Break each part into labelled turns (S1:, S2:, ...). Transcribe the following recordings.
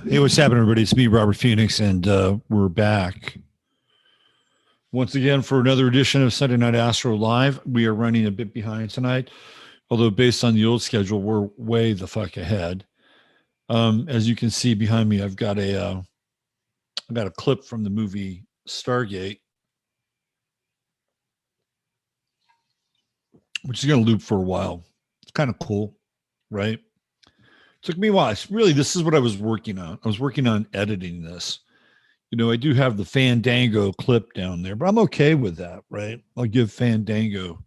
S1: Hey, what's happening, everybody? It's me, Robert Phoenix, and we're back once again for another edition of Sunday Night Astro Live. We are running a bit behind tonight, although based on the old schedule, we're way the fuck ahead. As you can see behind me, I've got a clip from the movie Stargate, which is going to loop for a while. It's kind of cool, right? Took me a while. This is what I was working on. I was working on editing this. You know, I do have the Fandango clip down there, but I'm okay with that, right? I'll give Fandango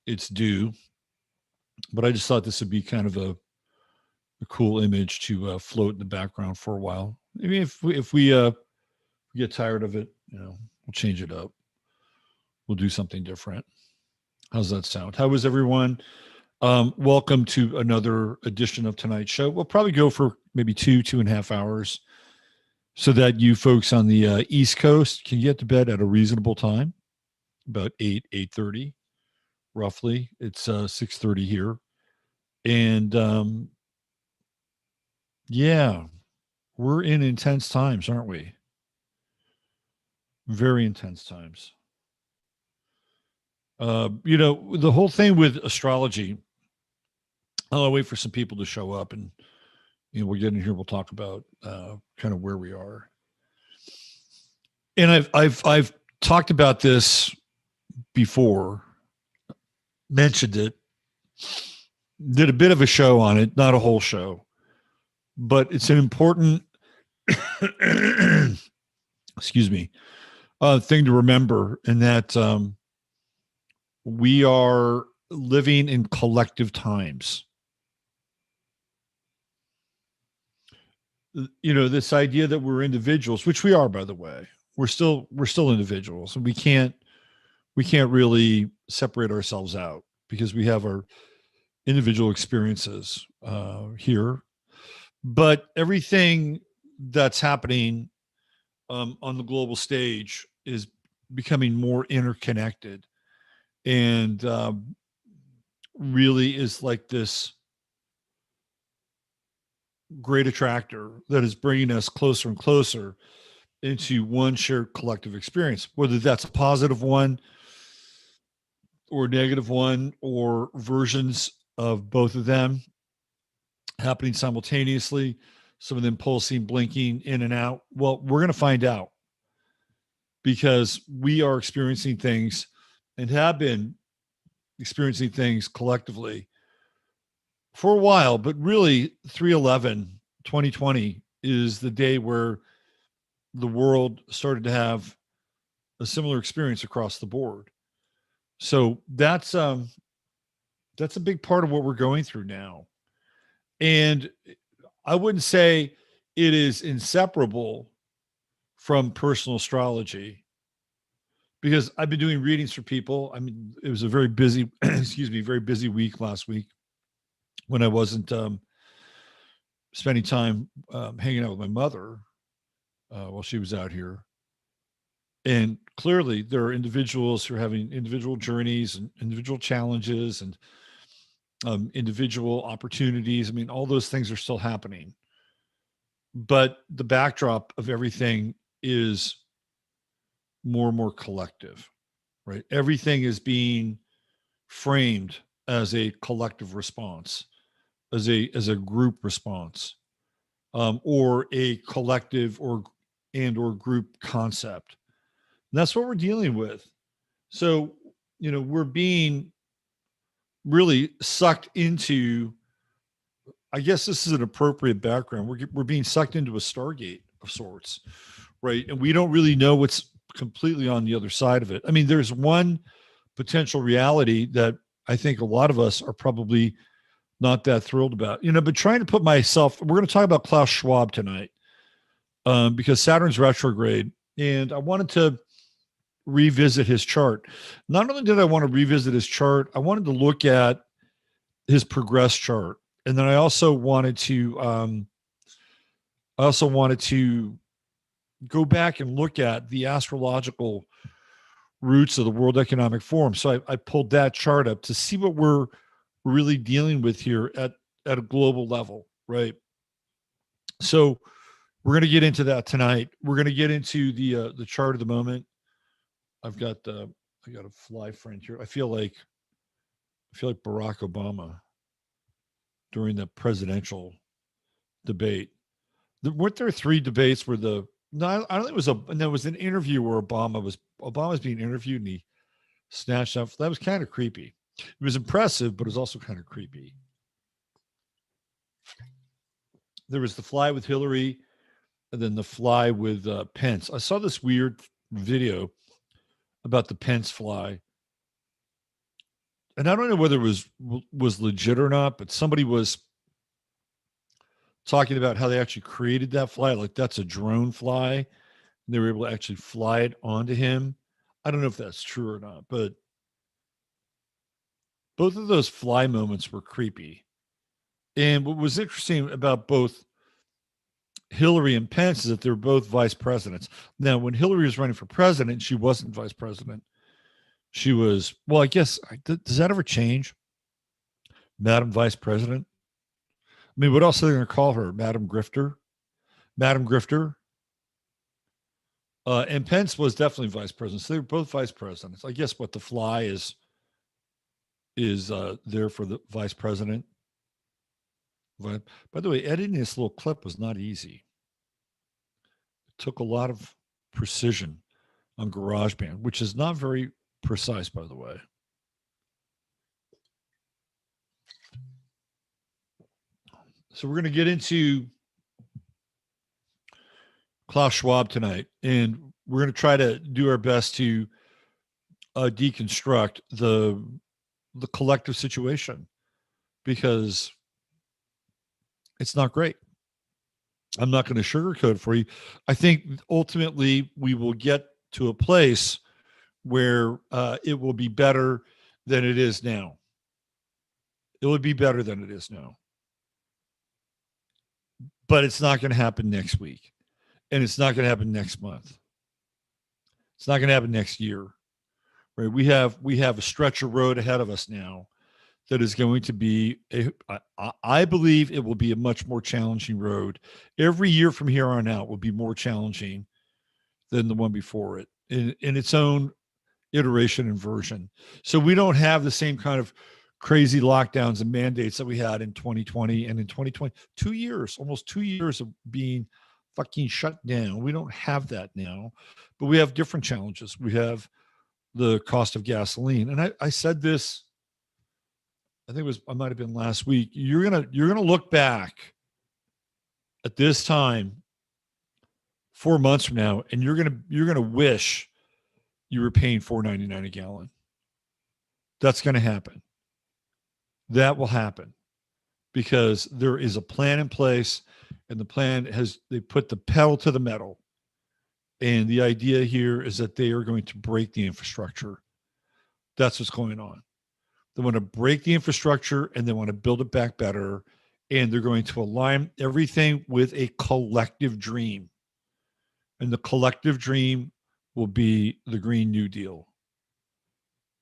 S1: its due. But I just thought this would be kind of a cool image to float in the background for a while. I mean, if we get tired of it, you know, we'll change it up. We'll do something different. How's that sound? How is everyone? Welcome to another edition of tonight's show. We'll probably go for maybe 2.5 hours so that you folks on the East Coast can get to bed at a reasonable time, about 8:30, roughly. It's 6:30 here. And yeah, we're in intense times, aren't we? Very intense times. You know, the whole thing with astrology, I'll wait for some people to show up, and you know, we'll get in here. We'll talk about kind of where we are. And I've talked about this before, mentioned it, did a bit of a show on it, not a whole show, but it's an important excuse me, thing to remember, in that we are living in collective times. You know, this idea that we're individuals, which we are, by the way, we're still individuals, and we can't really separate ourselves out because we have our individual experiences here. But everything that's happening on the global stage is becoming more interconnected, and really is like this great attractor that is bringing us closer and closer into one shared collective experience, whether that's a positive one or a negative one, or versions of both of them happening simultaneously, some of them pulsing, blinking in and out. Well, we're going to find out, because we are experiencing things and have been experiencing things collectively for a while. But really, 3/11/2020 is the day where the world started to have a similar experience across the board. So that's a big part of what we're going through now. And I wouldn't say it is inseparable from personal astrology, because I've been doing readings for people. I mean, it was a very busy, very busy week last week when I wasn't spending time hanging out with my mother while she was out here. And clearly there are individuals who are having individual journeys and individual challenges and individual opportunities. I mean, all those things are still happening. But the backdrop of everything is more and more collective, right? Everything is being framed as a collective response, as a group response, or a collective or group concept. And that's what we're dealing with. So, you know, we're being really sucked into, I guess this is an appropriate background. We're being sucked into a Stargate of sorts, right? And we don't really know what's completely on the other side of it. I mean, there's one potential reality that I think a lot of us are probably not that thrilled about, you know, but trying to put myself, we're going to talk about Klaus Schwab tonight, because Saturn's retrograde, and I wanted to revisit his chart. Not only did I want to revisit his chart, I wanted to look at his progress chart. And then I also wanted to go back and look at the astrological roots of the World Economic Forum. So I pulled that chart up to see what we're really dealing with here at a global level, right? So We're going to get into that tonight. We're going to get into the chart of the moment. I got a fly friend here. I feel like Barack Obama during the presidential debate. Weren't there three debates where I don't think it was there was an interview where Obama's being interviewed and he snatched up. That was kind of creepy. It was impressive, but it was also kind of creepy. There was the fly with Hillary and then the fly with Pence. I saw this weird video about the Pence fly. And I don't know whether it was legit or not, but somebody was talking about how they actually created that fly. Like that's a drone fly. And they were able to actually fly it onto him. I don't know if that's true or not, but both of those fly moments were creepy. And what was interesting about both Hillary and Pence is that they're both vice presidents. Now, when Hillary was running for president, she wasn't vice president. She was, well, I guess, does that ever change? Madam Vice President? I mean, what else are they going to call her? Madam Grifter? Madam Grifter? And Pence was definitely vice president. So they were both vice presidents. I guess what the fly is there for the vice president. But, by the way, editing this little clip was not easy. It took a lot of precision on GarageBand, which is not very precise, by the way. So we're going to get into Klaus Schwab tonight, and we're going to try to do our best to deconstruct the collective situation, because it's not great. I'm not going to sugarcoat it for you. I think ultimately we will get to a place where it will be better than it is now. It would be better than it is now. But it's not going to happen next week. And it's not going to happen next month. It's not going to happen next year. Right? We have a stretch of road ahead of us now that is going to be, I believe it will be a much more challenging road. Every year from here on out will be more challenging than the one before it in its own iteration and version. So we don't have the same kind of crazy lockdowns and mandates that we had in 2020 and in 2020. 2 years, almost 2 years of being fucking shut down. We don't have that now, but we have different challenges. We have the cost of gasoline. And I said this, I think I might have been last week. You're gonna look back at this time 4 months from now, and you're gonna wish you were paying $4.99 a gallon. That's gonna happen. That will happen because there is a plan in place, and the plan they put the pedal to the metal. And the idea here is that they are going to break the infrastructure. That's what's going on. They want to break the infrastructure and they want to build it back better. And they're going to align everything with a collective dream. And the collective dream will be the Green New Deal.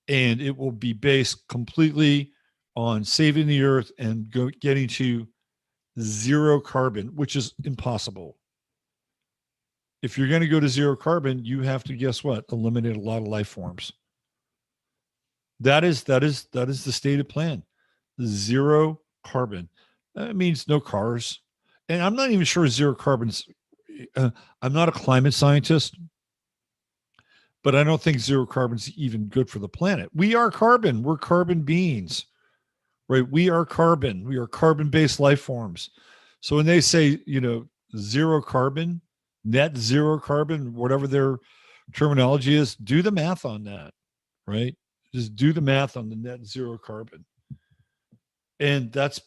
S1: And it will be based completely on saving the earth and getting to zero carbon, which is impossible. If you're going to go to zero carbon, you have to, guess what? Eliminate a lot of life forms. That is the stated plan. Zero carbon. That means no cars. And I'm not even sure zero carbon's, I'm not a climate scientist, but I don't think zero carbon's even good for the planet. We are carbon. We're carbon beings, right? We are carbon. We are carbon-based life forms. So when they say, zero carbon, net zero carbon, whatever their terminology is, do the math on that, right? Just do the math on the net zero carbon. And that's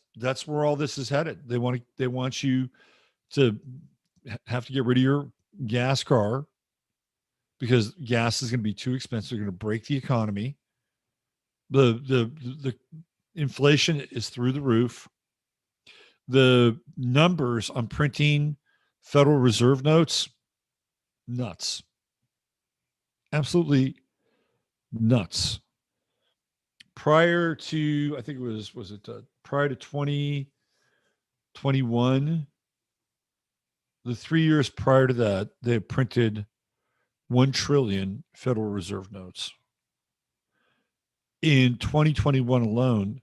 S1: where all this is headed. They want you to have to get rid of your gas car because gas is going to be too expensive. They're going to break the economy. The inflation is through the roof. The numbers on printing Federal Reserve notes, nuts. Absolutely nuts. Prior to, I think it was it prior to 2021, The 3 years prior to that, they printed 1 trillion Federal Reserve notes. In 2021 alone,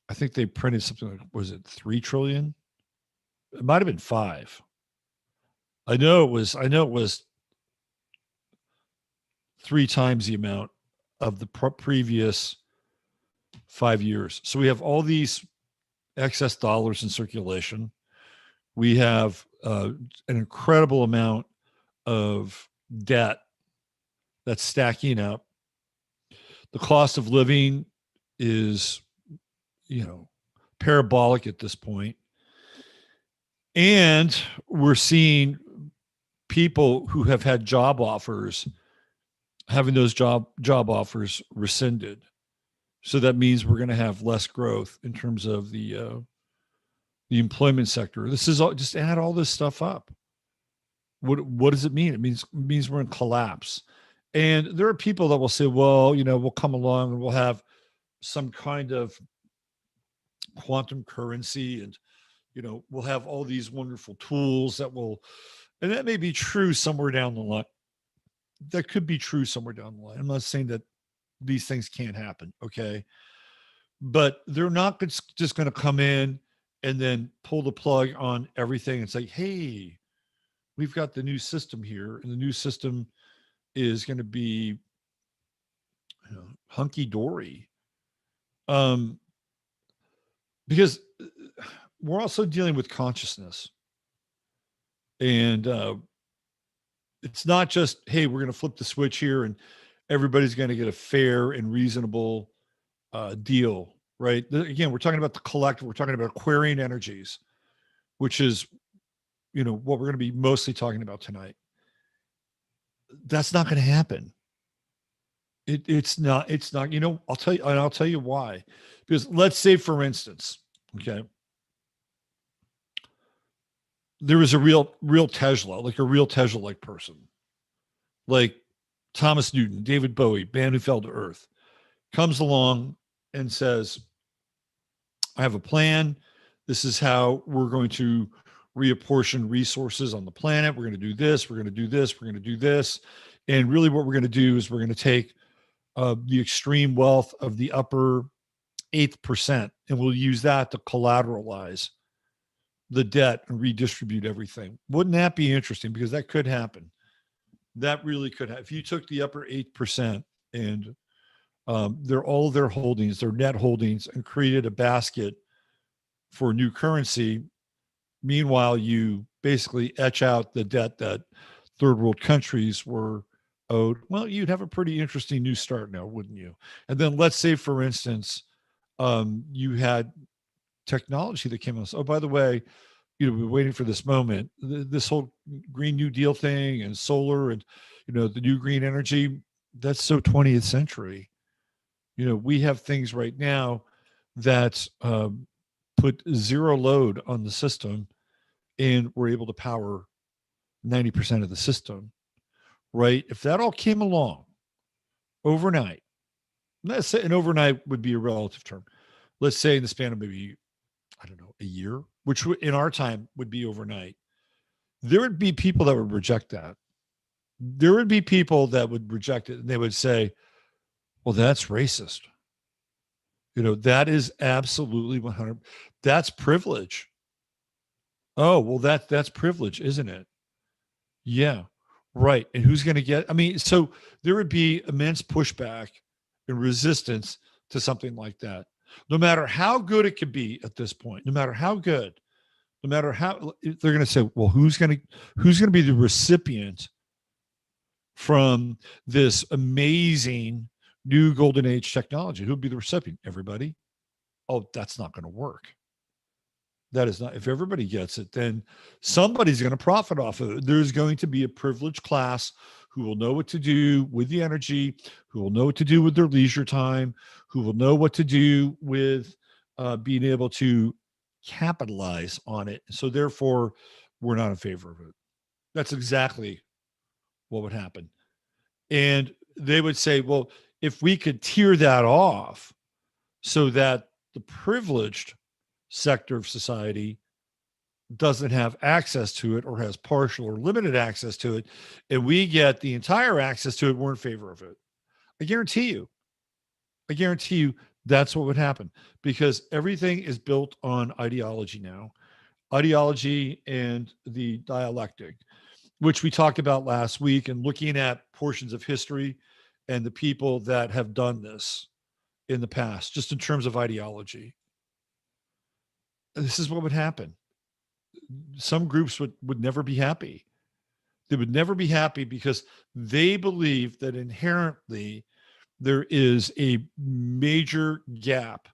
S1: I think they printed something like, was it 3 trillion? It might have been 5. I know it was 3 times the amount of the previous 5 years. So we have all these excess dollars in circulation. We have an incredible amount of debt that's stacking up. The cost of living is, parabolic at this point. And we're seeing people who have had job offers having those job offers rescinded. So that means we're going to have less growth in terms of the employment sector. This is all, just add all this stuff up. What does it mean? It means we're in collapse. And there are people that will say, well, we'll come along and we'll have some kind of quantum currency, and we'll have all these wonderful tools that will, and that may be true somewhere down the line. That could be true somewhere down the line. I'm not saying that these things can't happen, okay? But they're not just going to come in and then pull the plug on everything and say, hey, we've got the new system here, and the new system is going to be hunky-dory. Because we're also dealing with consciousness. And it's not just, hey, we're going to flip the switch here and everybody's going to get a fair and reasonable deal, right? Again, we're talking about the collective. We're talking about Aquarian energies, which is, what we're going to be mostly talking about tonight. That's not going to happen. It's not, I'll tell you why. Because let's say, for instance, okay, there was a real Tesla, like a real Tesla-like person, like Thomas Newton, David Bowie, man who fell to earth, comes along and says, I have a plan. This is how we're going to reapportion resources on the planet. We're going to do this. We're going to do this. We're going to do this. And really what we're going to do is we're going to take the extreme wealth of the upper 8%, and we'll use that to collateralize the debt and redistribute everything. Wouldn't that be interesting? Because that could happen. That really could happen. If you took the upper 8% and they're all their holdings, their net holdings, and created a basket for new currency, meanwhile, you basically etch out the debt that third world countries were owed, well, you'd have a pretty interesting new start now, wouldn't you? And then let's say, for instance, you had technology that came on. Oh, by the way, we've been waiting for this moment. This whole Green New Deal thing and solar and, the new green energy, that's so 20th century. We have things right now that put zero load on the system, and we're able to power 90% of the system, right? If that all came along overnight, let's say, and overnight would be a relative term. Let's say in the span of maybe, I don't know, a year, which in our time would be overnight. There would be people that would reject that. There would be people that would reject it, and they would say, well, that's racist. That is absolutely 100. That's privilege. Oh, well, that's privilege, isn't it? Yeah, right. And who's going to get, so there would be immense pushback and resistance to something like that. No matter how good it could be at this point, no matter how good, no matter how, they're going to say, well, who's going to be the recipient from this amazing new golden age technology? Who'd be the recipient? Everybody? Oh, that's not going to work. That is not, if everybody gets it, then somebody's going to profit off of it. There's going to be a privileged class who will know what to do with the energy, who will know what to do with their leisure time, who will know what to do with being able to capitalize on it. So therefore, we're not in favor of it. That's exactly what would happen. And they would say, well, if we could tear that off so that the privileged sector of society doesn't have access to it or has partial or limited access to it, and we get the entire access to it, we're in favor of it. I guarantee you that's what would happen, because everything is built on ideology now, ideology and the dialectic, which we talked about last week, and looking at portions of history and the people that have done this in the past, just in terms of ideology. This is what would happen. Some groups would never be happy. They would never be happy because they believe that inherently there is a major gap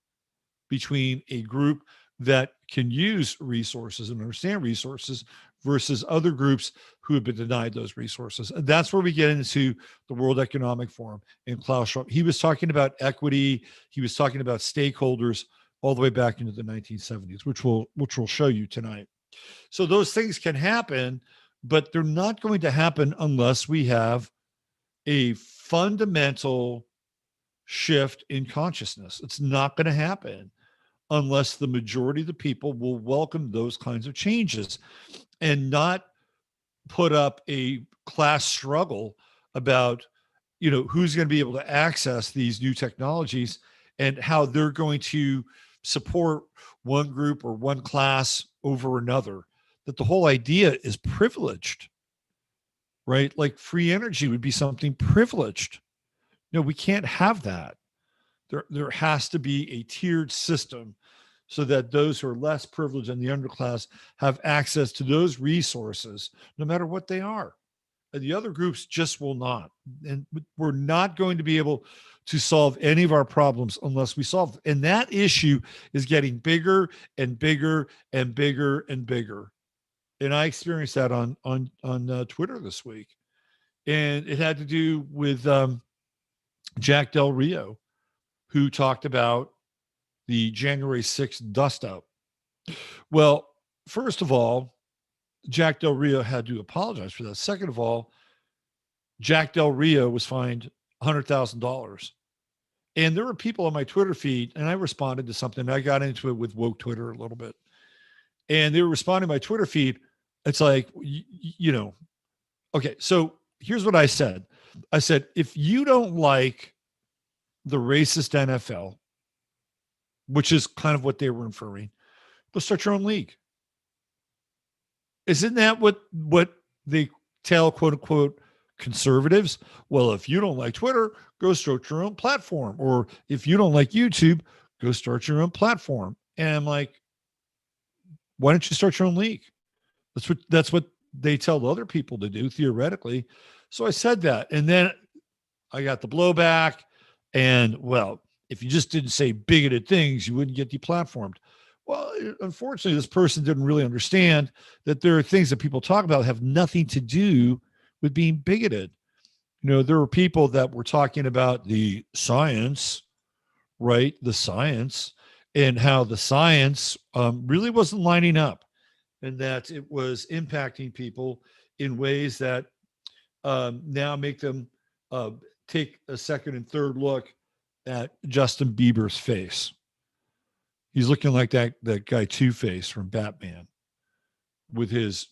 S1: between a group that can use resources and understand resources versus other groups who have been denied those resources. And that's where we get into the World Economic Forum and Klaus Schwab. He was talking about equity. He was talking about stakeholders all the way back into the 1970s, which we'll show you tonight. So those things can happen, but they're not going to happen unless we have a fundamental shift in consciousness. It's not going to happen unless the majority of the people will welcome those kinds of changes and not put up a class struggle about, who's going to be able to access these new technologies and how they're going to support one group or one class over another. That the whole idea is privileged, right? Like free energy would be something privileged. No, we can't have that. There has to be a tiered system so that those who are less privileged in the underclass have access to those resources, no matter what they are. And the other groups just will not. And we're not going to be able to solve any of our problems unless we solve them. And that issue is getting bigger and bigger and bigger and bigger. And I experienced that on Twitter this week. And it had to do with Jack Del Rio, who talked about the January 6th dust up. Well, first of all, Jack Del Rio had to apologize for that. Second of all, Jack Del Rio was fined $100,000. And there were people on my Twitter feed, and I responded to something. I got into it with woke Twitter a little bit. And they were responding to my Twitter feed. It's like, okay, so here's what I said. I said, if you don't like the racist NFL, which is kind of what they were inferring, go start your own league. Isn't that what they tell, quote unquote, conservatives? Well, if you don't like Twitter, go start your own platform. Or if you don't like YouTube, go start your own platform. And I'm like, why don't you start your own league? That's what they tell other people to do, theoretically. So I said that. And then I got the blowback. And, well, if you just didn't say bigoted things, you wouldn't get deplatformed. Well, unfortunately, this person didn't really understand that there are things that people talk about that have nothing to do with being bigoted. There were people that were talking about the science, right? The science, and how the science really wasn't lining up, and that it was impacting people in ways that now make them take a second and third look at Justin Bieber's face. He's looking like that guy Two-Face from Batman with his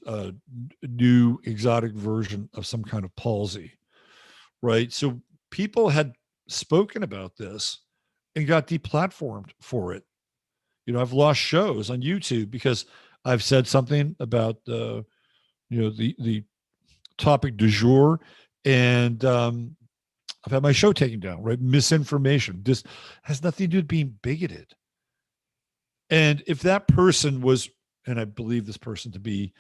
S1: new exotic version of some kind of palsy, right? So people had spoken about this and got deplatformed for it. I've lost shows on YouTube because I've said something about the topic du jour, and I've had my show taken down, right? Misinformation. This has nothing to do with being bigoted. And if that person was, and I believe this person to be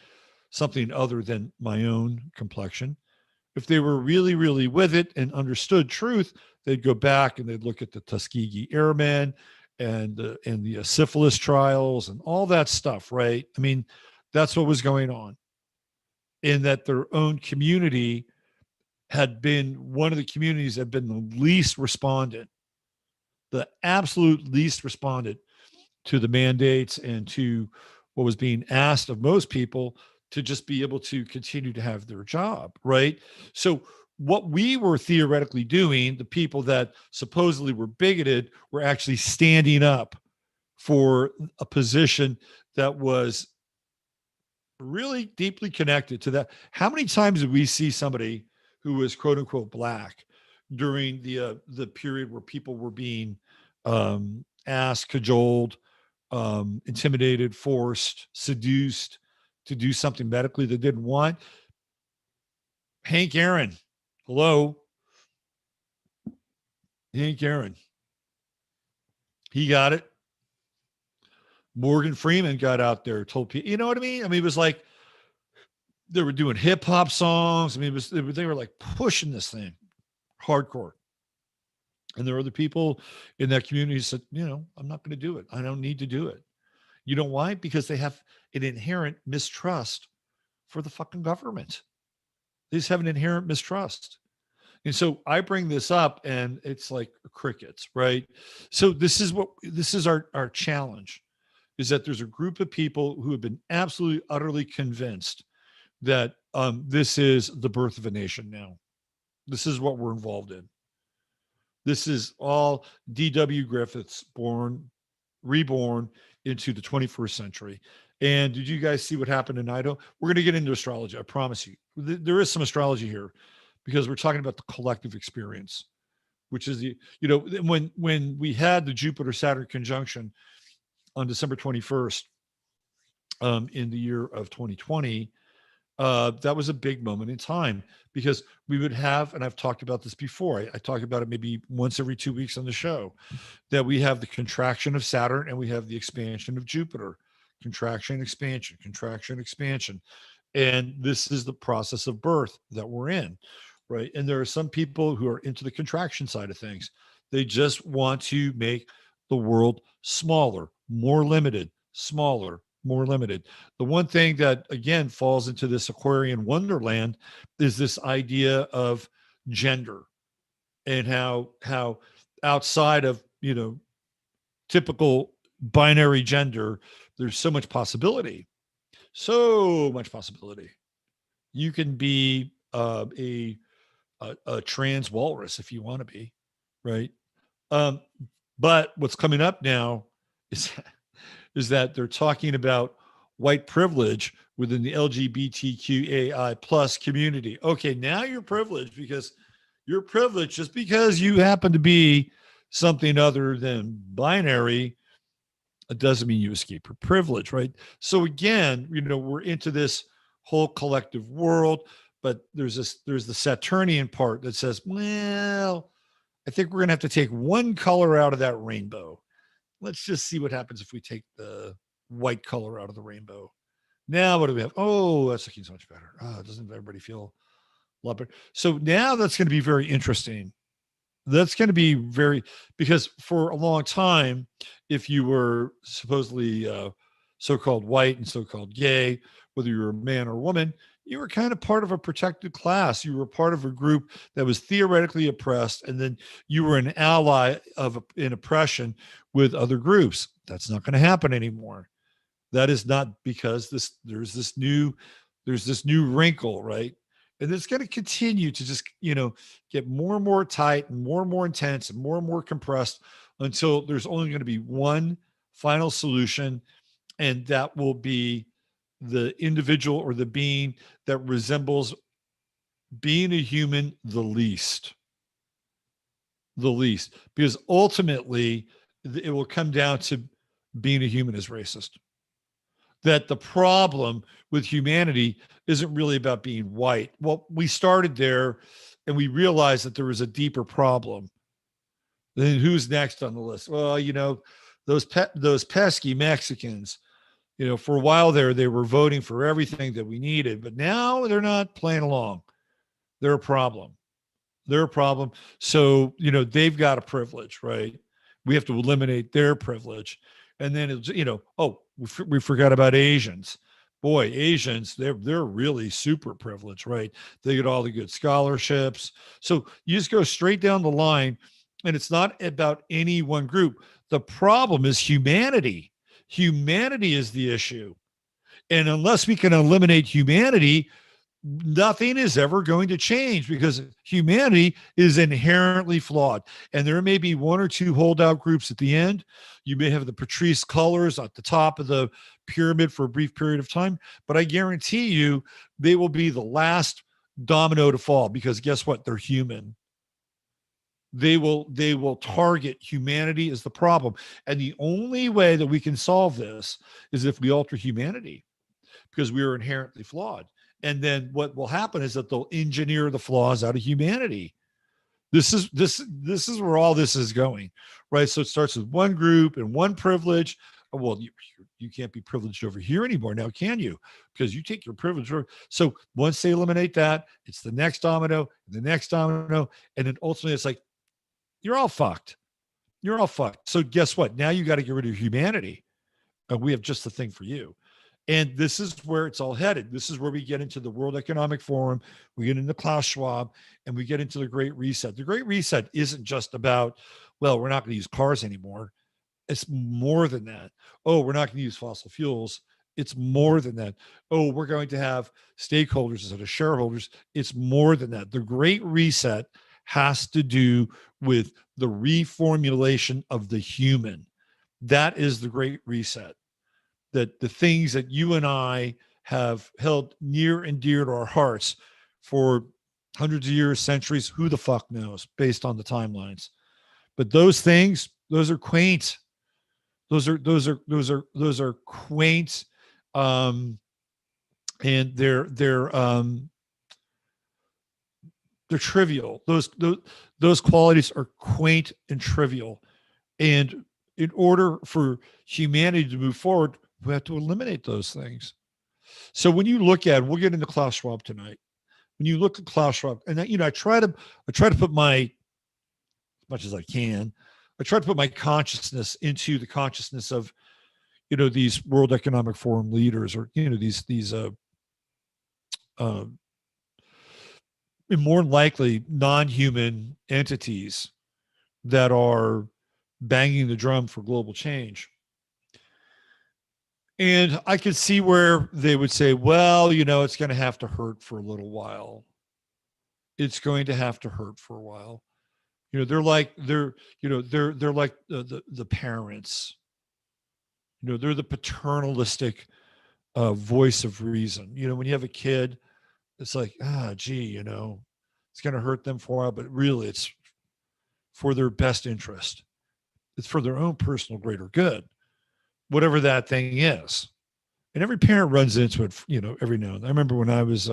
S1: something other than my own complexion, if they were really, really with it and understood truth, they'd go back and they'd look at the Tuskegee Airmen and the syphilis trials and all that stuff, right? I mean, that's what was going on. In that their own community had been one of the communities that had been the least respondent, the absolute least respondent to the mandates and to what was being asked of most people to just be able to continue to have their job, right? So what we were theoretically doing, the people that supposedly were bigoted, were actually standing up for a position that was really deeply connected to that. How many times did we see somebody who was quote unquote black during the period where people were being asked, cajoled, intimidated, forced, seduced to do something medically they didn't want? Hank Aaron, hello, Hank Aaron, he got it. Morgan Freeman got out there, told people, you know what I mean? I mean, it was like they were doing hip hop songs. I mean, they were like pushing this thing hardcore. And there were other people in that community who said, you know, I'm not going to do it. I don't need to do it. You know why? Because they have an inherent mistrust for the fucking government. They just have an inherent mistrust. And so I bring this up and it's like crickets, right? So this is our challenge, is that there's a group of people who have been absolutely, utterly convinced that this is the birth of a nation now. This is what we're involved in. This is all D.W. Griffiths reborn into the 21st century. And did you guys see what happened in Idaho? We're going to get into astrology. I promise you. There is some astrology here because we're talking about the collective experience, which is when we had the Jupiter-Saturn conjunction on December 21st in the year of 2020, that was a big moment in time because we would have, and I've talked about this before, I talk about it maybe once every 2 weeks on the show, that we have the contraction of Saturn and we have the expansion of Jupiter. Contraction, expansion, contraction, expansion. And this is the process of birth that we're in, right? And there are some people who are into the contraction side of things. They just want to make the world smaller, more limited, smaller, more limited. The one thing that, again, falls into this Aquarian wonderland is this idea of gender and how outside of, typical binary gender, there's so much possibility. So much possibility. You can be a trans walrus if you want to be, right? But what's coming up now is that they're talking about white privilege within the LGBTQAI plus community. Okay, now you're privileged because you're privileged just because you happen to be something other than binary. It doesn't mean you escape your privilege, right? So again, we're into this whole collective world, but there's the Saturnian part that says, well, I think we're going to have to take one color out of that rainbow. Let's just see what happens if we take the white color out of the rainbow. Now, what do we have? Oh, that's looking so much better. Oh, doesn't everybody feel a lot better? So now that's going to be very interesting. That's going to be because for a long time, if you were supposedly so-called white and so-called gay, whether you were a man or a woman, you were kind of part of a protected class. You were part of a group that was theoretically oppressed, and then you were an ally in oppression with other groups. That's not going to happen anymore. That is not because there's this new wrinkle, right? And it's going to continue to just, get more and more tight and more intense and more compressed until there's only going to be one final solution. And that will be the individual or the being that resembles being a human the least. Because ultimately it will come down to being a human is racist. That the problem with humanity isn't really about being white. Well, we started there and we realized that there was a deeper problem. Then who's next on the list? Well, those pesky Mexicans, for a while there, they were voting for everything that we needed, but now they're not playing along. They're a problem. So, they've got a privilege, right? We have to eliminate their privilege. And then it's, we forgot about Asians. Boy, Asians, they're really super privileged, right? They get all the good scholarships. So you just go straight down the line, and it's not about any one group. The problem is humanity. Humanity is the issue. And unless we can eliminate humanity, nothing is ever going to change because humanity is inherently flawed. And there may be one or two holdout groups at the end. You may have the Patrice colors at the top of the pyramid for a brief period of time, but I guarantee you they will be the last domino to fall because guess what? They're human. They will target humanity as the problem. And the only way that we can solve this is if we alter humanity because we are inherently flawed. And then what will happen is that they'll engineer the flaws out of humanity. This is where all this is going, right? So it starts with one group and one privilege. Well, you can't be privileged over here anymore now, can you? Because you take your privilege over. So once they eliminate that, it's the next domino, the next domino, and then ultimately it's like, you're all fucked. You're all fucked. So guess what? Now you got to get rid of humanity. And we have just the thing for you. And this is where it's all headed. This is where we get into the World Economic Forum, we get into Klaus Schwab, and we get into the Great Reset. The Great Reset isn't just about, well, we're not going to use cars anymore. It's more than that. Oh, we're not going to use fossil fuels. It's more than that. Oh, we're going to have stakeholders instead of shareholders. It's more than that. The Great Reset has to do with the reformulation of the human. That is the Great Reset. That the things that you and I have held near and dear to our hearts for hundreds of years, centuries, who the fuck knows, based on the timelines. But those things, those are quaint. Those are quaint, and they're trivial. Those qualities are quaint and trivial, and in order for humanity to move forward, we have to eliminate those things. So when you look at, we'll get into Klaus Schwab tonight. When you look at Klaus Schwab, and I try to put my, as much as I can, I try to put my consciousness into the consciousness of, these World Economic Forum leaders, or these more likely non-human entities that are banging the drum for global change. And I could see where they would say, well, it's going to have to hurt for a little while. It's going to have to hurt for a while. They're like the parents. They're the paternalistic voice of reason. When you have a kid, it's like, it's going to hurt them for a while, but really it's for their best interest. It's for their own personal greater good, whatever that thing is. And every parent runs into it, every now and then. I remember when I was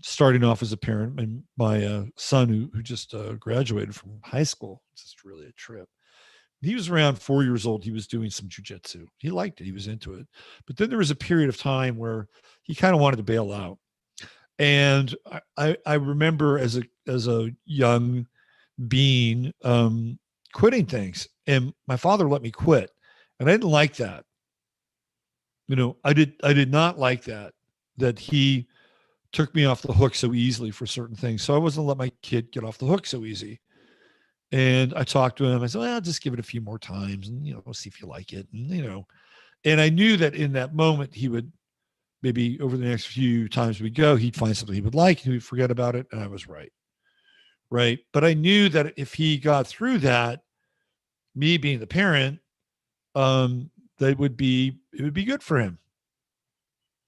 S1: starting off as a parent, and my son who just graduated from high school, it's just really a trip. He was around 4 years old. He was doing some jujitsu. He liked it. He was into it. But then there was a period of time where he kind of wanted to bail out. And I remember as a young being quitting things. And my father let me quit. And I didn't like that. I did not like that he took me off the hook so easily for certain things. So I wasn't let my kid get off the hook so easy. And I talked to him. I said, well, just give it a few more times and, we'll see if you like it. And, and I knew that in that moment, he would maybe over the next few times we go, he'd find something he would like, he would forget about it. And I was right. Right. But I knew that if he got through that, me being the parent, that it would be good for him.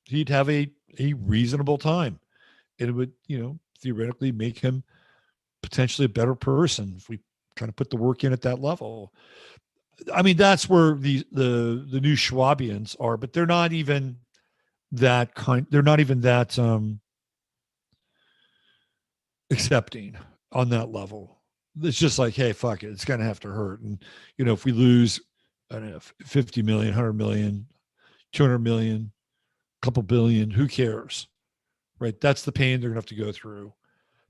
S1: He'd have a reasonable time. And it would, theoretically make him potentially a better person if we kind of put the work in at that level. I mean, that's where the new Schwabians are, but they're not even that they're not even that accepting on that level. It's just like, hey, fuck it. It's going to have to hurt. And, if we lose, I don't know, 50 million, 100 million, 200 million, a couple billion, who cares? Right? That's the pain they're going to have to go through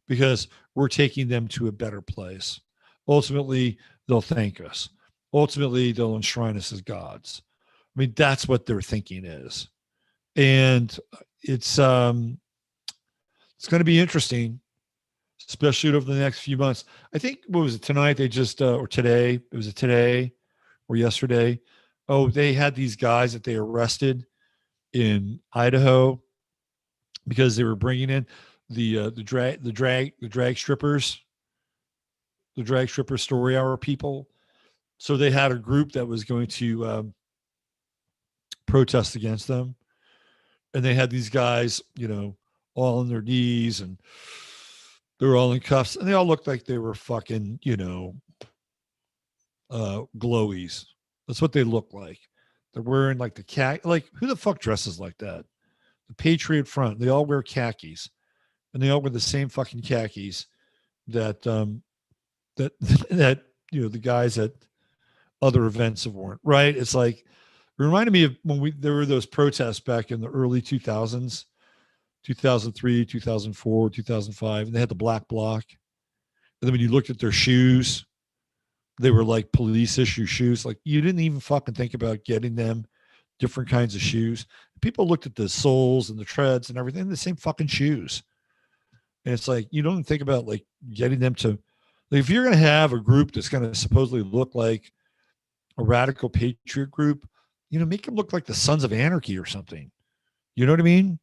S1: because we're taking them to a better place. Ultimately, they'll thank us. Ultimately, they'll enshrine us as gods. I mean, that's what their thinking is. And it's going to be interesting, especially over the next few months. I think, what was it, tonight? They just, or today, it was today or yesterday. Oh, they had these guys that they arrested in Idaho because they were bringing in the drag strippers, the drag stripper story hour people. So they had a group that was going to protest against them, and they had these guys, all on their knees, and they were all in cuffs, and they all looked like they were fucking, glowies. That's what they look like. They're wearing like the like who the fuck dresses like that? The Patriot Front. They all wear khakis, and they all wear the same fucking khakis that that that the guys at other events have worn. Right? It's like it reminded me of when there were those protests back in the early 2000s, 2003, 2004, 2005, and they had the black bloc. And then when you looked at their shoes, they were like police issue shoes. Like you didn't even fucking think about getting them different kinds of shoes. People looked at the soles and the treads and everything, the same fucking shoes. And it's like, you don't think about like getting them to, like, if you're going to have a group that's going to supposedly look like a radical patriot group, make them look like the Sons of Anarchy or something. You know what I mean?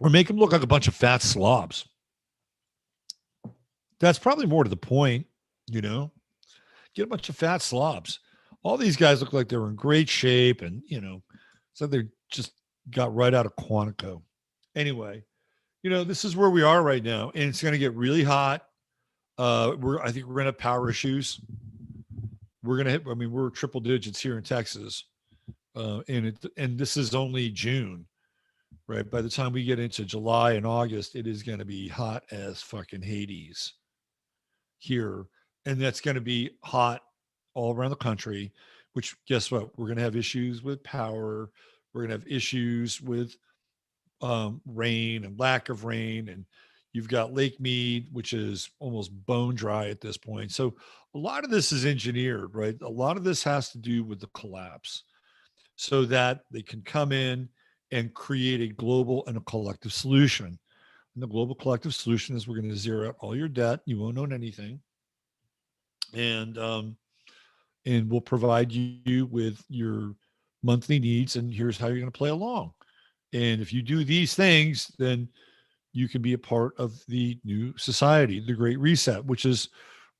S1: Or make them look like a bunch of fat slobs. That's probably more to the point, get a bunch of fat slobs. All these guys look like they were in great shape, and, so they just got right out of Quantico. Anyway, this is where we are right now, and it's going to get really hot. I think we're going to have power issues. We're going to hit, we're triple digits here in Texas. And this is only June, right? By the time we get into July and August, it is going to be hot as fucking Hades here. And that's going to be hot all around the country, which guess what? We're going to have issues with power. We're going to have issues with rain and lack of rain. And you've got Lake Mead, which is almost bone dry at this point. So a lot of this is engineered, right? A lot of this has to do with the collapse so that they can come in and create a global and a collective solution. And the global collective solution is we're going to zero out all your debt. You won't own anything. And we'll provide you with your monthly needs, and here's how you're going to play along. And if you do these things, then you can be a part of the new society, the Great Reset, which is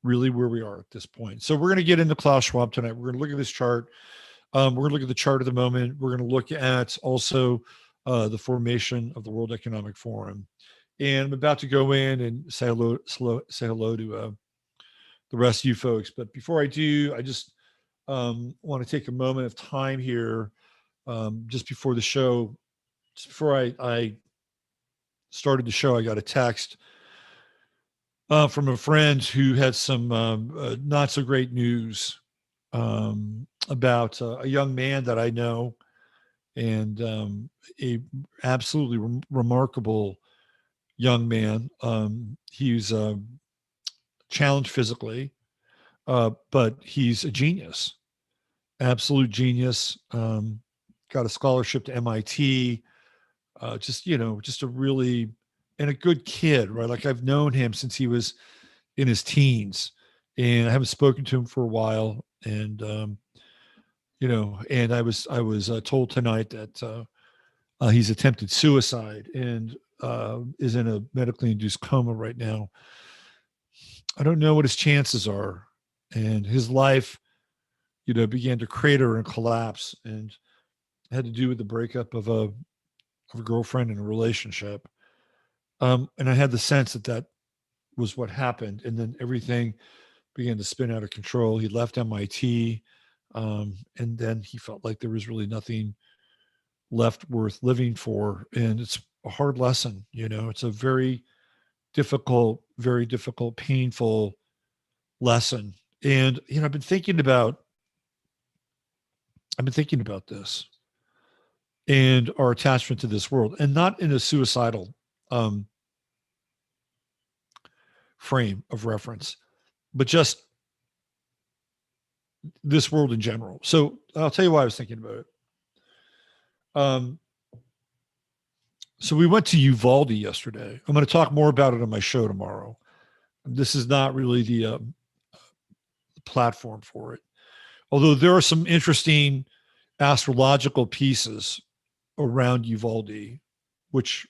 S1: really where we are at this point. So we're going to get into Klaus Schwab tonight. We're going to look at this chart. We're going to look at the chart of the moment. We're going to look at also the formation of the World Economic Forum. And I'm about to go in and say hello to the rest of you folks. But before I do, I just want to take a moment of time here just before the show. Just before I started the show, I got a text from a friend who had some not so great news about a young man that I know, and a absolutely remarkable young man. He's challenged physically, but he's a genius, absolute genius. Got a scholarship to MIT. Just a really, and a good kid, right? Like I've known him since he was in his teens, and I haven't spoken to him for a while. And, and I was told tonight that he's attempted suicide and is in a medically induced coma right now. I don't know what his chances are. And his life, began to crater and collapse, and had to do with the breakup of a girlfriend in a relationship. And I had the sense that was what happened. And then everything began to spin out of control. He left MIT. And then he felt like there was really nothing left worth living for. And it's a hard lesson. It's a very difficult, painful lesson. And, I've been thinking about this and our attachment to this world, and not in a suicidal frame of reference, but just this world in general. So I'll tell you why I was thinking about it. So we went to Uvalde yesterday. I'm going to talk more about it on my show tomorrow. This is not really the platform for it, although there are some interesting astrological pieces around Uvalde, which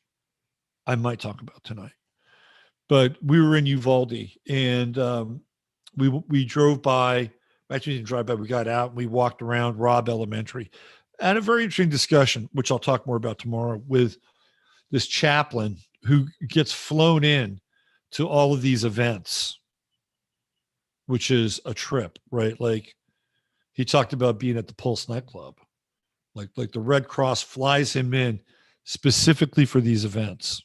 S1: I might talk about tonight. But we were in Uvalde, and we drove by. Actually, we didn't drive by. We got out and we walked around Robb Elementary. Had a very interesting discussion, which I'll talk more about tomorrow, with this chaplain who gets flown in to all of these events, which is a trip, right? Like he talked about being at the Pulse nightclub, like the Red Cross flies him in specifically for these events.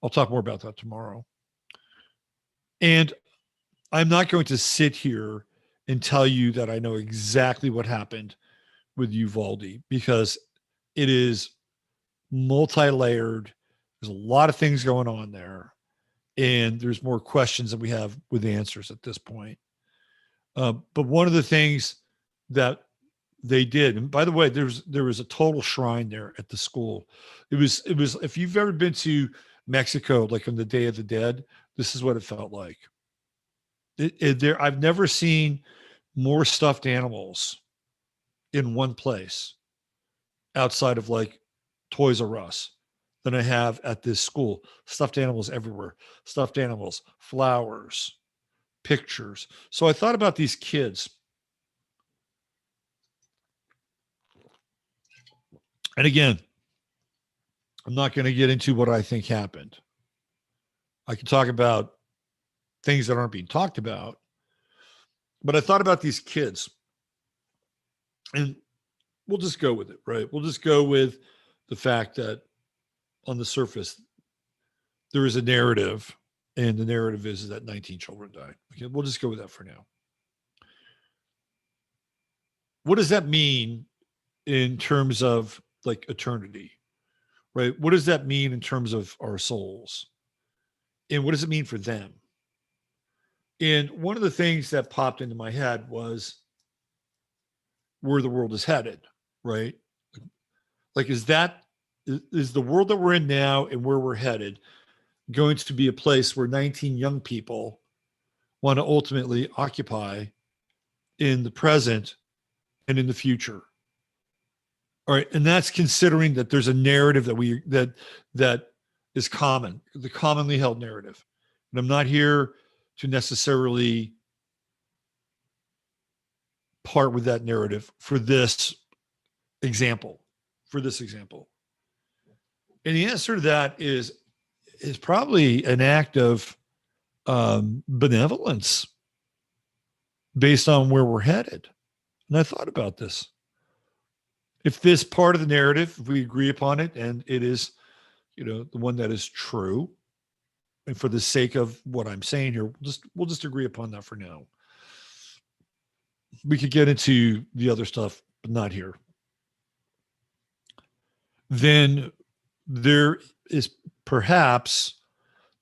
S1: I'll talk more about that tomorrow. And I'm not going to sit here and tell you that I know exactly what happened with Uvalde, because it is multi-layered. There's a lot of things going on there, and there's more questions than we have with answers at this point. But one of the things that they did, and by the way, there was a total shrine there at the school. It was if you've ever been to Mexico, like on the Day of the Dead, this is what it felt like. I've never seen more stuffed animals in one place outside of like Toys R Us than I have at this school. Stuffed animals everywhere, stuffed animals, flowers, pictures. So I thought about these kids. And again, I'm not going to get into what I think happened. I can talk about things that aren't being talked about, but I thought about these kids, and we'll just go with it, right? We'll just go with the fact that on the surface, there is a narrative, and the narrative is that 19 children died. Okay, we'll just go with that for now. What does that mean in terms of like eternity, right? What does that mean in terms of our souls? And what does it mean for them? And one of the things that popped into my head was where the world is headed, right? Like, is the world that we're in now and where we're headed going to be a place where 19 young people want to ultimately occupy in the present and in the future? All right. And that's considering that there's a narrative that is common, the commonly held narrative. And I'm not here to necessarily part with that narrative for this example. And the answer to that is probably an act of benevolence based on where we're headed. And I thought about this. If this part of the narrative, if we agree upon it, and it is, the one that is true, and for the sake of what I'm saying here, we'll just agree upon that for now. We could get into the other stuff, but not here. Then there is perhaps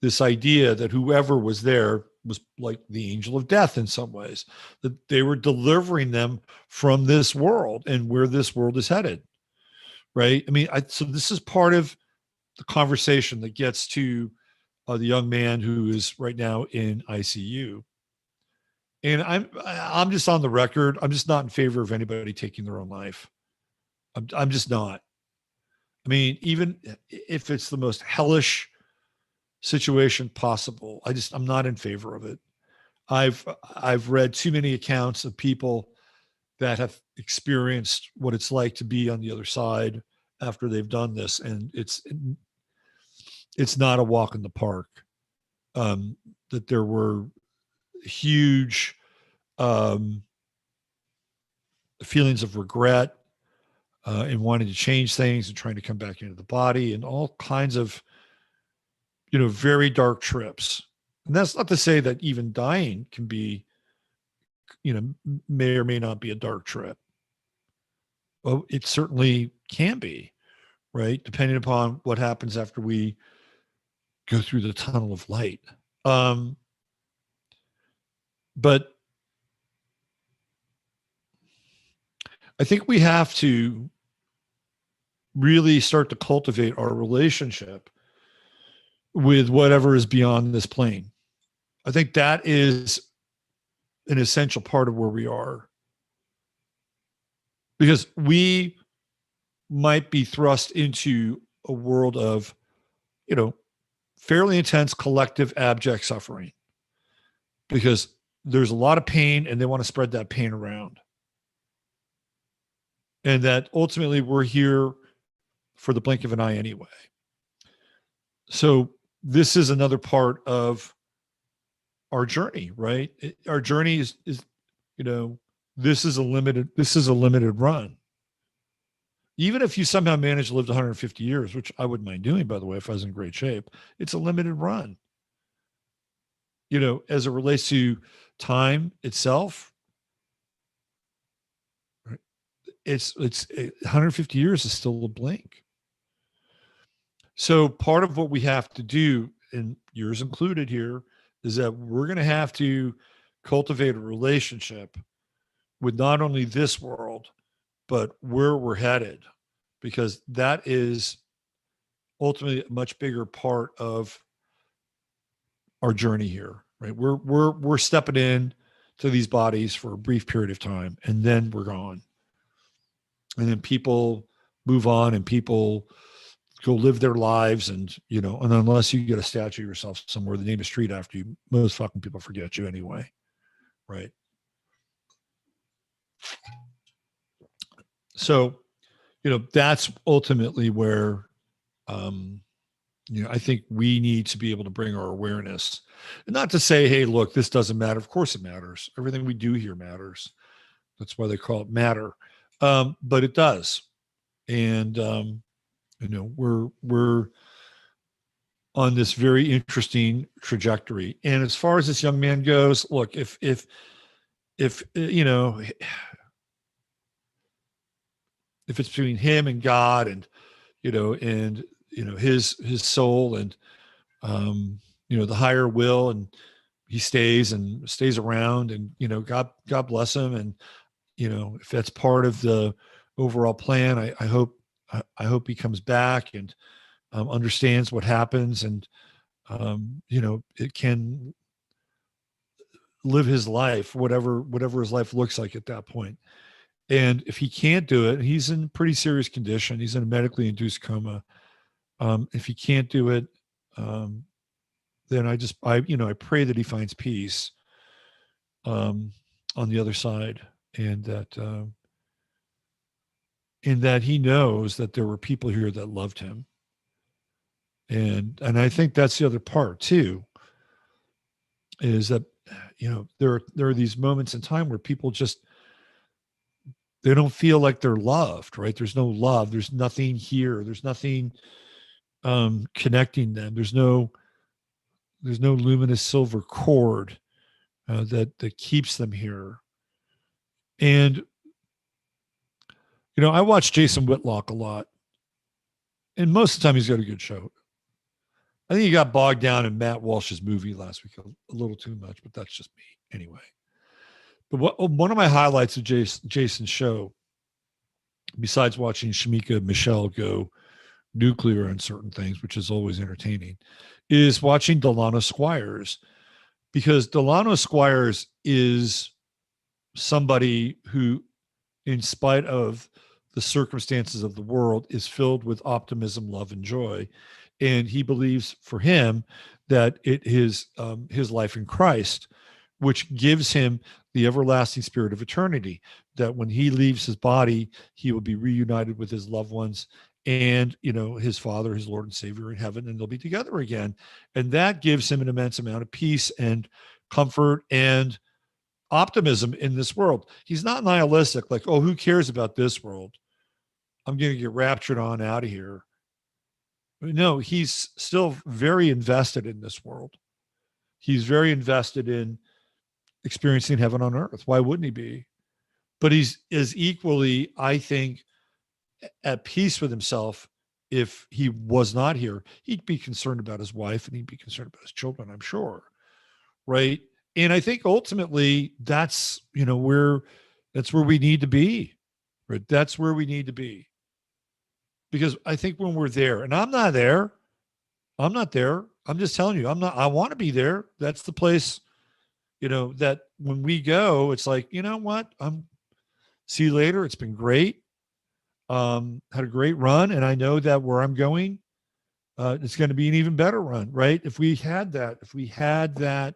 S1: this idea that whoever was there was like the angel of death in some ways, that they were delivering them from this world and where this world is headed, right? I mean, so this is part of the conversation that gets to the young man who is right now in ICU. And I'm just on the record. I'm just not in favor of anybody taking their own life. I'm just not. I mean, even if it's the most hellish situation possible, I'm not in favor of it. I've read too many accounts of people that have experienced what it's like to be on the other side after they've done this, and it's not a walk in the park. That there were huge feelings of regret and wanting to change things and trying to come back into the body, and all kinds of very dark trips. And that's not to say that even dying can be, may or may not be a dark trip. Well, it certainly can be, right? Depending upon what happens after we go through the tunnel of light. But I think we have to really start to cultivate our relationship with whatever is beyond this plane. I think that is an essential part of where we are. Because we might be thrust into a world of, fairly intense collective abject suffering, because there's a lot of pain and they want to spread that pain around. And that ultimately we're here for the blink of an eye anyway. So this is another part of our journey, right? Our journey is, this is a limited run. Even if you somehow manage to live to 150 years, which I wouldn't mind doing, by the way, if I was in great shape, it's a limited run. As it relates to time itself, right? It's 150 years is still a blink. So part of what we have to do, and yours included here, is that we're going to have to cultivate a relationship with not only this world, but where we're headed, because that is ultimately a much bigger part of our journey here, right? We're stepping in to these bodies for a brief period of time, and then we're gone. And then people move on and people go live their lives. And, and unless you get a statue of yourself somewhere, the name of street after you, most fucking people forget you anyway. Right. So, that's ultimately where, I think we need to be able to bring our awareness, and not to say, hey, look, this doesn't matter. Of course it matters. Everything we do here matters. That's why they call it matter. But it does. And, we're on this very interesting trajectory. And as far as this young man goes, look, if if it's between him and God, and his soul, and the higher will, and he stays around, and God bless him, and if that's part of the overall plan, I hope he comes back and understands what happens, and it can live his life, whatever his life looks like at that point. And if he can't do it, he's in pretty serious condition. He's in a medically induced coma. If he can't do it, then I pray that he finds peace on the other side, and that he knows that there were people here that loved him. And I think that's the other part too, is that, there are these moments in time where people just, they don't feel like they're loved, right? There's no love. There's nothing here. There's nothing connecting them. There's no luminous silver cord that keeps them here. And, I watch Jason Whitlock a lot, and most of the time he's got a good show. I think he got bogged down in Matt Walsh's movie last week a little too much, but that's just me anyway. But one of my highlights of Jason's show, besides watching Shamika and Michelle go nuclear on certain things, which is always entertaining, is watching Delano Squires, because Delano Squires is somebody who, in spite of the circumstances of the world, is filled with optimism, love, and joy. And he believes for him that it is his life in Christ, which gives him the everlasting spirit of eternity, that when he leaves his body, he will be reunited with his loved ones and, his Father, his Lord and Savior in heaven, and they'll be together again. And that gives him an immense amount of peace and comfort and optimism in this world. He's not nihilistic, like, oh, who cares about this world? I'm going to get raptured on out of here. No, he's still very invested in this world. He's very invested in experiencing heaven on earth. Why wouldn't he be? But he's is equally, I think, at peace with himself. If he was not here, he'd be concerned about his wife, and he'd be concerned about his children, I'm sure. Right. And I think ultimately that's, that's where we need to be. Right. That's where we need to be. Because I think when we're there, and I'm not there, I'm just telling you, I want to be there. That's the place, that when we go, it's like, you know what? See you later. It's been great. Had a great run, and I know that where I'm going, it's going to be an even better run, right? If we had that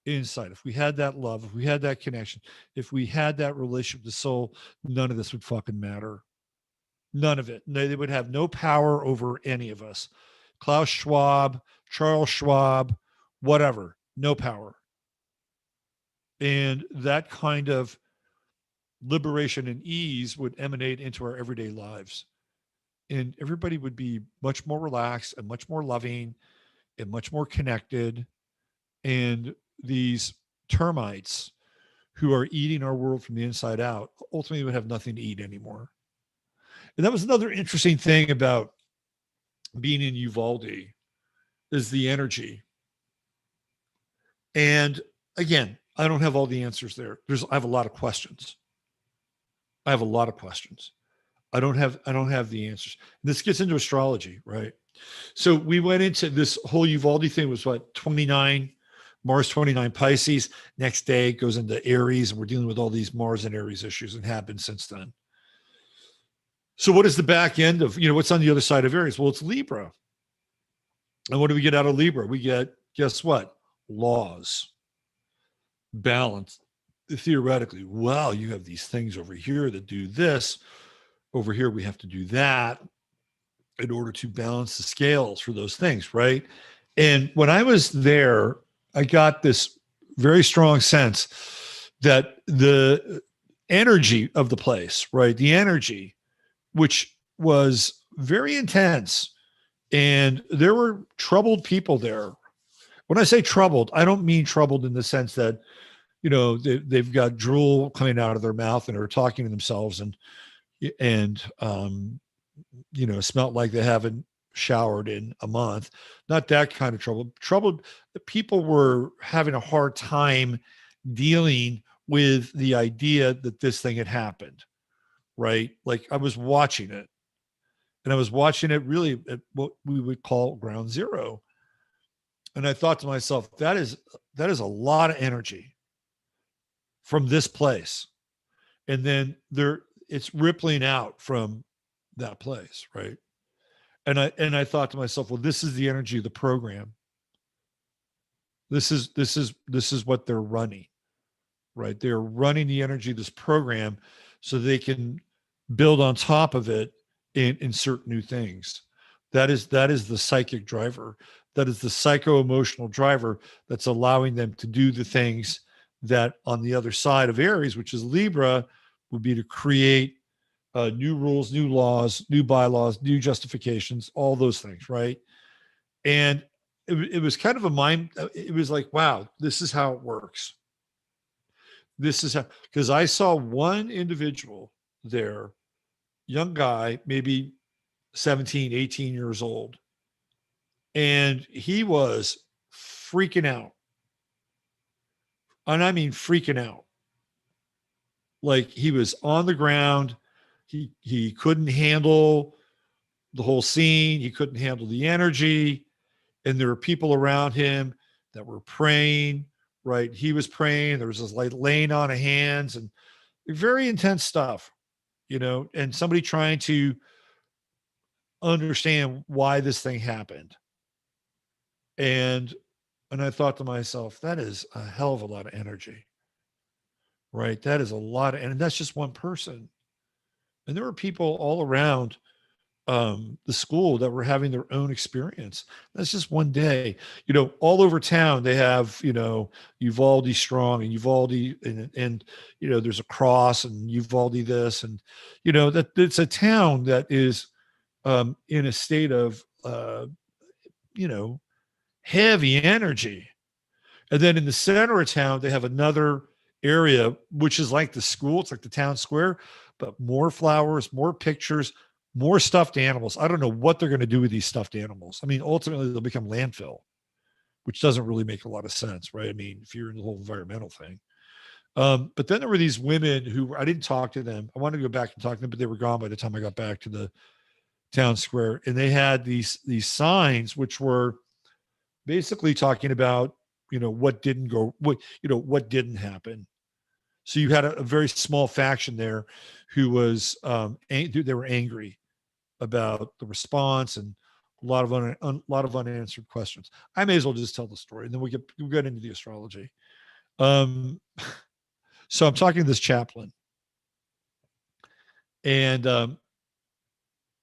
S1: insight, if we had that love, if we had that connection, if we had that relationship with the soul, none of this would fucking matter. None of it. They would have no power over any of us. Klaus Schwab, Charles Schwab, whatever, no power. And that kind of liberation and ease would emanate into our everyday lives. And everybody would be much more relaxed and much more loving and much more connected. And these termites who are eating our world from the inside out ultimately would have nothing to eat anymore. And that was another interesting thing about being in Uvalde is the energy. And again, I don't have all the answers there. I have a lot of questions. I don't have the answers. This gets into astrology, right? So we went into this whole Uvalde thing was what, 29, Mars 29 Pisces. Next day it goes into Aries, and we're dealing with all these Mars and Aries issues and have been since then. So what is the back end of, what's on the other side of Aries? Well, it's Libra. And what do we get out of Libra? We get, guess what? Laws, balance. Theoretically, well, you have these things over here that do this. Over here, we have to do that in order to balance the scales for those things, right? And when I was there, I got this very strong sense that the energy of the place, right? The energy, which was very intense, and there were troubled people there. When I say troubled, I don't mean troubled in the sense that, they've got drool coming out of their mouth and are talking to themselves and smelt like they haven't showered in a month. Not that kind of trouble. Troubled, the people were having a hard time dealing with the idea that this thing had happened, right? Like I was watching it, and I was watching it really at what we would call ground zero. And I thought to myself, that is a lot of energy from this place. And then it's rippling out from that place, right? And I thought to myself, well, this is the energy of the program. This is what they're running, right? They're running the energy of this program so they can build on top of it and insert new things. That is the psychic driver. That is the psycho-emotional driver that's allowing them to do the things that on the other side of Aries, which is Libra, would be to create new rules, new laws, new bylaws, new justifications, all those things, right? And it was kind of it was like, wow, this is how it works. This is how, because I saw one individual there, young guy, maybe 17, 18 years old, and he was freaking out. And I mean freaking out. Like he was on the ground. He couldn't handle the whole scene. He couldn't handle the energy. And there were people around him that were praying, right? He was praying. There was this like laying on of hands and very intense stuff, and somebody trying to understand why this thing happened. And I thought to myself, that is a hell of a lot of energy, right? That is a lot and that's just one person. And there were people all around the school that were having their own experience. That's just one day, all over town. They have, Uvalde strong and Uvalde and there's a cross and Uvalde this, and, that it's a town that is in a state of, heavy energy. And then in the center of town, they have another area, which is like the school. It's like the town square, but more flowers, more pictures, more stuffed animals. I don't know what they're going to do with these stuffed animals. I mean, ultimately they'll become landfill, which doesn't really make a lot of sense, right? I mean, if you're in the whole environmental thing. But then there were these women who I didn't talk to them. I wanted to go back and talk to them, but they were gone by the time I got back to the town square. And they had these signs, which were basically talking about, what didn't happen. So you had a very small faction there who was, they were angry about the response and a lot of unanswered questions. I may as well just tell the story, and then we'll get into the astrology. Um, so I'm talking to this chaplain, and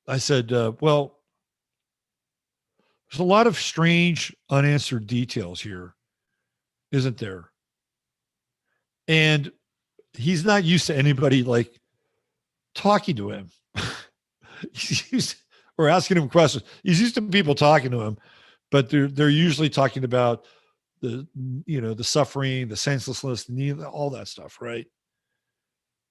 S1: I said, well, there's a lot of strange unanswered details here, isn't there? And he's not used to anybody like talking to him. Or asking him questions. He's used to people talking to him, but they're usually talking about the suffering, the senselessness, the need, all that stuff, right?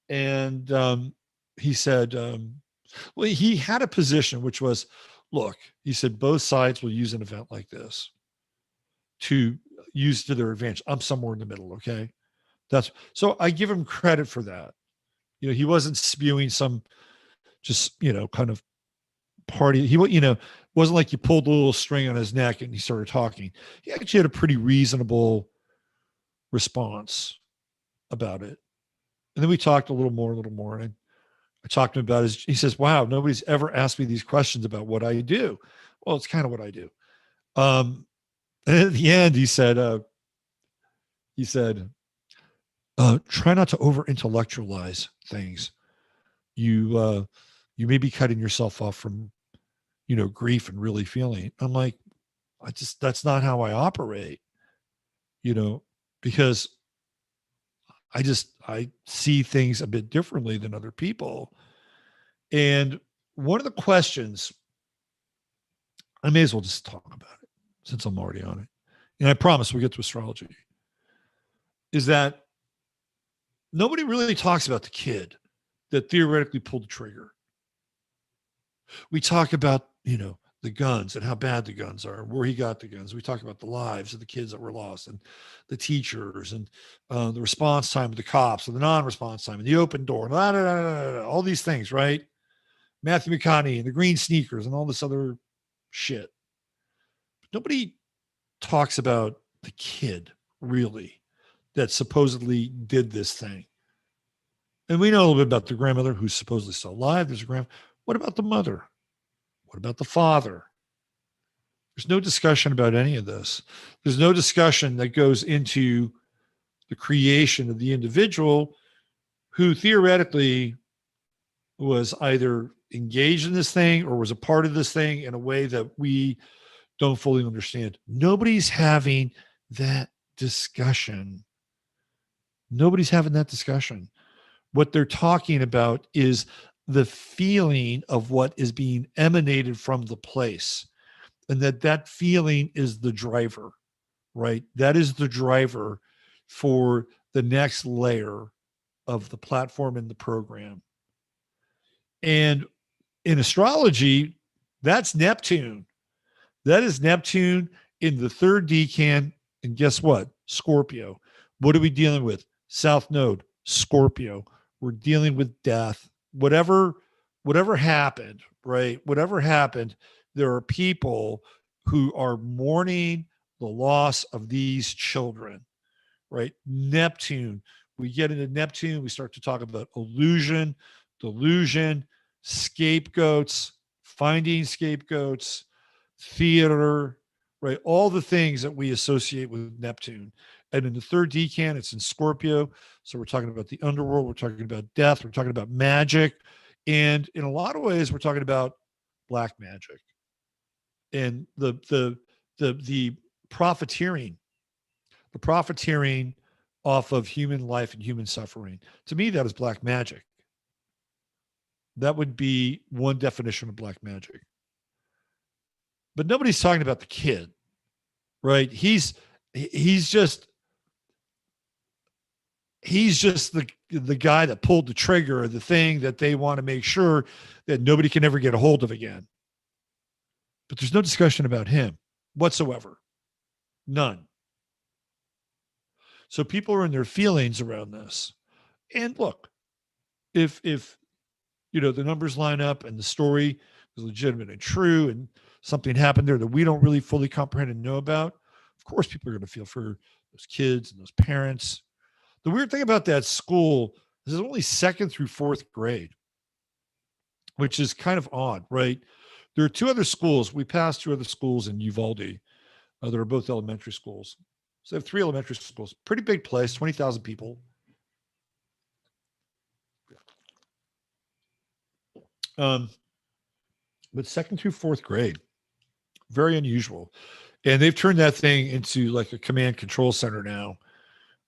S1: And he said, well, he had a position which was, look, he said, both sides will use an event like this to use to their advantage. I'm somewhere in the middle, okay? So I give him credit for that. He wasn't spewing some just, kind of party. He, wasn't like you pulled a little string on his neck and he started talking. He actually had a pretty reasonable response about it. And then we talked a little more. And I talked to him about he says, wow, nobody's ever asked me these questions about what I do. Well, it's kind of what I do. And at the end, he said, try not to over intellectualize things. You may be cutting yourself off from, grief and really feeling. I'm like, that's not how I operate, because I see things a bit differently than other people. And one of the questions, I may as well just talk about it since I'm already on it. And I promise we'll get to astrology, is that nobody really talks about the kid that theoretically pulled the trigger. We talk about, the guns and how bad the guns are, where he got the guns. We talk about the lives of the kids that were lost and the teachers and the response time of the cops and the non-response time and the open door, and all these things, right? Matthew McConaughey and the green sneakers and all this other shit. But nobody talks about the kid, really, that supposedly did this thing. And we know a little bit about the grandmother who's supposedly still alive. There's a grandmother. What about the mother? What about the father? There's no discussion about any of this. There's no discussion that goes into the creation of the individual who theoretically was either engaged in this thing or was a part of this thing in a way that we don't fully understand. Nobody's having that discussion. Nobody's having that discussion. What they're talking about is the feeling of what is being emanated from the place, and that feeling is the driver, right? That is the driver for the next layer of the platform and the program. And in astrology, that's Neptune. That is Neptune in the third decan. And guess what? Scorpio. What are we dealing with? South Node, Scorpio. We're dealing with death. Whatever happened, right? Whatever happened, there are people who are mourning the loss of these children, right? Neptune. We get into Neptune, we start to talk about illusion, delusion, scapegoats, finding scapegoats, theater, right? All the things that we associate with Neptune. And in the third decan, it's in Scorpio. So we're talking about the underworld. We're talking about death. We're talking about magic. And in a lot of ways, we're talking about black magic and the profiteering off of human life and human suffering. To me, that is black magic. That would be one definition of black magic. But nobody's talking about the kid, right? He's just the guy that pulled the trigger of the thing that they want to make sure that nobody can ever get a hold of again. But there's no discussion about him whatsoever. None. So people are in their feelings around this. And look, if the numbers line up and the story is legitimate and true and something happened there that we don't really fully comprehend and know about, of course people are going to feel for those kids and those parents. The weird thing about that school is it's only second through fourth grade, which is kind of odd, right? There are two other schools. We passed two other schools in Uvalde. That are both elementary schools. So they have three elementary schools. Pretty big place, 20,000 people. But second through fourth grade, very unusual. And they've turned that thing into like a command control center now.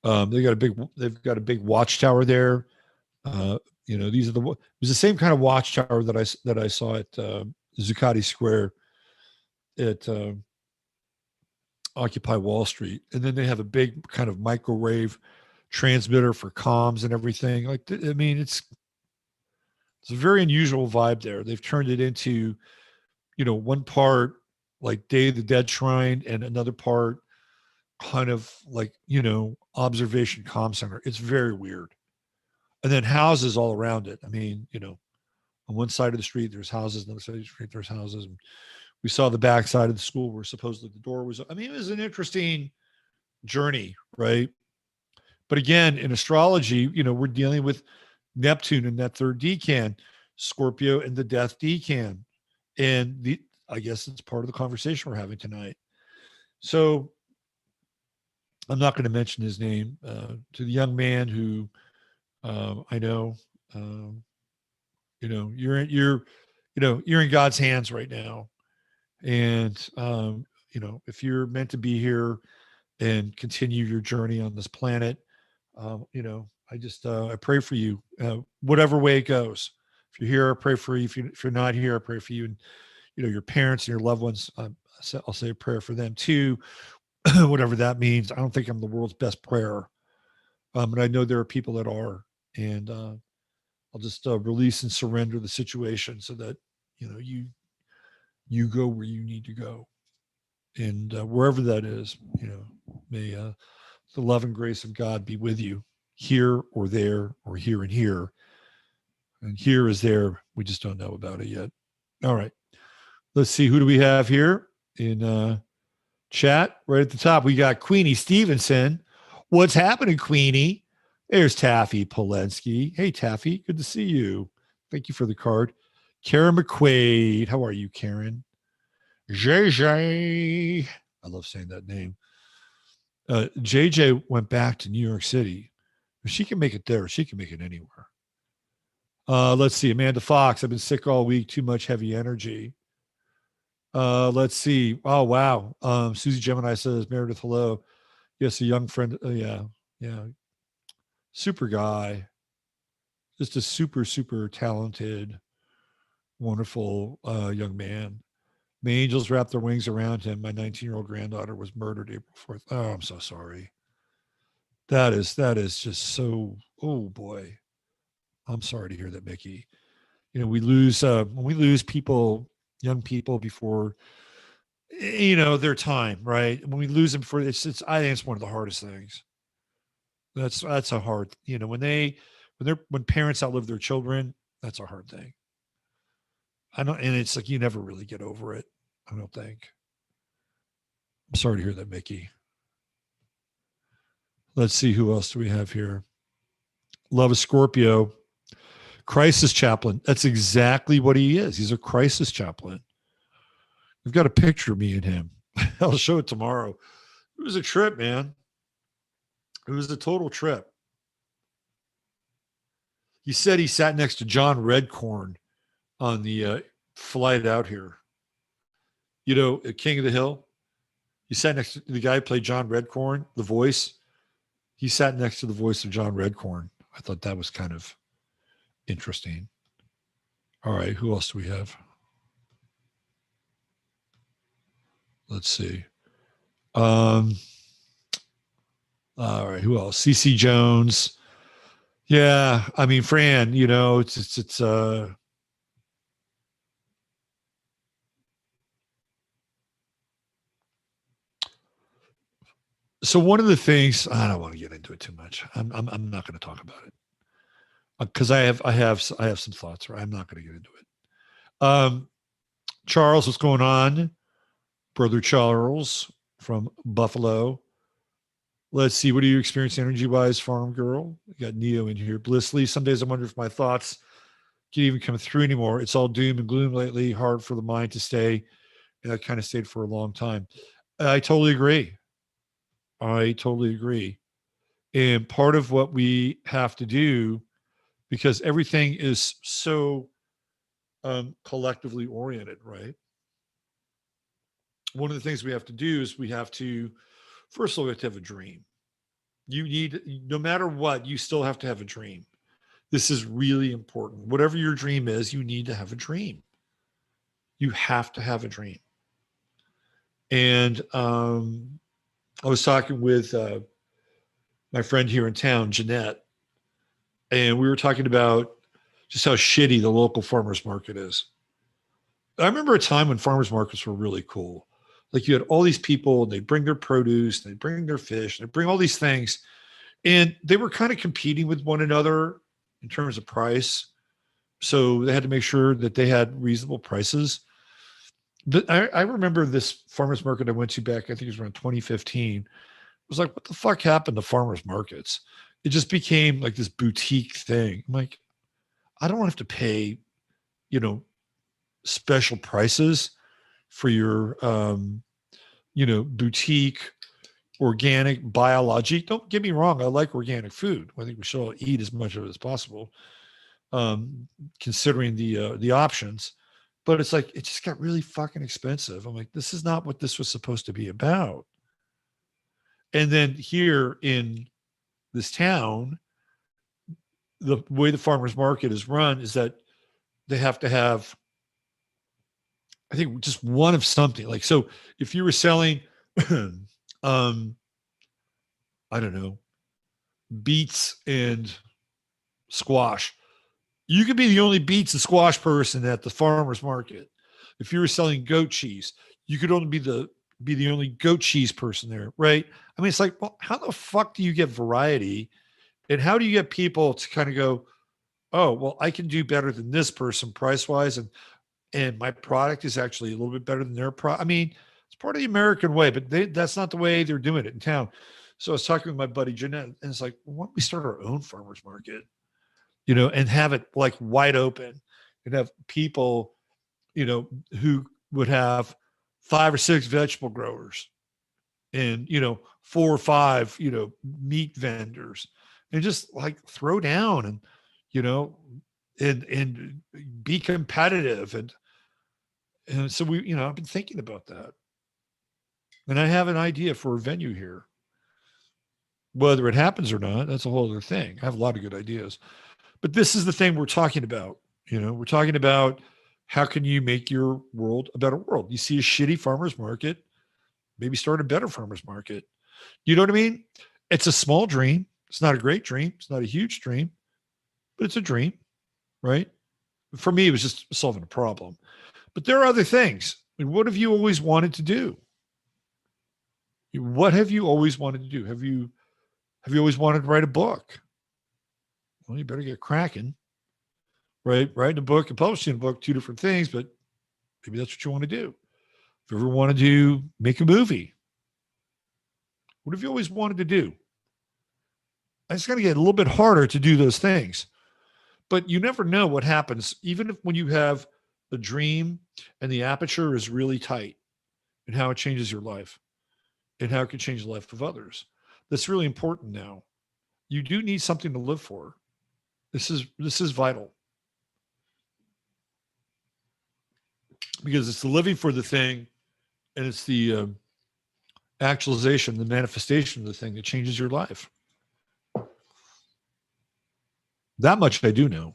S1: They've got a big watchtower there. These are it was the same kind of watchtower that I saw at Zuccotti Square at Occupy Wall Street. And then they have a big kind of microwave transmitter for comms and everything. It's a very unusual vibe there. They've turned it into, one part like Day of the Dead Shrine and another part kind of like, observation comm center. It's very weird. And then houses all around it. On one side of the street, there's houses. On the other side of the street, there's houses. And we saw the back side of the school where supposedly the door was. It was an interesting journey, right? But again, in astrology, we're dealing with Neptune in that third decan, Scorpio and the death decan. And I guess it's part of the conversation we're having tonight. So I'm not going to mention his name. To the young man who I know, you're in God's hands right now. And, if you're meant to be here and continue your journey on this planet, I pray for you, whatever way it goes. If you're here, I pray for you. If you're not here, I pray for you. And, your parents and your loved ones, I'll say a prayer for them too, whatever that means. I don't think I'm the world's best prayer. But I know there are people that are, and I'll just release and surrender the situation so that, you go where you need to go. And wherever that is, may the love and grace of God be with you here or there or here and here. And here is there. We just don't know about it yet. All right. Let's see. Who do we have here in chat? Right at the top, we got Queenie Stevenson. What's happening, Queenie? There's Taffy Polensky. Hey, Taffy. Good to see you. Thank you for the card. Karen McQuaid. How are you, Karen? JJ. I love saying that name. JJ went back to New York City. If she can make it there, she can make it anywhere. Let's see. Amanda Fox. I've been sick all week. Too much heavy energy. Let's see. Oh, wow. Susie Gemini says, Meredith, hello. Yes, a young friend. Yeah. Super guy. Just a super, super talented, wonderful young man. My angels wrapped their wings around him. My 19-year-old granddaughter was murdered April 4th. Oh, I'm so sorry. That is just so, oh boy. I'm sorry to hear that, Mickey. We lose, when we lose people, young people before, their time, right? When we lose them I think it's one of the hardest things. That's a hard, when parents outlive their children, that's a hard thing. And it's like, you never really get over it. I don't think. I'm sorry to hear that, Mickey. Let's see. Who else do we have here? Love a Scorpio. Crisis chaplain. That's exactly what he is. He's a crisis chaplain. We've got a picture of me and him. I'll show it tomorrow. It was a trip, man. It was a total trip. He said he sat next to John Redcorn on the flight out here. At King of the Hill. He sat next to the guy who played John Redcorn, the voice. He sat next to the voice of John Redcorn. I thought that was kind of interesting. All right, who else do we have? Let's see. All right, who else? CC Jones. Yeah, Fran, it's so one of the things, I don't want to get into it too much. I'm not going to talk about it because I have some thoughts. Right, I'm not going to get into it. Charles, what's going on? Brother Charles from Buffalo. Let's see. What are you experiencing energy-wise, farm girl? We got Neo in here. Blissly. Some days I wonder if my thoughts can even come through anymore. It's all doom and gloom lately. Hard for the mind to stay. And I kind of stayed for a long time. I totally agree. I totally agree. And part of what we have to do, because everything is so collectively oriented, right? One of the things we have to do is we have to, first of all, we have to have a dream. You need, no matter what, you still have to have a dream. This is really important. Whatever your dream is, you need to have a dream. You have to have a dream. And I was talking with my friend here in town, Jeanette, and we were talking about just how shitty the local farmers market is. I remember a time when farmers markets were really cool. Like you had all these people, and they bring their produce, and they bring their fish, and they bring all these things, and they were kind of competing with one another in terms of price. So they had to make sure that they had reasonable prices. But I remember this farmers market I went to back, I think it was around 2015. It was like, what the fuck happened to farmers markets? It just became like this boutique thing. I'm like, I don't have to pay, you know, special prices for your, boutique organic biology. Don't get me wrong. I like organic food. I think we should all eat as much of it as possible, considering the options. But it's like, it just got really fucking expensive. I'm like, this is not what this was supposed to be about. And then here in this town, the way the farmers market is run is that they have to have, I think, just one of something. Like, so if you were selling, I don't know, beets and squash, you could be the only beets and squash person at the farmers market. If you were selling goat cheese, you could only be the only goat cheese person there, right? I mean, it's like, well, how the fuck do you get variety, and how do you get people to kind of go, oh, well, I can do better than this person price wise, and my product is actually a little bit better than their product. I mean, it's part of the American way, but that's not the way they're doing it in town. So I was talking with my buddy Jeanette, and it's like, well, why don't we start our own farmers market, and have it like wide open, and have people, who would have 5 or 6 vegetable growers, and 4 or 5, meat vendors, and just like throw down, and you know and be competitive, and so I've been thinking about that, and I have an idea for a venue here. Whether it happens or not, that's a whole other thing. I have a lot of good ideas, but this is the thing we're talking about. We're talking about, how can you make your world a better world? You see a shitty farmer's market, maybe start a better farmer's market. You know what I mean? It's a small dream. It's not a great dream. It's not a huge dream, but it's a dream, right? For me, it was just solving a problem. But there are other things. I mean, what have you always wanted to do? What have you always wanted to do? Have you always wanted to write a book? Well, you better get cracking, right? Writing a book and publishing a book, two different things, but maybe that's what you want to do. If you ever wanted to make a movie, what have you always wanted to do? It's going to get a little bit harder to do those things, but you never know what happens. Even if when you have a dream and the aperture is really tight, and how it changes your life and how it can change the life of others. That's really important now. You do need something to live for. This is vital, because it's the living for the thing, and it's the actualization, the manifestation of the thing that changes your life. That much I do know.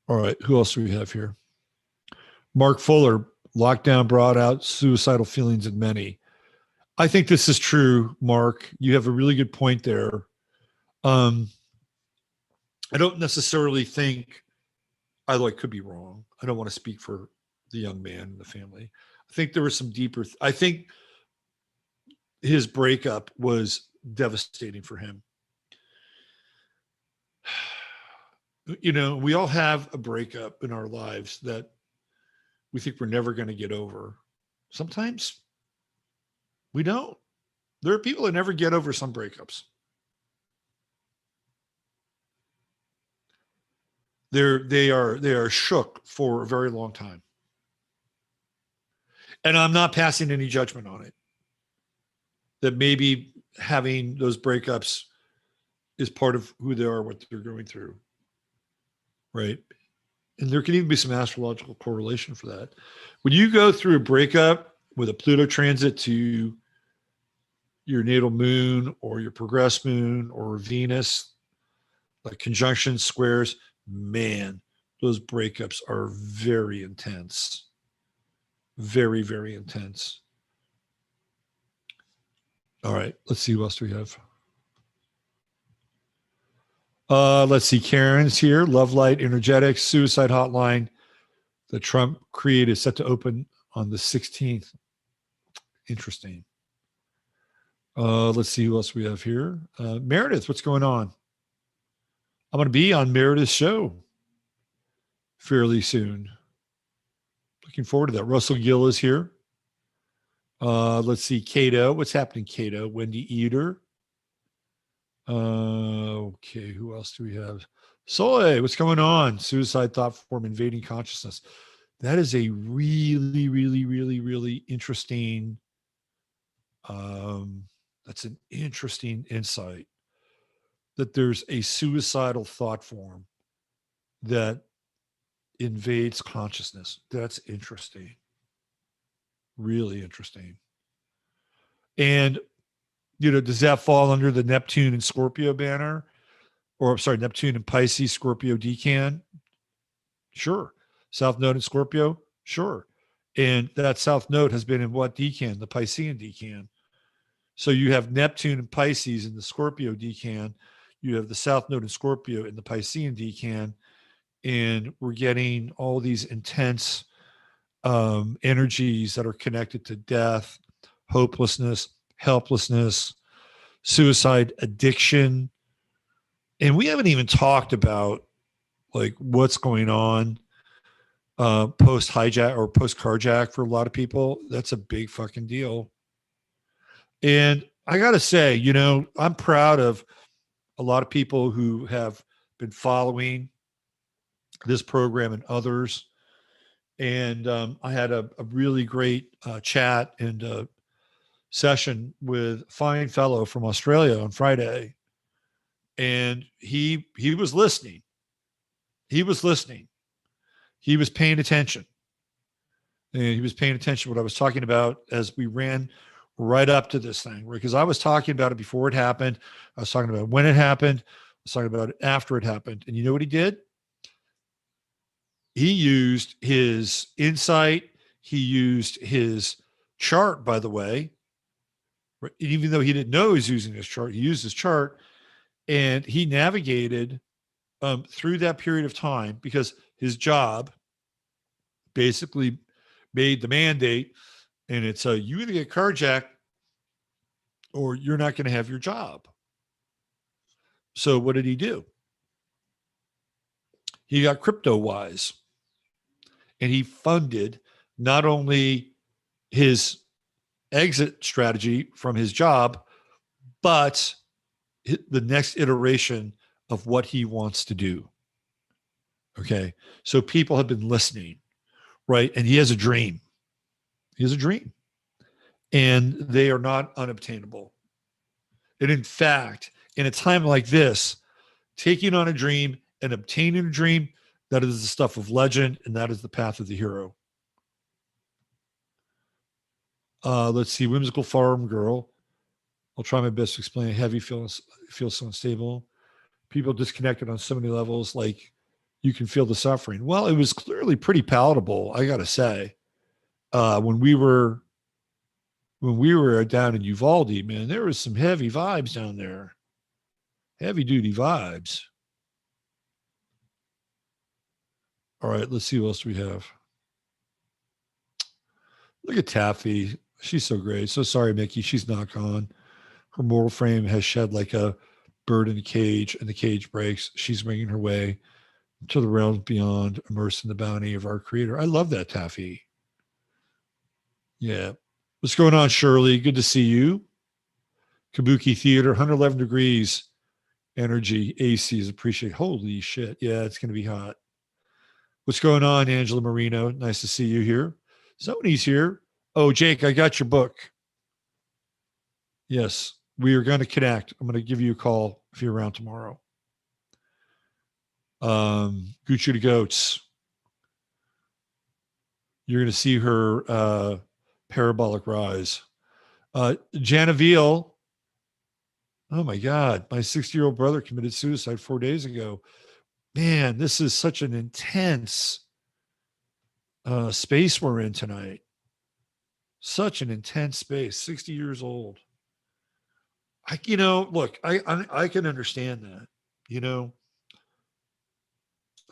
S1: All right, who else do we have here? Mark Fuller, lockdown brought out suicidal feelings in many. I think this is true, Mark. You have a really good point there. I don't necessarily think, I could be wrong. I don't want to speak for the young man and the family. I think there was some deeper, I think his breakup was devastating for him. We all have a breakup in our lives that we think we're never going to get over. Sometimes we don't. There are people that never get over some breakups. They are shook for a very long time. And I'm not passing any judgment on it. That maybe having those breakups is part of who they are, what they're going through. Right. And there can even be some astrological correlation for that. When you go through a breakup with a Pluto transit to your natal moon or your progressed moon or Venus, like conjunctions, squares, man, those breakups are very intense. Very, very intense. All right, let's see what else do we have. Let's see. Karen's here. Love Light, Energetics, Suicide Hotline. The Trump created is set to open on the 16th. Interesting. Let's see who else we have here. Meredith, what's going on? I'm going to be on Meredith's show fairly soon. Looking forward to that. Russell Gill is here. Let's see. Cato. What's happening, Cato? Wendy Eater. Okay, who else do we have? Soleil, what's going on? Suicide thought form invading consciousness. That is a really, really, really, really interesting. That's an interesting insight. That there's a suicidal thought form that invades consciousness. That's interesting. Really interesting. And does that fall under the Neptune and Scorpio banner? Or, sorry, Neptune and Pisces, Scorpio decan? Sure. South Node in Scorpio? Sure. And that South Node has been in what decan? The Piscean decan. So you have Neptune and Pisces in the Scorpio decan. You have the South Node in Scorpio in the Piscean decan. And we're getting all these intense energies that are connected to death, hopelessness, helplessness, suicide, addiction. And we haven't even talked about like what's going on post hijack or post carjack for a lot of people. That's a big fucking deal. And I got to say, I'm proud of a lot of people who have been following this program and others. And I had a really great chat and session with a fine fellow from Australia on Friday. And he was listening. He was listening. He was paying attention. And he was paying attention to what I was talking about as we ran right up to this thing. Because I was talking about it before it happened. I was talking about when it happened. I was talking about it after it happened. And you know what he did? He used his insight. He used his chart, by the way. Even though he didn't know he was using his chart, he used his chart. And he navigated through that period of time because his job basically made the mandate. And it's you either get carjacked or you're not going to have your job. So what did he do? He got crypto wise. And he funded not only his exit strategy from his job, but the next iteration of what he wants to do. Okay. So people have been listening, right? And he has a dream. He has a dream. And they are not unobtainable. And in fact, in a time like this, taking on a dream and obtaining a dream, that is the stuff of legend, and that is the path of the hero. Let's see. Whimsical Farm Girl. I'll try my best to explain. Heavy feels so unstable. People disconnected on so many levels, like you can feel the suffering. Well, it was clearly pretty palatable, I got to say. When we were down in Uvalde, man, there was some heavy vibes down there. Heavy duty vibes. All right, let's see what else we have. Look at Taffy. She's so great. So sorry, Mickey. She's not gone. Her mortal frame has shed like a bird in a cage, and the cage breaks. She's winging her way to the realms beyond, immersed in the bounty of our Creator. I love that, Taffy. Yeah. What's going on, Shirley? Good to see you. Kabuki Theater, 111 degrees energy. AC is appreciated. Holy shit. Yeah, it's going to be hot. What's going on, Angela Marino? Nice to see you here. Sony's here. Oh, Jake, I got your book. Yes, we are going to connect. I'm going to give you a call if you're around tomorrow. Gucci the Goats. You're going to see her parabolic rise. Janaville. Oh my God. My 60-year-old brother committed suicide 4 days ago. Man, this is such an intense space we're in tonight. Such an intense space. 60 years old. Look, I can understand that.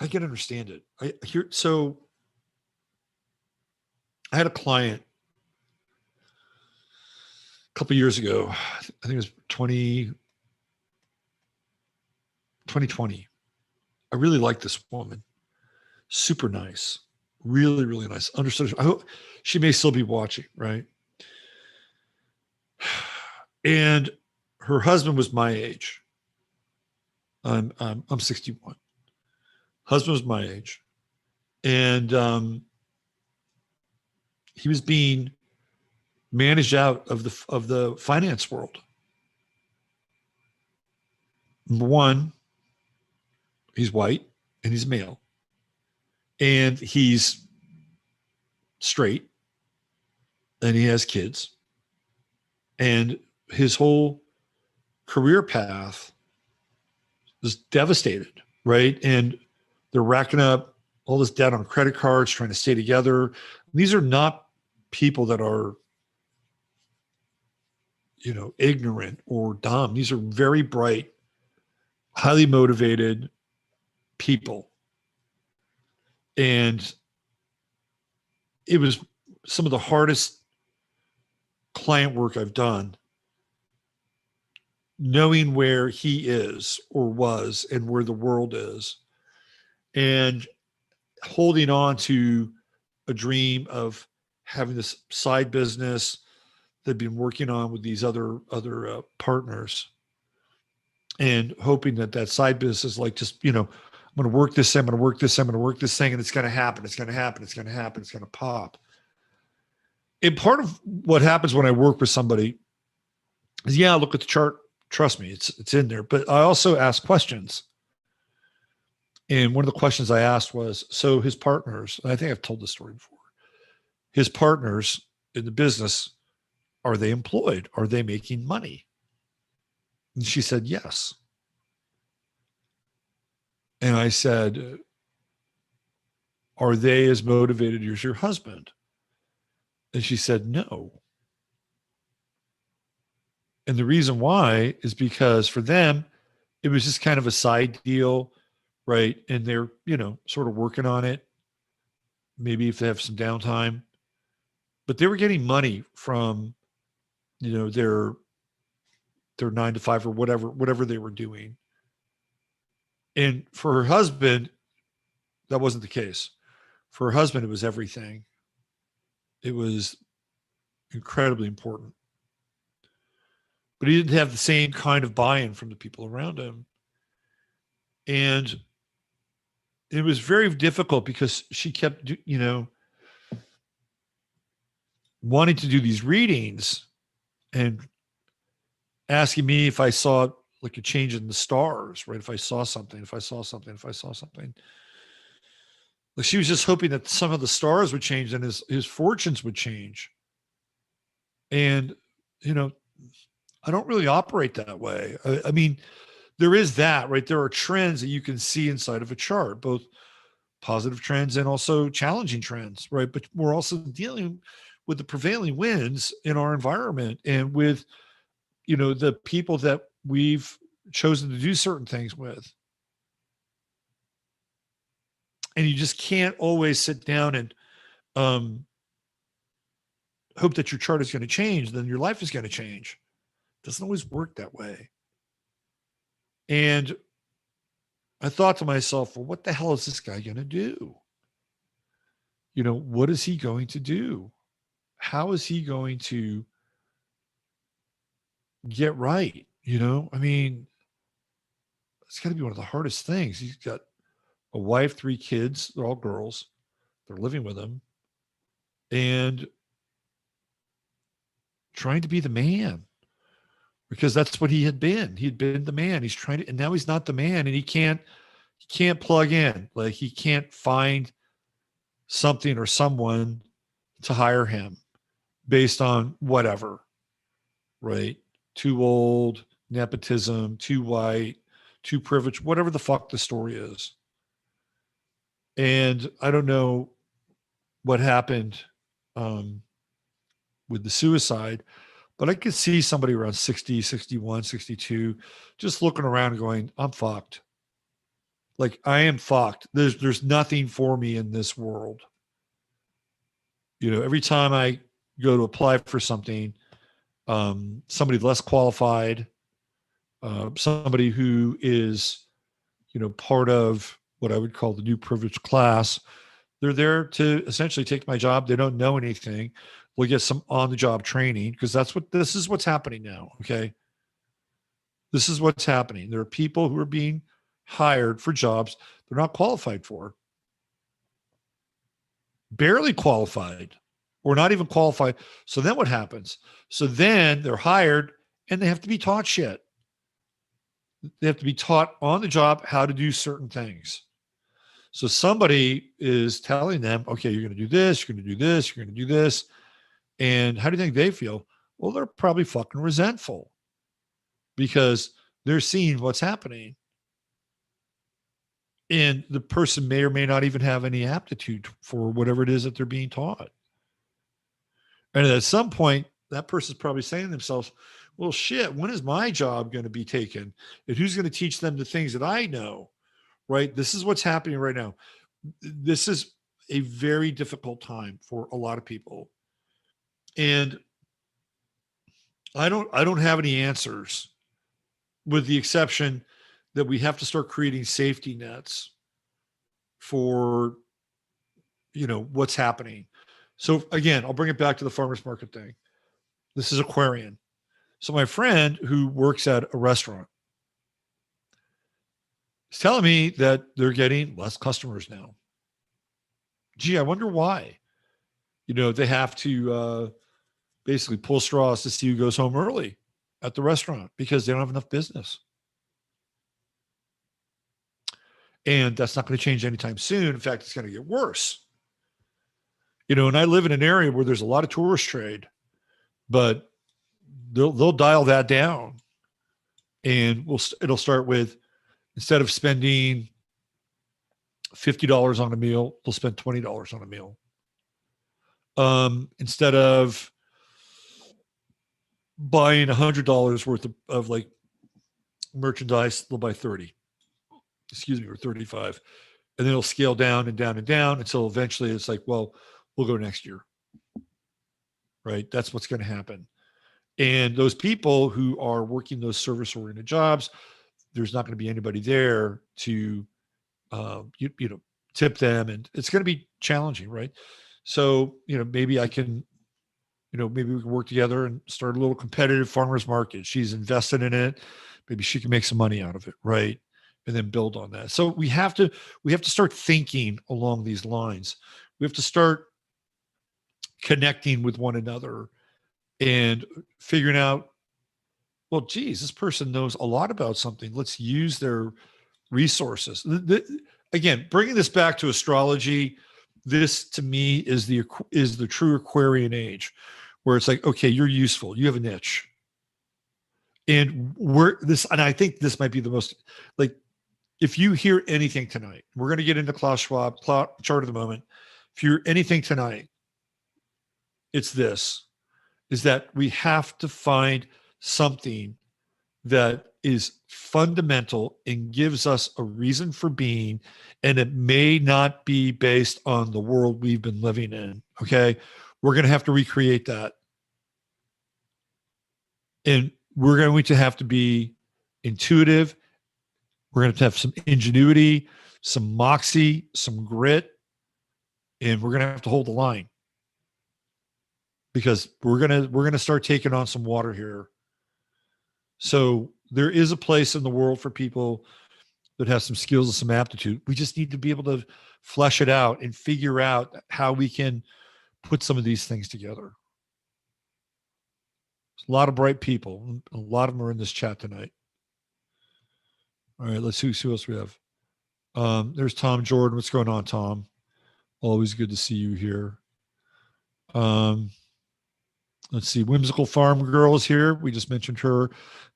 S1: I can understand it. So I had a client a couple years ago. I think it was 2020. I really liked this woman. Super nice. Really, really nice. Understood. I hope she may still be watching, right? And her husband was my age. I'm 61. Husband was my age. And he was being managed out of the finance world. Number one, he's white and he's male. And he's straight and he has kids. And his whole career path was devastated, right? And they're racking up all this debt on credit cards, trying to stay together. These are not people that are, ignorant or dumb. These are very bright, highly motivated people. And it was some of the hardest client work I've done, knowing where he is or was and where the world is, and holding on to a dream of having this side business they've been working on with these other partners, and hoping that side business is like, just, I'm going to work this, I'm going to work this, I'm going to work this thing, and it's going to happen. It's going to happen. It's going to happen. It's going to pop. And part of what happens when I work with somebody is, yeah, look at the chart. Trust me, it's in there. But I also ask questions. And one of the questions I asked was, so his partners, and I think I've told this story before, his partners in the business, are they employed? Are they making money? And she said, yes. And I said, are they as motivated as your husband? And she said, no. And the reason why is because for them, it was just kind of a side deal, right? And they're, sort of working on it. Maybe if they have some downtime, but they were getting money from, their 9 to 5 or whatever they were doing. And for her husband, that wasn't the case. For her husband, it was everything. It was incredibly important. But he didn't have the same kind of buy-in from the people around him. And it was very difficult because she kept, wanting to do these readings and asking me if I saw like a change in the stars, right? If I saw something. Like, she was just hoping that some of the stars would change and his fortunes would change. And, I don't really operate that way. I mean, there is that, right? There are trends that you can see inside of a chart, both positive trends and also challenging trends, right? But we're also dealing with the prevailing winds in our environment and with, the people that we've chosen to do certain things with. And you just can't always sit down and hope that your chart is going to change, then your life is going to change. It doesn't always work that way. And I thought to myself, well, what the hell is this guy going to do? What is he going to do? How is he going to get right. You know, I mean, it's got to be one of the hardest things. He's got a wife, 3 kids. They're all girls. They're living with him and trying to be the man because that's what he had been. He'd been the man. He's trying to, and now he's not the man, and he can't plug in. Like he can't find something or someone to hire him based on whatever, right? Too old, nepotism, too white, too privileged, whatever the fuck the story is. And I don't know what happened with the suicide, but I could see somebody around 60, 61, 62, just looking around and going, I'm fucked. Like I am fucked. There's nothing for me in this world. You know, every time I go to apply for something, somebody less qualified, somebody who is, you know, part of what I would call the new privileged class, they're there to essentially take my job. They don't know anything. We'll get some on-the-job training because this is what's happening now. Okay. This is what's happening. There are people who are being hired for jobs they're not qualified for, barely qualified, or not even qualified. So then what happens? So then they're hired and they have to be taught shit. They have to be taught on the job how to do certain things. So somebody is telling them, okay, you're going to do this, you're going to do this, you're going to do this. And how do you think they feel? Well, they're probably fucking resentful because they're seeing what's happening. And the person may or may not even have any aptitude for whatever it is that they're being taught. And at some point, that person's probably saying to themselves, well, shit, when is my job going to be taken? And who's going to teach them the things that I know? Right? This is what's happening right now. This is a very difficult time for a lot of people. And I don't have any answers, with the exception that we have to start creating safety nets for, you know, what's happening. So again, I'll bring it back to the farmers market thing. This is Aquarian. So my friend who works at a restaurant is telling me that they're getting less customers now. Gee, I wonder why. You know, they have to basically pull straws to see who goes home early at the restaurant because they don't have enough business. And that's not going to change anytime soon. In fact, it's going to get worse. You know, and I live in an area where there's a lot of tourist trade, but they'll dial that down, and it'll start with, instead of spending $50 on a meal, they'll spend $20 on a meal. Instead of buying $100 worth of like merchandise, they'll buy 30, or 35. And then it'll scale down and down and down until eventually it's like, well, we'll go next year. Right? That's what's going to happen. And those people who are working those service-oriented jobs, there's not going to be anybody there to, you know, tip them, and it's going to be challenging, right? So, you know, maybe I can, you know, maybe we can work together and start a little competitive farmers market. She's invested in it. Maybe she can make some money out of it, right? And then build on that. So we have to start thinking along these lines. We have to start connecting with one another and figuring out, well, geez, this person knows a lot about something. Let's use their resources. Again, bringing this back to astrology, this to me is the true Aquarian age, where it's like, okay, you're useful. You have a niche. And I think this might be the most, like, if you hear anything tonight, we're going to get into Klaus Schwab chart of the moment. If you hear anything tonight, it's this, is that we have to find something that is fundamental and gives us a reason for being. And it may not be based on the world we've been living in. Okay. We're going to have to recreate that. And we're going to have to be intuitive. We're going to have some ingenuity, some moxie, some grit, and we're going to have to hold the line, because we're going to start taking on some water here. So there is a place in the world for people that have some skills and some aptitude. We just need to be able to flesh it out and figure out how we can put some of these things together. A lot of bright people. A lot of them are in this chat tonight. All right, let's see who else we have. There's Tom Jordan. What's going on, Tom? Always good to see you here. Let's see. Whimsical Farm Girl is here. We just mentioned her.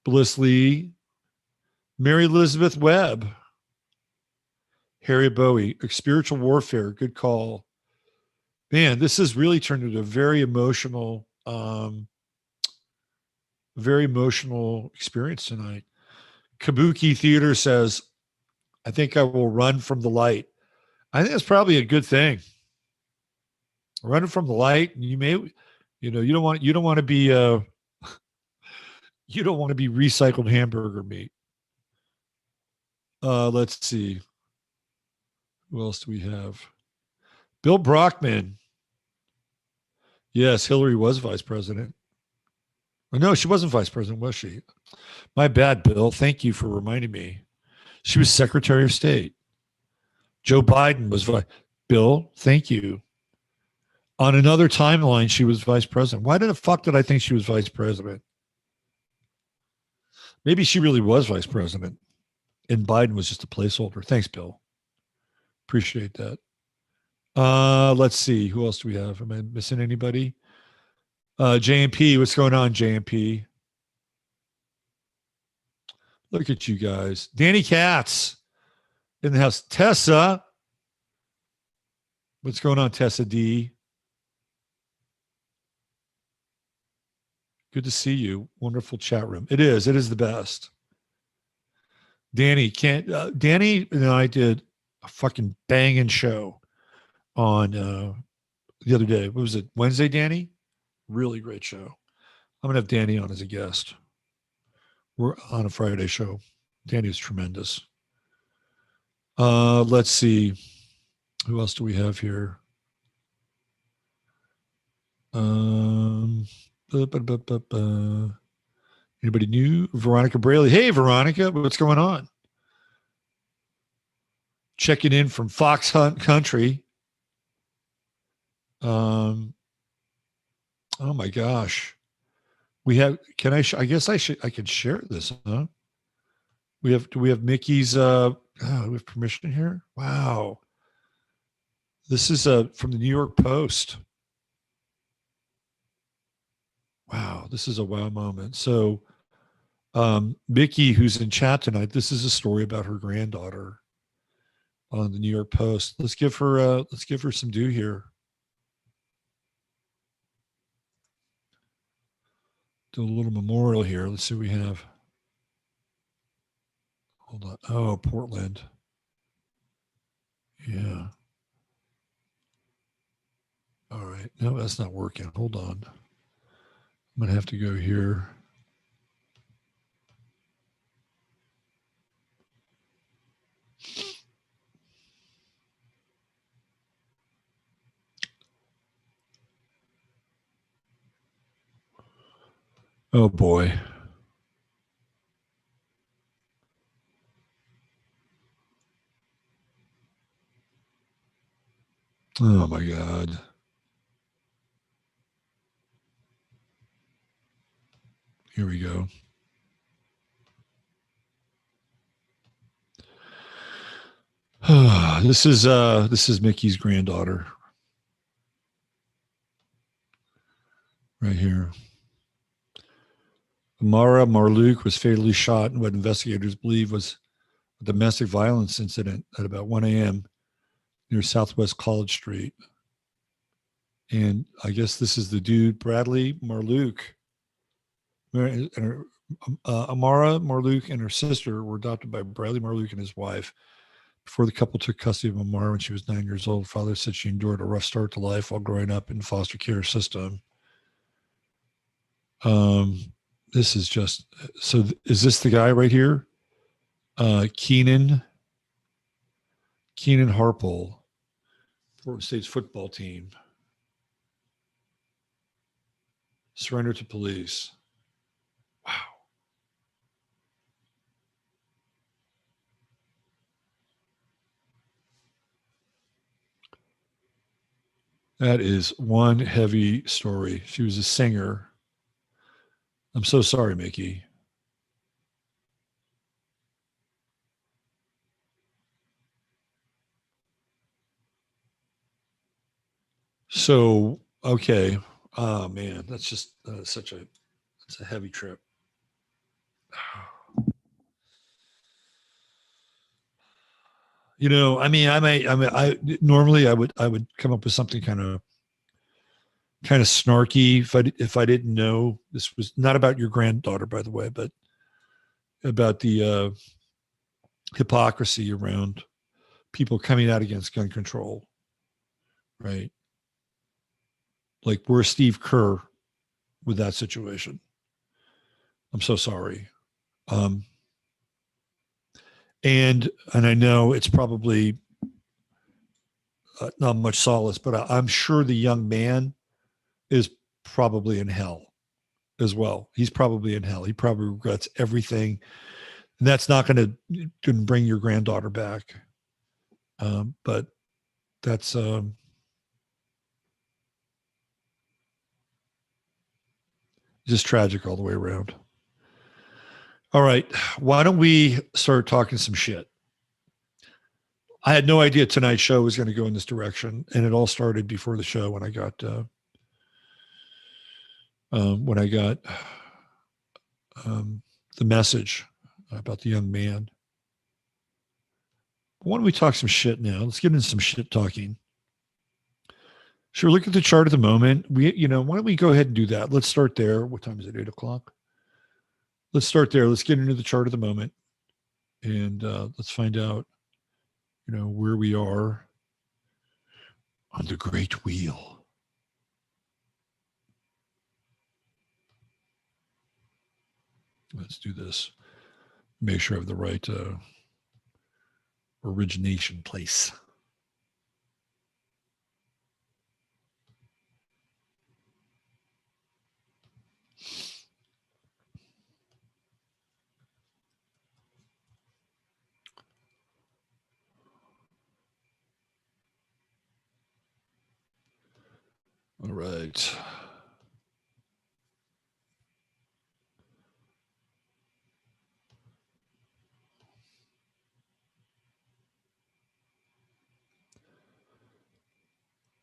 S1: Bliss Lee. Mary Elizabeth Webb. Harry Bowie. Spiritual Warfare. Good call. Man, this has really turned into a very emotional experience tonight. Kabuki Theater says, I think I will run from the light. I think that's probably a good thing. Running from the light, you may, you don't want to be you don't want to be recycled hamburger meat. Let's see. Who else do we have? Bill Brockman. Yes, Hillary was vice president. Oh, no, she wasn't vice president, was she? My bad, Bill. Thank you for reminding me. She was Secretary of State. Joe Biden was vice. Bill, thank you. On another timeline, she was vice president. Why the fuck did I think she was vice president? Maybe she really was vice president and Biden was just a placeholder. Thanks, Bill. Appreciate that. Let's see. Who else do we have? Am I missing anybody? JMP. What's going on, JMP? Look at you guys. Danny Katz in the house. Tessa. What's going on, Tessa D? Good to see you. Wonderful chat room. It is the best. Danny and I did a fucking banging show on the other day. What was it? Wednesday, Danny? Really great show. I'm gonna have Danny on as a guest. We're on a Friday show. Danny was tremendous. Let's see. Who else do we have here? Anybody new? Veronica Braley. Hey, Veronica, what's going on? Checking in from Fox Hunt Country. Oh my gosh. We have, I guess I can share this, huh? Do we have Mickey's, we have permission here? Wow. This is from the New York Post. Wow, this is a wow moment. So Mickey, who's in chat tonight, this is a story about her granddaughter on the New York Post. Let's give her some due here. Do a little memorial here. Let's see what we have. Hold on. Oh, Portland. Yeah. All right. No, that's not working. Hold on. I'm going to have to go here. Oh, boy. Oh, my God. Here we go. This is Mickey's granddaughter. Right here. Amara Marluke was fatally shot in what investigators believe was a domestic violence incident at about 1 a.m. near Southwest College Street. And I guess this is the dude, Bradley Marluke. Amara Marluke and her sister were adopted by Bradley Marluke and his wife. Before the couple took custody of Amara when she was 9 years old, father said she endured a rough start to life while growing up in the foster care system. This is just, so is this the guy right here? Keenan Harpole, Florida State's football team. Surrender to police. Wow. That is one heavy story. She was a singer. I'm so sorry, Mickey. So, okay. Oh man, that's just it's a heavy trip. You know, I mean, I normally I would come up with something kind of snarky if I didn't know this was not about your granddaughter, by the way, but about the hypocrisy around people coming out against gun control, right? Like we're Steve Kerr with that situation. I'm so sorry. Um, and I know it's probably not much solace, but I'm sure the young man is probably in hell as well. He's probably in hell. He probably regrets everything, and that's not going to bring your granddaughter back. But that's just tragic all the way around. All right, why don't we start talking some shit? I had no idea tonight's show was going to go in this direction, and it all started before the show when I got the message about the young man. Why don't we talk some shit now? Let's get into some shit talking. Should we look at the chart at the moment? Why don't we go ahead and do that? Let's start there. What time is it? 8:00. Let's start there. Let's get into the chart of the moment, and let's find out, where we are on the great wheel. Let's do this. Make sure I have the right origination place. All right.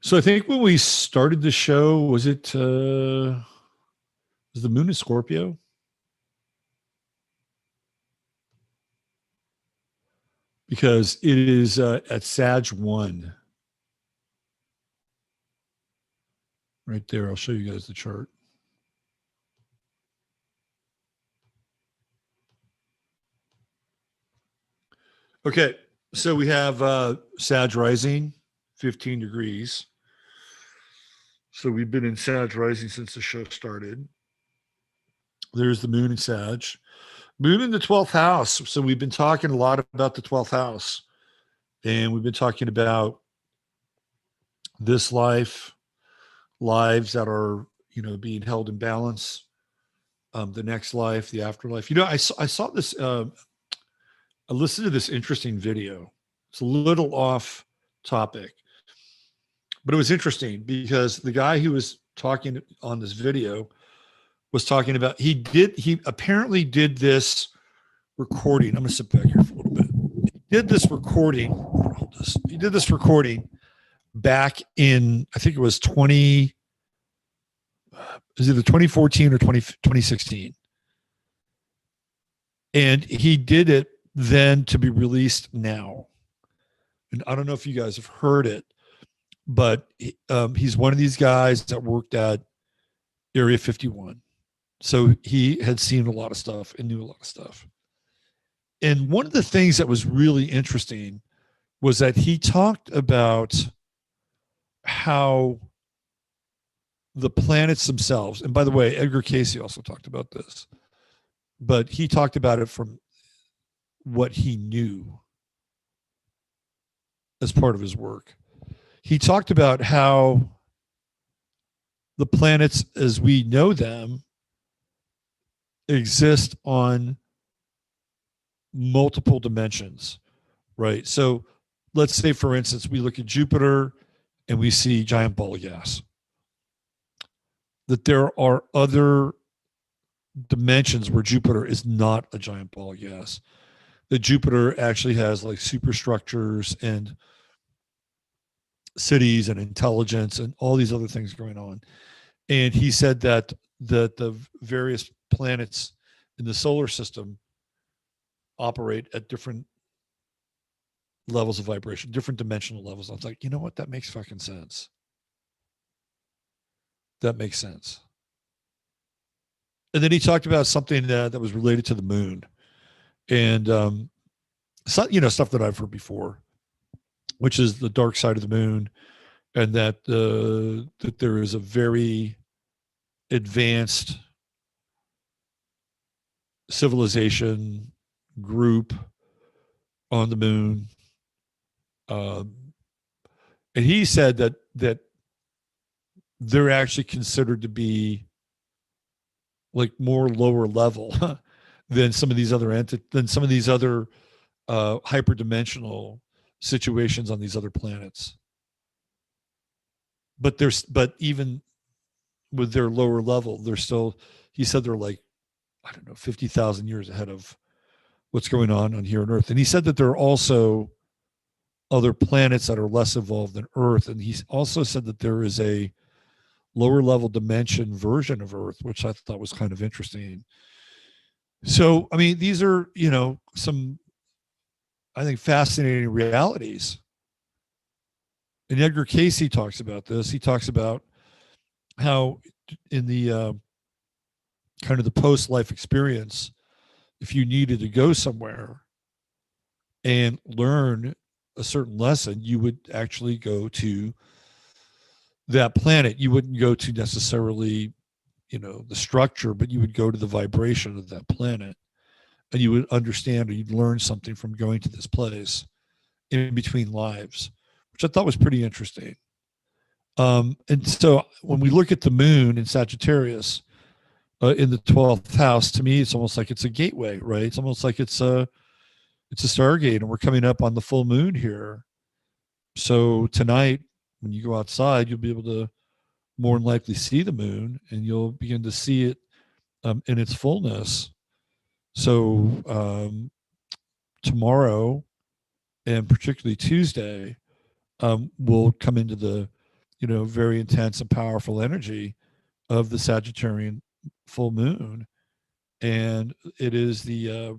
S1: So I think when we started the show, was the moon in Scorpio? Because it is at Sag 1. Right there. I'll show you guys the chart. Okay. So we have Sag rising, 15 degrees. So we've been in Sag rising since the show started. There's the moon in Sag. Moon in the 12th house. So we've been talking a lot about the 12th house. And we've been talking about this life, lives that are, being held in balance, the next life, the afterlife. I saw this, I listened to this interesting video. It's a little off topic, but it was interesting because the guy who was talking on this video was talking about, he apparently did this recording. I'm going to sit back here for a little bit. He did this recording. He did this recording back in, I think it was either 2014 or 2016. And he did it then to be released now. And I don't know if you guys have heard it, but he's one of these guys that worked at Area 51. So he had seen a lot of stuff and knew a lot of stuff. And one of the things that was really interesting was that he talked about how the planets themselves, and by the way, Edgar Cayce also talked about this, but he talked about it from what he knew as part of his work. He talked about how the planets as we know them exist on multiple dimensions, right? So let's say, for instance, we look at Jupiter and we see giant ball of gas. That there are other dimensions where Jupiter is not a giant ball of gas. That Jupiter actually has like superstructures and cities and intelligence and all these other things going on. And he said that the various planets in the solar system operate at different levels of vibration, different dimensional levels. I was like, you know what? That makes fucking sense. That makes sense. And then he talked about something that was related to the moon, and so, stuff that I've heard before, which is the dark side of the moon, and that there is a very advanced civilization group on the moon. And he said that they're actually considered to be like more lower level than some of these other hyperdimensional situations on these other planets. But even with their lower level, they're still, he said they're like, I don't know, 50,000 years ahead of what's going on here on Earth. And he said that there are also other planets that are less evolved than Earth. And he also said that there is a lower level dimension version of Earth, which I thought was kind of interesting. So, I mean, these are, some, I think, fascinating realities. And Edgar Cayce talks about this. He talks about how in the kind of the post-life experience, if you needed to go somewhere and learn a certain lesson, you would actually go to that planet. You wouldn't go to necessarily, the structure, but you would go to the vibration of that planet, and you would understand, or you'd learn something from going to this place in between lives, which I thought was pretty interesting. And so when we look at the moon in Sagittarius in the 12th house, to me, it's almost like it's a gateway, right? It's almost like it's a Stargate, and we're coming up on the full moon here. So tonight, when you go outside, you'll be able to more than likely see the moon, and you'll begin to see it in its fullness. So tomorrow, and particularly Tuesday, will come into the, very intense and powerful energy of the Sagittarian full moon. And it is the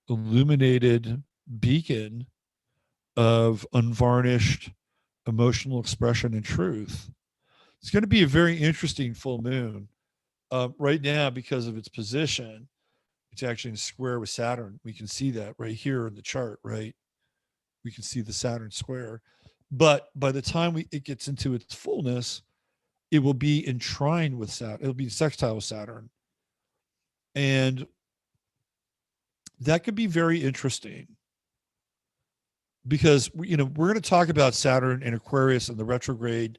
S1: illuminated beacon of unvarnished emotional expression and truth. It's going to be a very interesting full moon. Right now, because of its position, it's actually in square with Saturn. We can see that right here in the chart, right? We can see the Saturn square. But by the time it gets into its fullness, it will be in trine with Saturn. It'll be sextile with Saturn. And that could be very interesting, because, we're going to talk about Saturn and Aquarius and the retrograde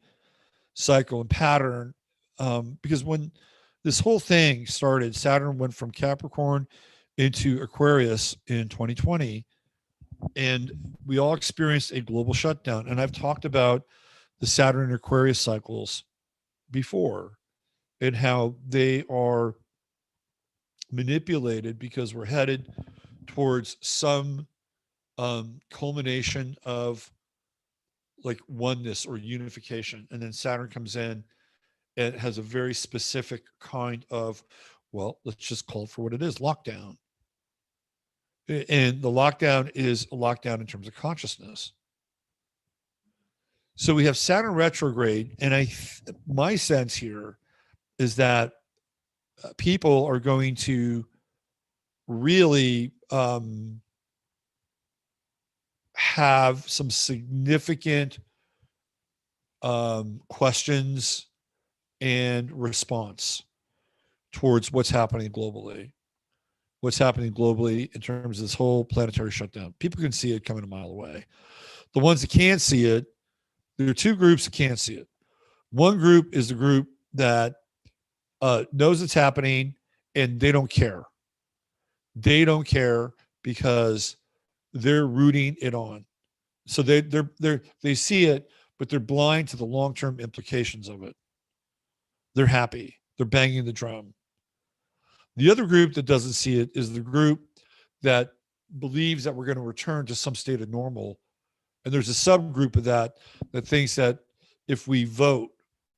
S1: cycle and pattern, because when this whole thing started, Saturn went from Capricorn into Aquarius in 2020, and we all experienced a global shutdown. And I've talked about the Saturn and Aquarius cycles before, and how they are manipulated because we're headed towards some culmination of like oneness or unification. And then Saturn comes in and has a very specific kind of, well, let's just call it for what it is, lockdown. And the lockdown is a lockdown in terms of consciousness. So we have Saturn retrograde, and my sense here is that people are going to really have some significant questions and response towards what's happening globally. What's happening globally in terms of this whole planetary shutdown. People can see it coming a mile away. The ones that can't see it, there are two groups that can't see it. One group is the group that knows it's happening, and they don't care. They don't care because they're rooting it on. So they see it, but they're blind to the long-term implications of it. They're happy. They're banging the drum. The other group that doesn't see it is the group that believes that we're going to return to some state of normal. And there's a subgroup of that thinks that if we vote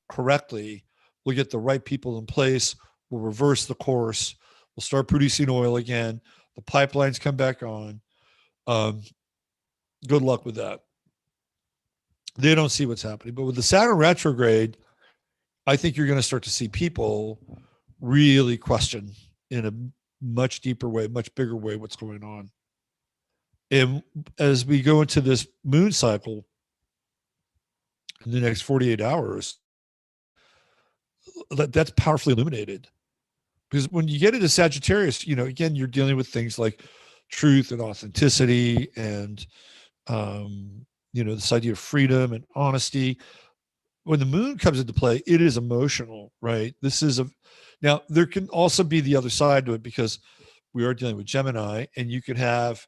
S1: correctly, we'll get the right people in place, we'll reverse the course, we'll start producing oil again, the pipelines come back on. Good luck with that. They don't see what's happening. But with the Saturn retrograde, I think you're going to start to see people really question in a much deeper way, much bigger way what's going on. And as we go into this moon cycle in the next 48 hours, that's powerfully illuminated. Because when you get into Sagittarius, again, you're dealing with things like truth and authenticity and, this idea of freedom and honesty. When the moon comes into play, it is emotional, right? Now there can also be the other side to it, because we are dealing with Gemini, and you could have,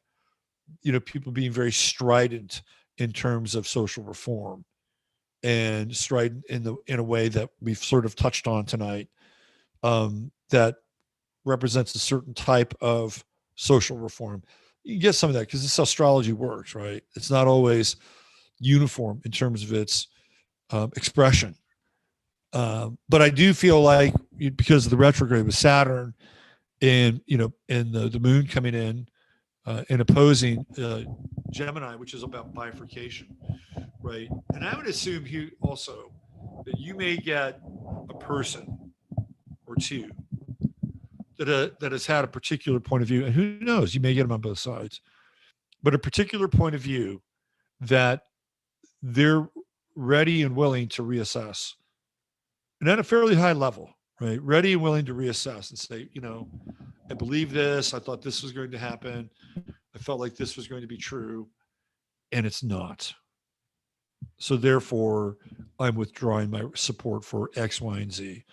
S1: people being very strident in terms of social reform, and strident in a way that we've sort of touched on tonight, that represents a certain type of social reform. You get some of that because this astrology works, right? It's not always uniform in terms of its expression. But I do feel like, because of the retrograde with Saturn and, and the moon coming in and opposing Gemini, which is about bifurcation, right? And I would assume here also that you may get a person or two that has had a particular point of view, and who knows, you may get them on both sides, but a particular point of view that they're ready and willing to reassess, and at a fairly high level, right? Ready and willing to reassess and say, I believe this, I thought this was going to happen, I felt like this was going to be true, and it's not. So therefore, I'm withdrawing my support for X, Y, and Z.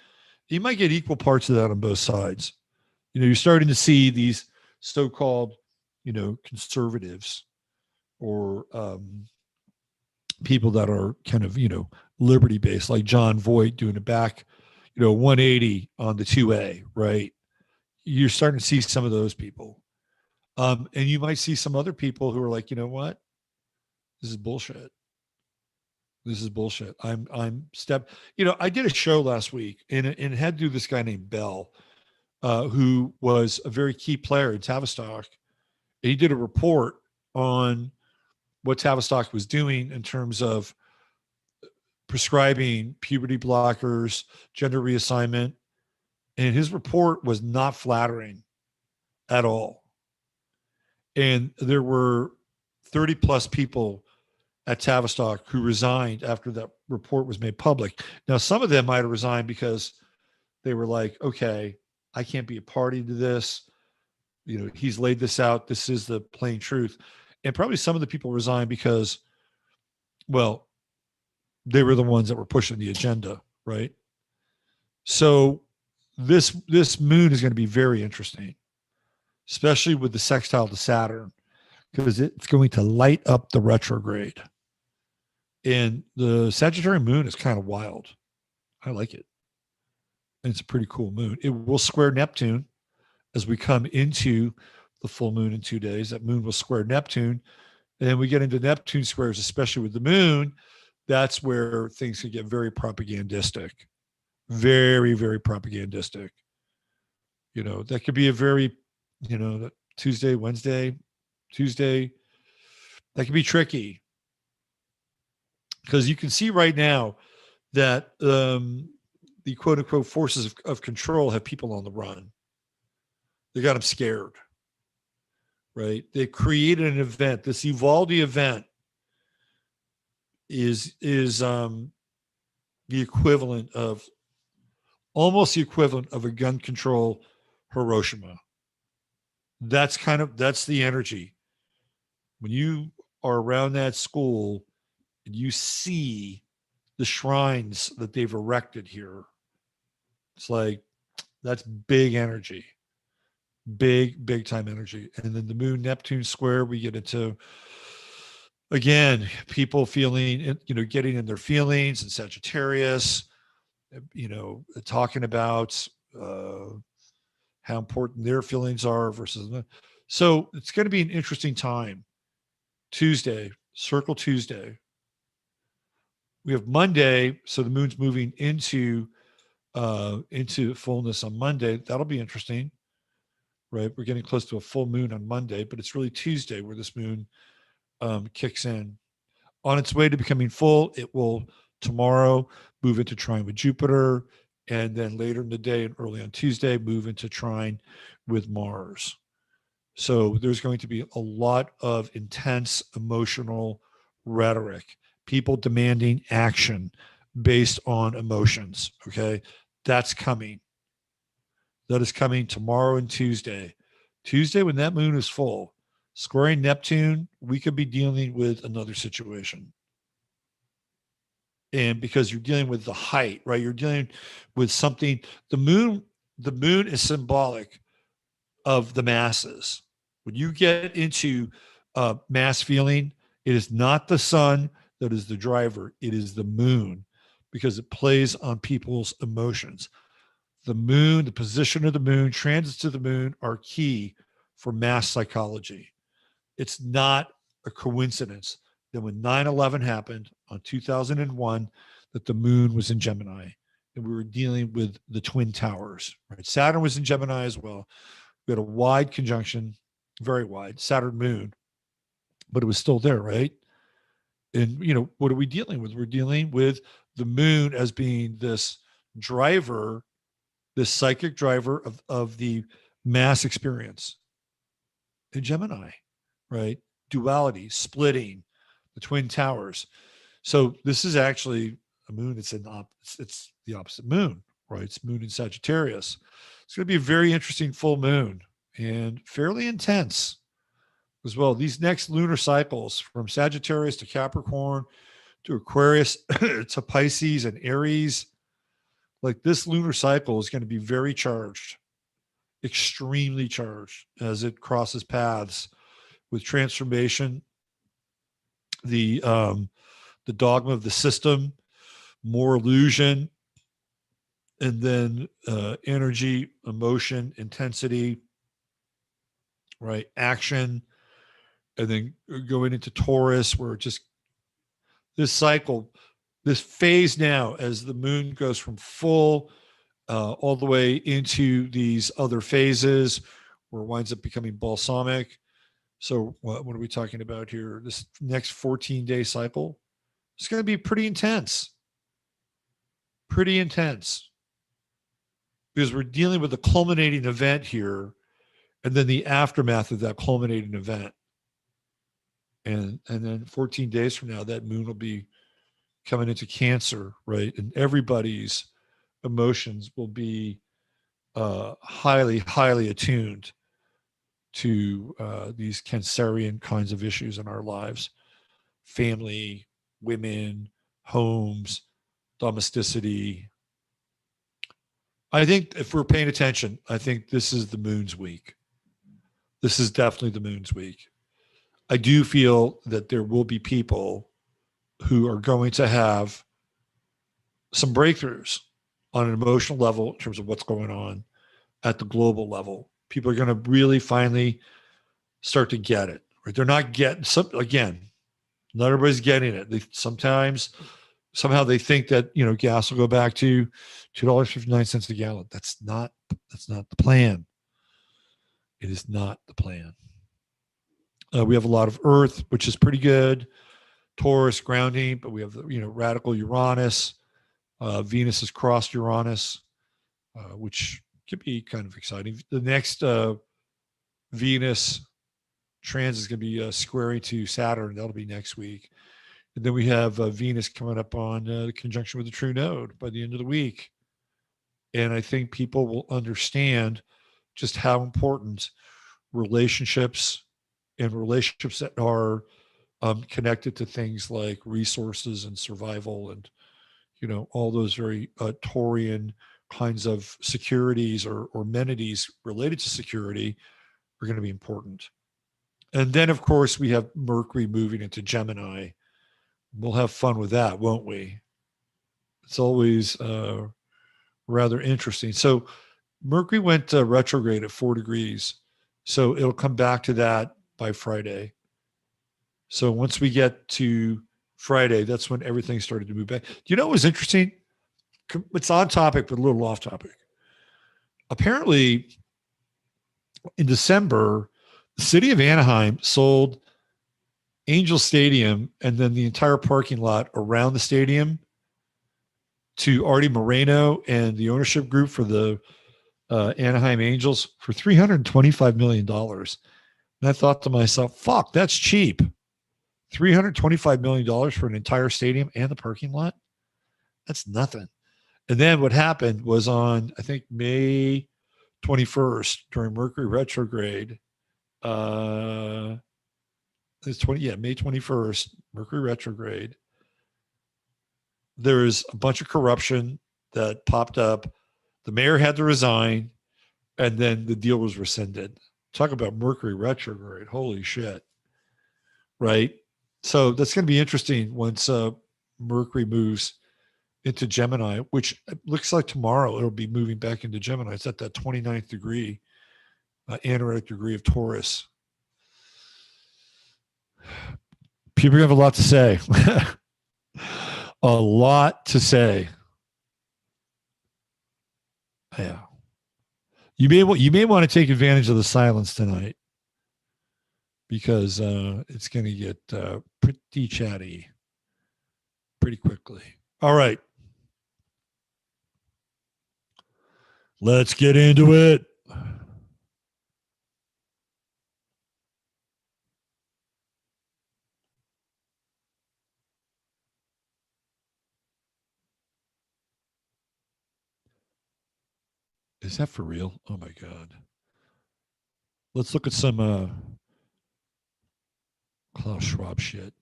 S1: You might get equal parts of that on both sides. You're starting to see these so-called, conservatives, or people that are kind of, liberty-based, like John Voight doing it back, 180 on the 2A, right? You're starting to see some of those people. And you might see some other people who are like, you know what? This is bullshit. This is bullshit. I did a show last week, and it had to do with this guy named Bell, who was a very key player in Tavistock. And he did a report on what Tavistock was doing in terms of prescribing puberty blockers, gender reassignment. And his report was not flattering at all. And there were 30 plus people at Tavistock who resigned after that report was made public. Now, some of them might have resigned because they were like, okay, I can't be a party to this. He's laid this out. This is the plain truth. And probably some of the people resigned because, well, they were the ones that were pushing the agenda, right? So this moon is going to be very interesting, especially with the sextile to Saturn, because it's going to light up the retrograde. And the Sagittarius moon is kind of wild. I like it. And it's a pretty cool moon. It will square Neptune as we come into the full moon in 2 days. That moon will square Neptune. And then we get into Neptune squares, especially with the moon. That's where things can get very propagandistic. Very, very propagandistic. That could be a very, Tuesday, Wednesday, Tuesday. That can be tricky. Because you can see right now that the quote unquote forces of control have people on the run. They got them scared, right? They created an event. This Uvalde event is the equivalent of, almost the equivalent of a gun control Hiroshima. That's the energy. When you are around that school and you see the shrines that they've erected here, it's like, that's big energy, big time energy. And then the moon Neptune square, we get into again, people feeling, getting in their feelings, and Sagittarius, talking about how important their feelings are versus. So it's going to be an interesting time. Tuesday, Circle Tuesday. We have Monday, so the moon's moving into fullness on Monday. That'll be interesting, right? We're getting close to a full moon on Monday, but it's really Tuesday where this moon kicks in. On its way to becoming full, it will tomorrow move into trine with Jupiter, and then later in the day and early on Tuesday, move into trine with Mars. So there's going to be a lot of intense emotional rhetoric, people demanding action based on emotions. Okay. That's coming. That is coming tomorrow and Tuesday. Tuesday, when that moon is full, squaring Neptune, we could be dealing with another situation. And because you're dealing with the height, right? You're dealing with something. The moon is symbolic of the masses. When you get into mass feeling, it is not the sun that is the driver. It is the moon, because it plays on people's emotions. The moon, the position of the moon, transits to the moon are key for mass psychology. It's not a coincidence that when 9/11 happened on 2001, that the moon was in Gemini and we were dealing with the twin towers, right? Saturn was in Gemini as well. We had a wide conjunction, very wide, Saturn moon, but it was still there, right? And, what are we dealing with? We're dealing with the moon as being this driver, this psychic driver of the mass experience in Gemini, right? Duality, splitting, the twin towers. So this is actually a moon. It's the opposite moon, right? It's moon in Sagittarius. It's going to be a very interesting full moon and fairly intense as well. These next lunar cycles from Sagittarius to Capricorn to Aquarius to Pisces and Aries, like this lunar cycle is going to be very charged, extremely charged as it crosses paths with transformation, the dogma of the system, more illusion, and then energy, emotion, intensity, right? Action, and then going into Taurus, where it just this cycle, this phase now, as the moon goes from full all the way into these other phases, where it winds up becoming balsamic. So what are we talking about here? This next 14-day cycle, it's going to be pretty intense. Pretty intense. Because we're dealing with a culminating event here, and then the aftermath of that culminating event. And then 14 days from now, that moon will be coming into Cancer, right? And everybody's emotions will be highly, highly attuned to these Cancerian kinds of issues in our lives: family, women, homes, domesticity. I think if we're paying attention, I think this is the moon's week. This is definitely the moon's week. I do feel that there will be people who are going to have some breakthroughs on an emotional level in terms of what's going on at the global level. People are going to really finally start to get it. Right? They're not getting some, again, not everybody's getting it. Somehow they think that, gas will go back to $2.59 a gallon. That's not the plan. It is not the plan. We have a lot of Earth, which is pretty good. Taurus grounding, but we have radical Uranus. Venus has crossed Uranus, which could be kind of exciting. The next Venus transit is going to be squaring to Saturn. That'll be next week. And then we have Venus coming up on the conjunction with the true node by the end of the week. And I think people will understand just how important relationships and relationships that are connected to things like resources and survival and, all those very Taurian kinds of securities or amenities related to security are going to be important. And then, of course, we have Mercury moving into Gemini. We'll have fun with that, won't we? It's always rather interesting. So Mercury went retrograde at 4 degrees. So it'll come back to that by Friday. So once we get to Friday, that's when everything started to move back. Do you know what was interesting? It's on topic, but a little off topic. Apparently, in December, the city of Anaheim sold Angel Stadium and then the entire parking lot around the stadium to Artie Moreno and the ownership group for the Anaheim Angels for $325 million. And I thought to myself, fuck, that's cheap. $325 million for an entire stadium and the parking lot? That's nothing. And then what happened was on, I think, May 21st during Mercury retrograde, May 21st, Mercury retrograde, there's a bunch of corruption that popped up. The mayor had to resign, and then the deal was rescinded. Talk about Mercury retrograde. Holy shit. Right? So that's going to be interesting once Mercury moves into Gemini, which looks like tomorrow it'll be moving back into Gemini. It's at that 29th degree, anaretic degree of Taurus. People have a lot to say. A lot to say. Yeah. You may want to take advantage of the silence tonight because it's going to get pretty chatty pretty quickly. All right. Let's get into it. Is that for real? Oh my God. Let's look at some Klaus Schwab shit.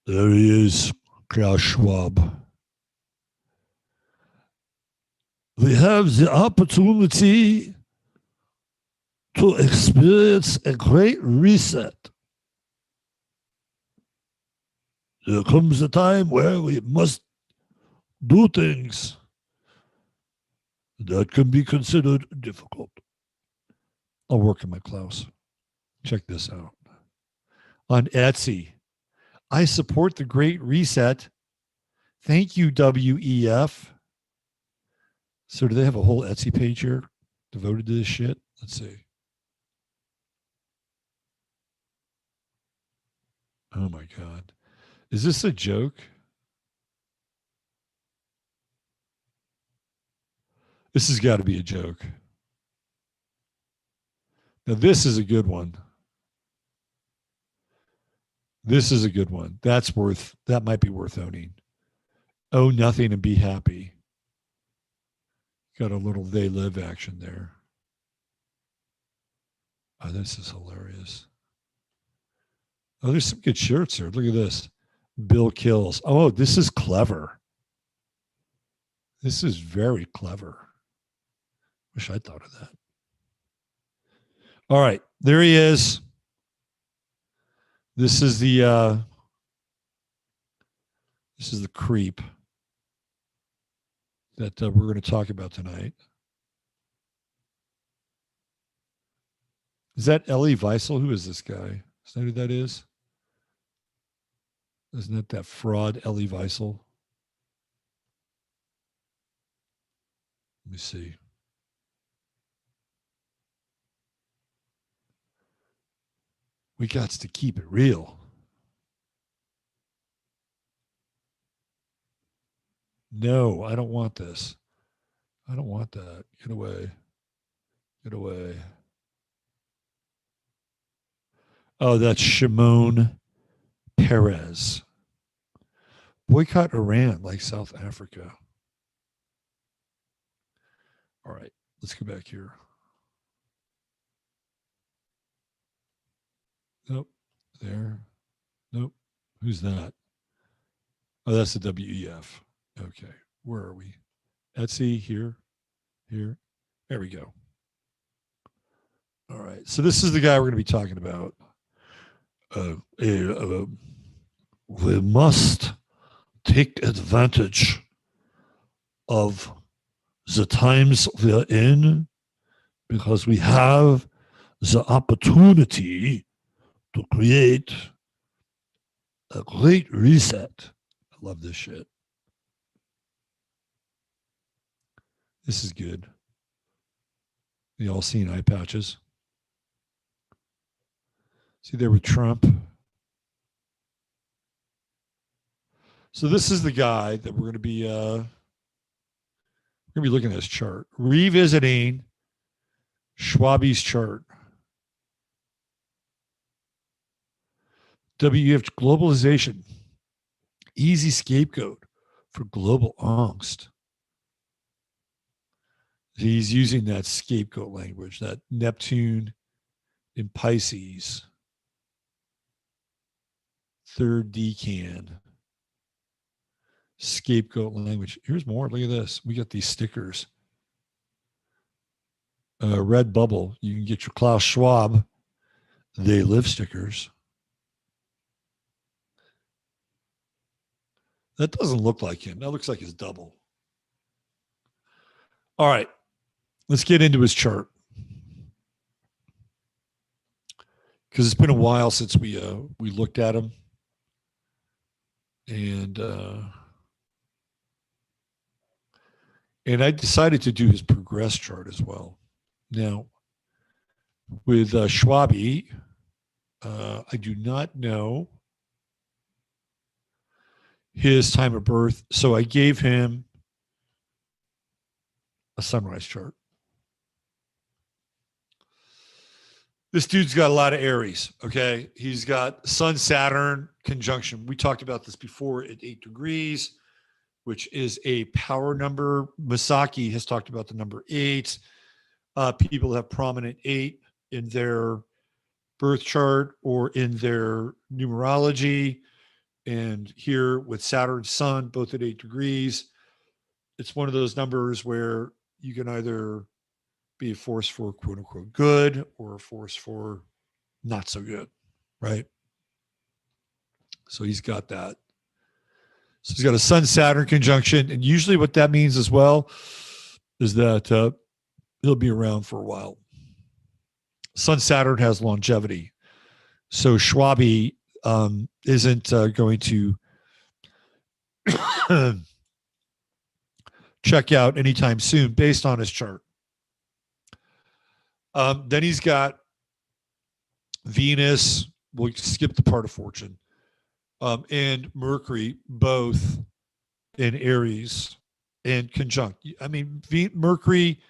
S1: There he is, Klaus Schwab. We have the opportunity to experience a great reset. There comes a time where we must do things that can be considered difficult. I'll work on my Klaus. Check this out. On Etsy, I support the Great Reset. Thank you, WEF. So do they have a whole Etsy page here devoted to this shit? Let's see. Oh my God. Is this a joke? This has got to be a joke. Now, this is a good one. This is a good one. That might be worth owning. Own nothing and be happy. Got a little they live action there. Oh, this is hilarious. Oh, there's some good shirts here. Look at this. Bill kills. Oh, this is clever. This is very clever. Wish I thought of that. All right, there he is. This is the creep that we're going to talk about tonight. Is that Elie Wiesel? Who is this guy? Is that who that is? Isn't it that fraud Elie Wiesel? Let me see. We got to keep it real. No, I don't want this. I don't want that. Get away. Get away. Oh, that's Shimon Peres. Boycott Iran like South Africa. All right, let's go back here. Nope. There. Nope. Who's that? Oh, that's the WEF. Okay. Where are we? Etsy, here. There we go. right. So this is the guy we're going to be talking about. We must take advantage of the times we're in because we have the opportunity to create a great reset. I love this shit. This is good. You all seen eye patches? See there with Trump. So this is the guy that we're going to be looking at his chart, revisiting Schwabi's chart. WF globalization, easy scapegoat for global angst. He's using that scapegoat language, that Neptune in Pisces, third decan, scapegoat language. Here's more. Look at this. We got these stickers. Red bubble. You can get your Klaus Schwab They Live stickers. That doesn't look like him. That looks like his double. All right. Let's get into his chart. Because it's been a while since we looked at him. And I decided to do his progress chart as well. Now, with Schwabi, I do not know his time of birth, so I gave him a sunrise chart. This dude's got a lot of Aries, okay? He's got Sun, Saturn conjunction. We talked about this before at 8 degrees, which is a power number. Masaki has talked about the number 8. People have prominent 8 in their birth chart or in their numerology. And here with Saturn, Sun, both at 8 degrees, it's one of those numbers where you can either be a force for quote unquote good or a force for not so good, right? So he's got that. So he's got a Sun Saturn conjunction. And usually what that means as well is that he'll be around for a while. Sun Saturn has longevity. So Schwabi isn't going to check out anytime soon based on his chart. Then he's got Venus. We'll skip the part of fortune. And Mercury, both in Aries and conjunct. I mean, Mercury,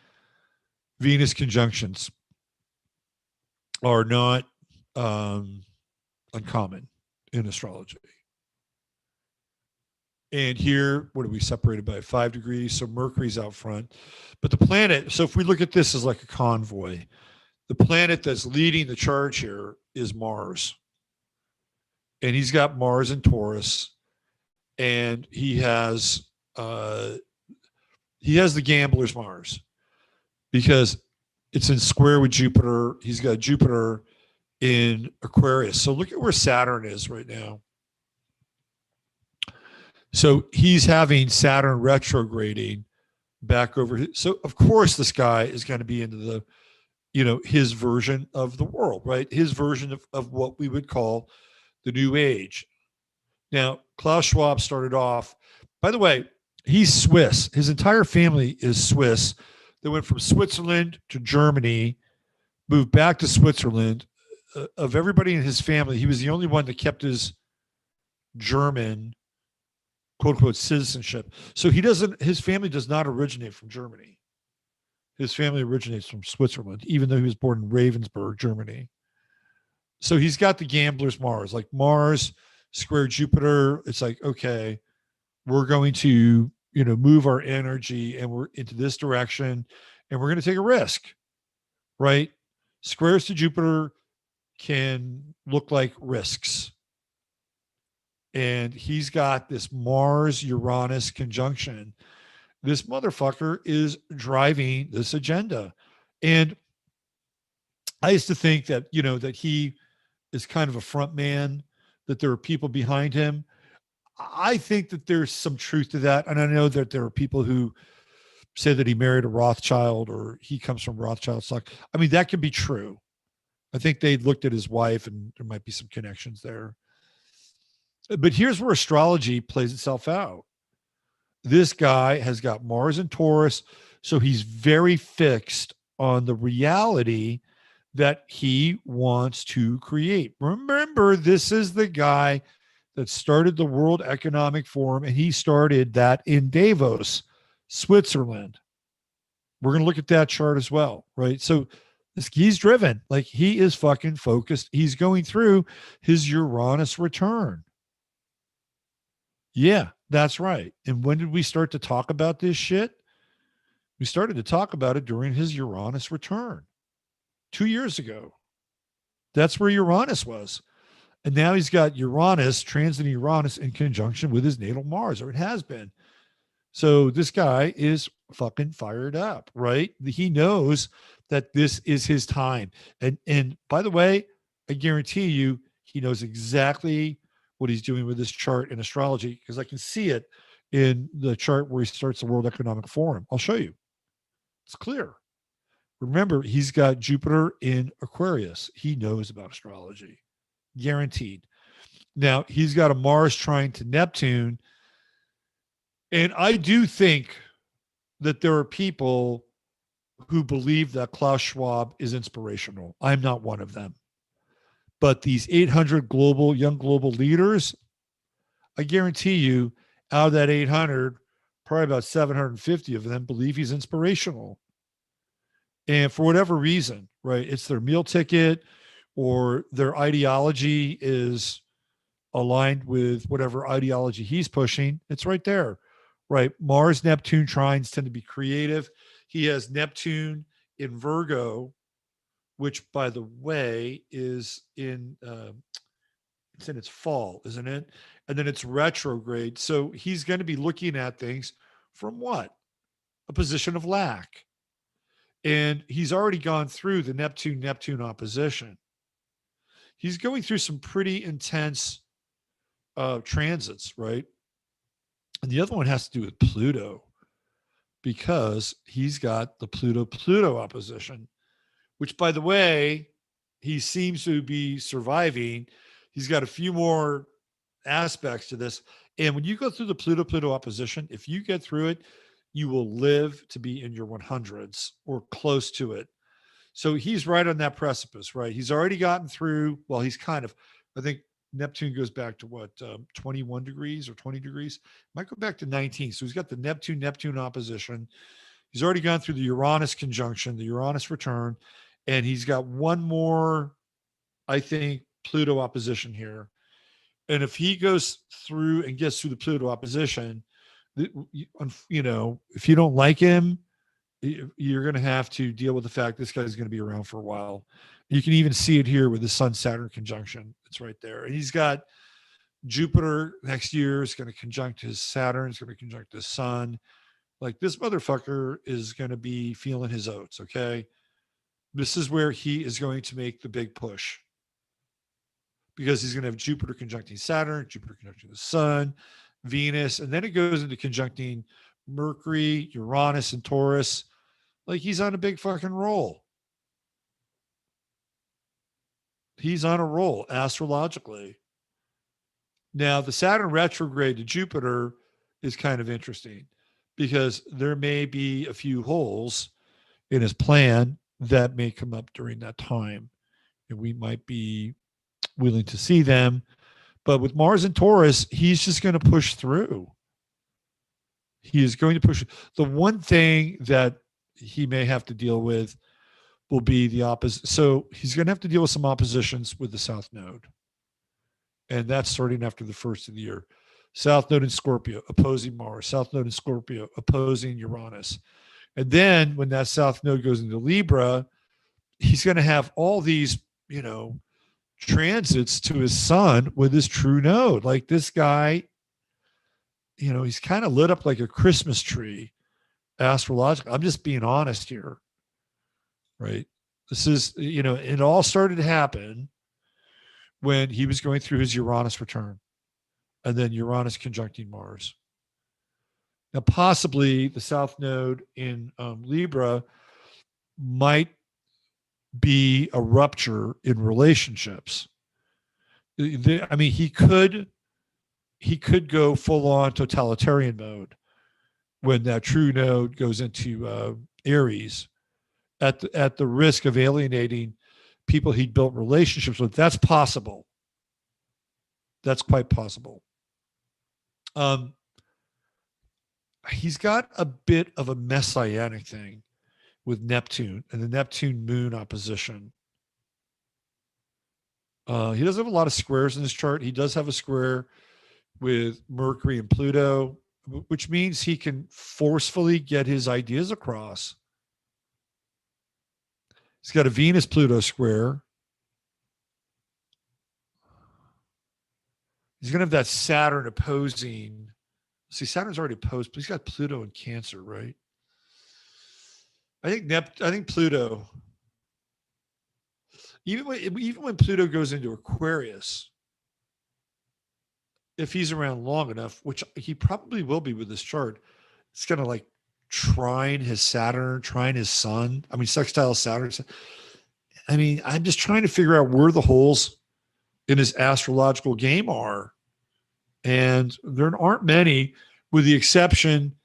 S1: Venus conjunctions are not uncommon in astrology. And here, what are we separated by? 5 degrees. So Mercury's out front. But the planet, so if we look at this as like a convoy, the planet that's leading the charge here is Mars. And he's got Mars in Taurus. And he has the gambler's Mars because it's in square with Jupiter. He's got Jupiter in Aquarius. So look at where Saturn is right now. So he's having Saturn retrograding back over. So of course this guy is going to be into the, his version of the world, right? His version of what we would call the new age. Now, Klaus Schwab started off, by the way, he's Swiss. His entire family is Swiss. They went from Switzerland to Germany, moved back to Switzerland. Of everybody in his family, he was the only one that kept his German, quote unquote, citizenship. So his family does not originate from Germany. His family originates from Switzerland, even though he was born in Ravensburg, Germany. So he's got the gambler's Mars, like Mars square Jupiter. It's like, okay, we're going to, move our energy and we're into this direction and we're going to take a risk, right? Squares to Jupiter can look like risks. And he's got this Mars-Uranus conjunction. This motherfucker is driving this agenda. And I used to think that, that he is kind of a front man, that there are people behind him. I think that there's some truth to that. And I know that there are people who say that he married a Rothschild or he comes from Rothschild stock. I mean, that could be true. I think they looked at his wife and there might be some connections there. But here's where astrology plays itself out. This guy has got Mars and Taurus, so he's very fixed on the reality that he wants to create. Remember, this is the guy that started the World Economic Forum, and he started that in Davos, Switzerland. We're going to look at that chart as well, right? So he's driven, like he is fucking focused. He's going through his Uranus return. Yeah, that's right. And when did we start to talk about this shit? We started to talk about it during his Uranus return 2 years ago. That's where Uranus was. And now he's got Uranus, transiting Uranus in conjunction with his natal Mars, or it has been. So this guy is fucking fired up, right? He knows that this is his time. And by the way, I guarantee you, he knows exactly what he's doing with this chart in astrology, because I can see it in the chart where he starts the World Economic Forum. I'll show you. It's clear. Remember, he's got Jupiter in Aquarius. He knows about astrology. Guaranteed. Now, he's got a Mars trine to Neptune. And I do think that there are people who believe that Klaus Schwab is inspirational. I'm not one of them. But these 800 young global leaders, I guarantee you, out of that 800, probably about 750 of them believe he's inspirational. And for whatever reason, right, it's their meal ticket or their ideology is aligned with whatever ideology he's pushing. It's right there, right? Mars, Neptune trines tend to be creative. He has Neptune in Virgo, which, by the way, is it's in its fall, isn't it? And then it's retrograde. So he's going to be looking at things from what? A position of lack. And he's already gone through the Neptune opposition. He's going through some pretty intense transits, right? And the other one has to do with Pluto, because he's got the Pluto opposition, which, by the way, he seems to be surviving. He's got a few more aspects to this. And when you go through the Pluto opposition, if you get through it, you will live to be in your 100s or close to it. So he's right on that precipice, right? He's already gotten through, well, he's kind of, I think Neptune goes back to what, 21 degrees or 20 degrees? Might go back to 19. So he's got the Neptune opposition. He's already gone through the Uranus conjunction, the Uranus return, and he's got one more, I think, Pluto opposition here. And if he goes through and gets through the Pluto opposition, if you don't like him, you're going to have to deal with the fact this guy's going to be around for a while. You can even see it here with the Sun-Saturn conjunction. It's right there. And he's got Jupiter next year is going to conjunct his Saturn. It's going to conjunct his Sun. Like, this motherfucker is going to be feeling his oats, okay? This is where he is going to make the big push, because he's going to have Jupiter conjuncting Saturn, Jupiter conjuncting the Sun, Venus, and then it goes into conjuncting Mercury, Uranus, and Taurus. Like, he's on a big fucking roll. He's on a roll astrologically. Now, the Saturn retrograde to Jupiter is kind of interesting, because there may be a few holes in his plan that may come up during that time, and we might be willing to see them. But with Mars and Taurus, he's just going to push through. He is going to push. The one thing that he may have to deal with will be the opposite. So he's going to have to deal with some oppositions with the South Node. And that's starting after the first of the year. South Node in Scorpio opposing Mars. South Node in Scorpio opposing Uranus. And then when that South Node goes into Libra, he's going to have all these, transits to his Sun with his true node. Like, this guy, he's kind of lit up like a Christmas tree astrological. I'm just being honest here, right? This is, it all started to happen when he was going through his Uranus return and then Uranus conjuncting Mars. Now, possibly the South Node in Libra might be a rupture in relationships. I mean, he could go full on totalitarian mode when that true node goes into Aries, at the risk of alienating people he'd built relationships with. That's possible. That's quite possible. He's got a bit of a messianic thing with Neptune and the Neptune moon opposition. He doesn't have a lot of squares in his chart. He does have a square with Mercury and Pluto, which means he can forcefully get his ideas across. He's got a Venus Pluto square. He's going to have that Saturn opposing. See, Saturn's already opposed, but he's got Pluto in Cancer, right? I think Pluto, even when Pluto goes into Aquarius, if he's around long enough, which he probably will be with this chart, it's going to like trine his Saturn, trine his Sun. I mean, sextile Saturn. I mean, I'm just trying to figure out where the holes in his astrological game are. And there aren't many, with the exception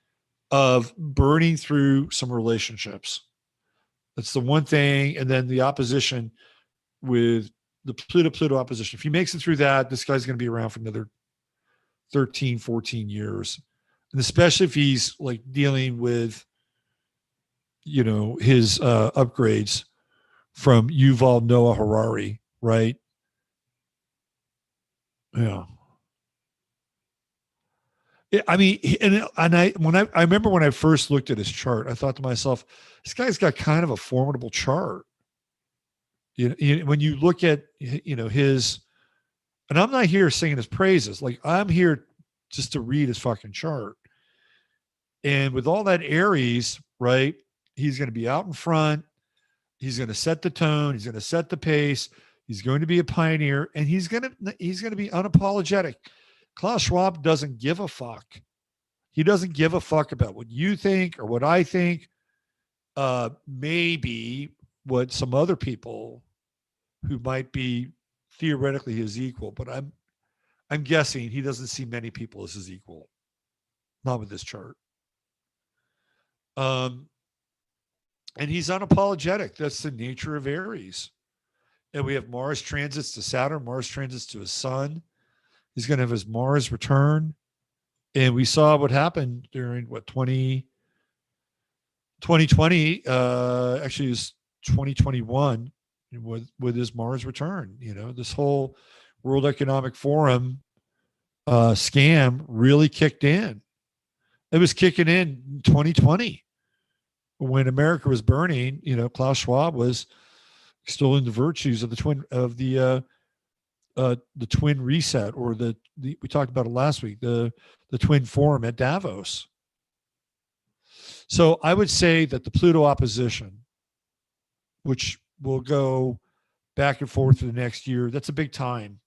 S1: of burning through some relationships. That's the one thing. And then the opposition with the Pluto opposition. If he makes it through that, this guy's going to be around for another 13, 14 years. And especially if he's like dealing with, his upgrades from Yuval Noah Harari, right? Yeah. I mean, I remember when I first looked at his chart, I thought to myself, this guy's got kind of a formidable chart. When you look at his, and I'm not here singing his praises. Like, I'm here just to read his fucking chart. And with all that Aries, right? He's going to be out in front. He's going to set the tone. He's going to set the pace. He's going to be a pioneer, and he's going to be unapologetic. Klaus Schwab doesn't give a fuck. He doesn't give a fuck about what you think or what I think. Maybe what some other people who might be theoretically his equal, but I'm guessing he doesn't see many people as his equal. Not with this chart. And he's unapologetic. That's the nature of Aries. And we have Mars transits to Saturn, Mars transits to his Sun. He's going to have his Mars return. And we saw what happened during 2020, actually it was 2021 with his Mars return. This whole World Economic Forum scam really kicked in. It was kicking in 2020 when America was burning. Klaus Schwab was extolling the virtues of the twin reset, or the we talked about it last week, the twin forum at Davos. So I would say that the Pluto opposition, which will go back and forth for the next year, that's a big time.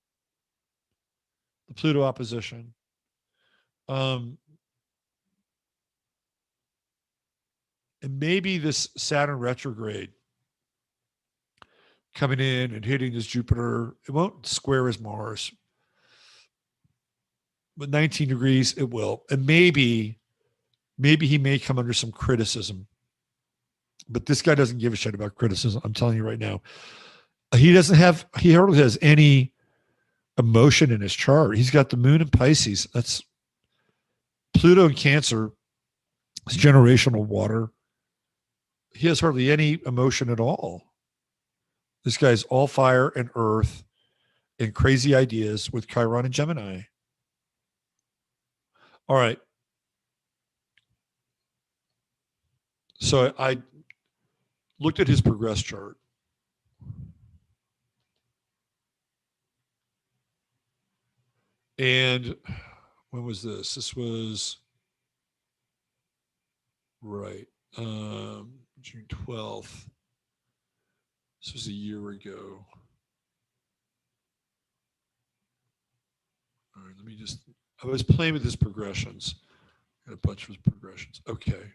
S1: The Pluto opposition. And maybe this Saturn retrograde coming in and hitting his Jupiter, it won't square his Mars. But 19 degrees, it will. And maybe he may come under some criticism. But this guy doesn't give a shit about criticism. I'm telling you right now. He hardly has any emotion in his chart. He's got the moon in Pisces. That's Pluto in Cancer. It's generational water. He has hardly any emotion at all. This guy's all fire and earth and crazy ideas with Chiron and Gemini. All right. So I looked at his progress chart. And when was this? This was right. June 12th. This was a year ago. All right, let me just, I was playing with his progressions. Got a bunch of his progressions. Okay.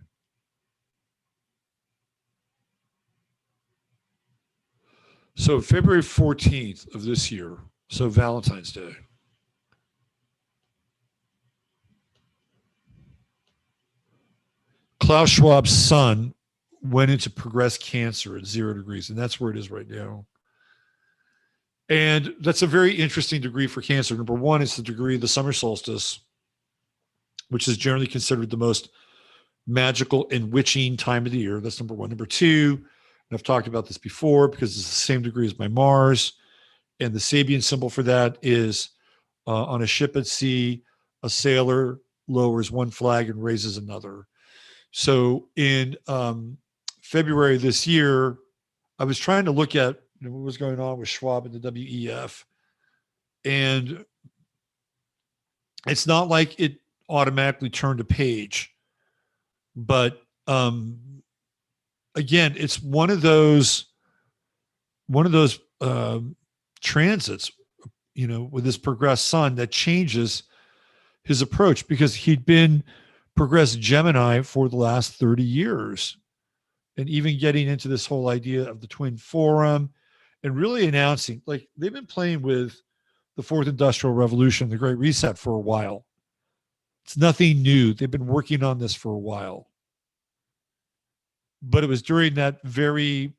S1: So February 14th of this year, so Valentine's Day. Klaus Schwab's sun went into progressed Cancer at 0 degrees, and that's where it is right now. And that's a very interesting degree for Cancer. Number one, it's the degree of the summer solstice, which is generally considered the most magical and witching time of the year. That's number one. Number two, and I've talked about this before because it's the same degree as my Mars, and the Sabian symbol for that is on a ship at sea, a sailor lowers one flag and raises another. So in February of this year, I was trying to look at what was going on with Schwab and the WEF. And it's not like it automatically turned a page. But again, it's one of those transits, with this progressed sun that changes his approach, because he'd been progressed Gemini for the last 30 years. And even getting into this whole idea of the twin forum and really announcing, like, they've been playing with the fourth industrial revolution, the Great Reset, for a while. It's nothing new. They've been working on this for a while. But it was during that very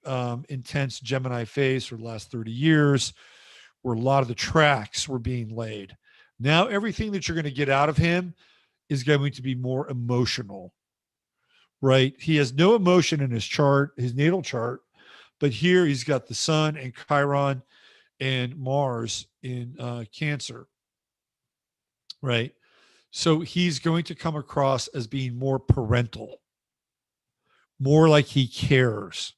S1: intense Gemini phase for the last 30 years where a lot of the tracks were being laid. Now, everything that you're going to get out of him is going to be more emotional, right? He has no emotion in his chart, his natal chart, but here he's got the sun and Chiron and Mars in Cancer, right? So he's going to come across as being more parental, more like he cares,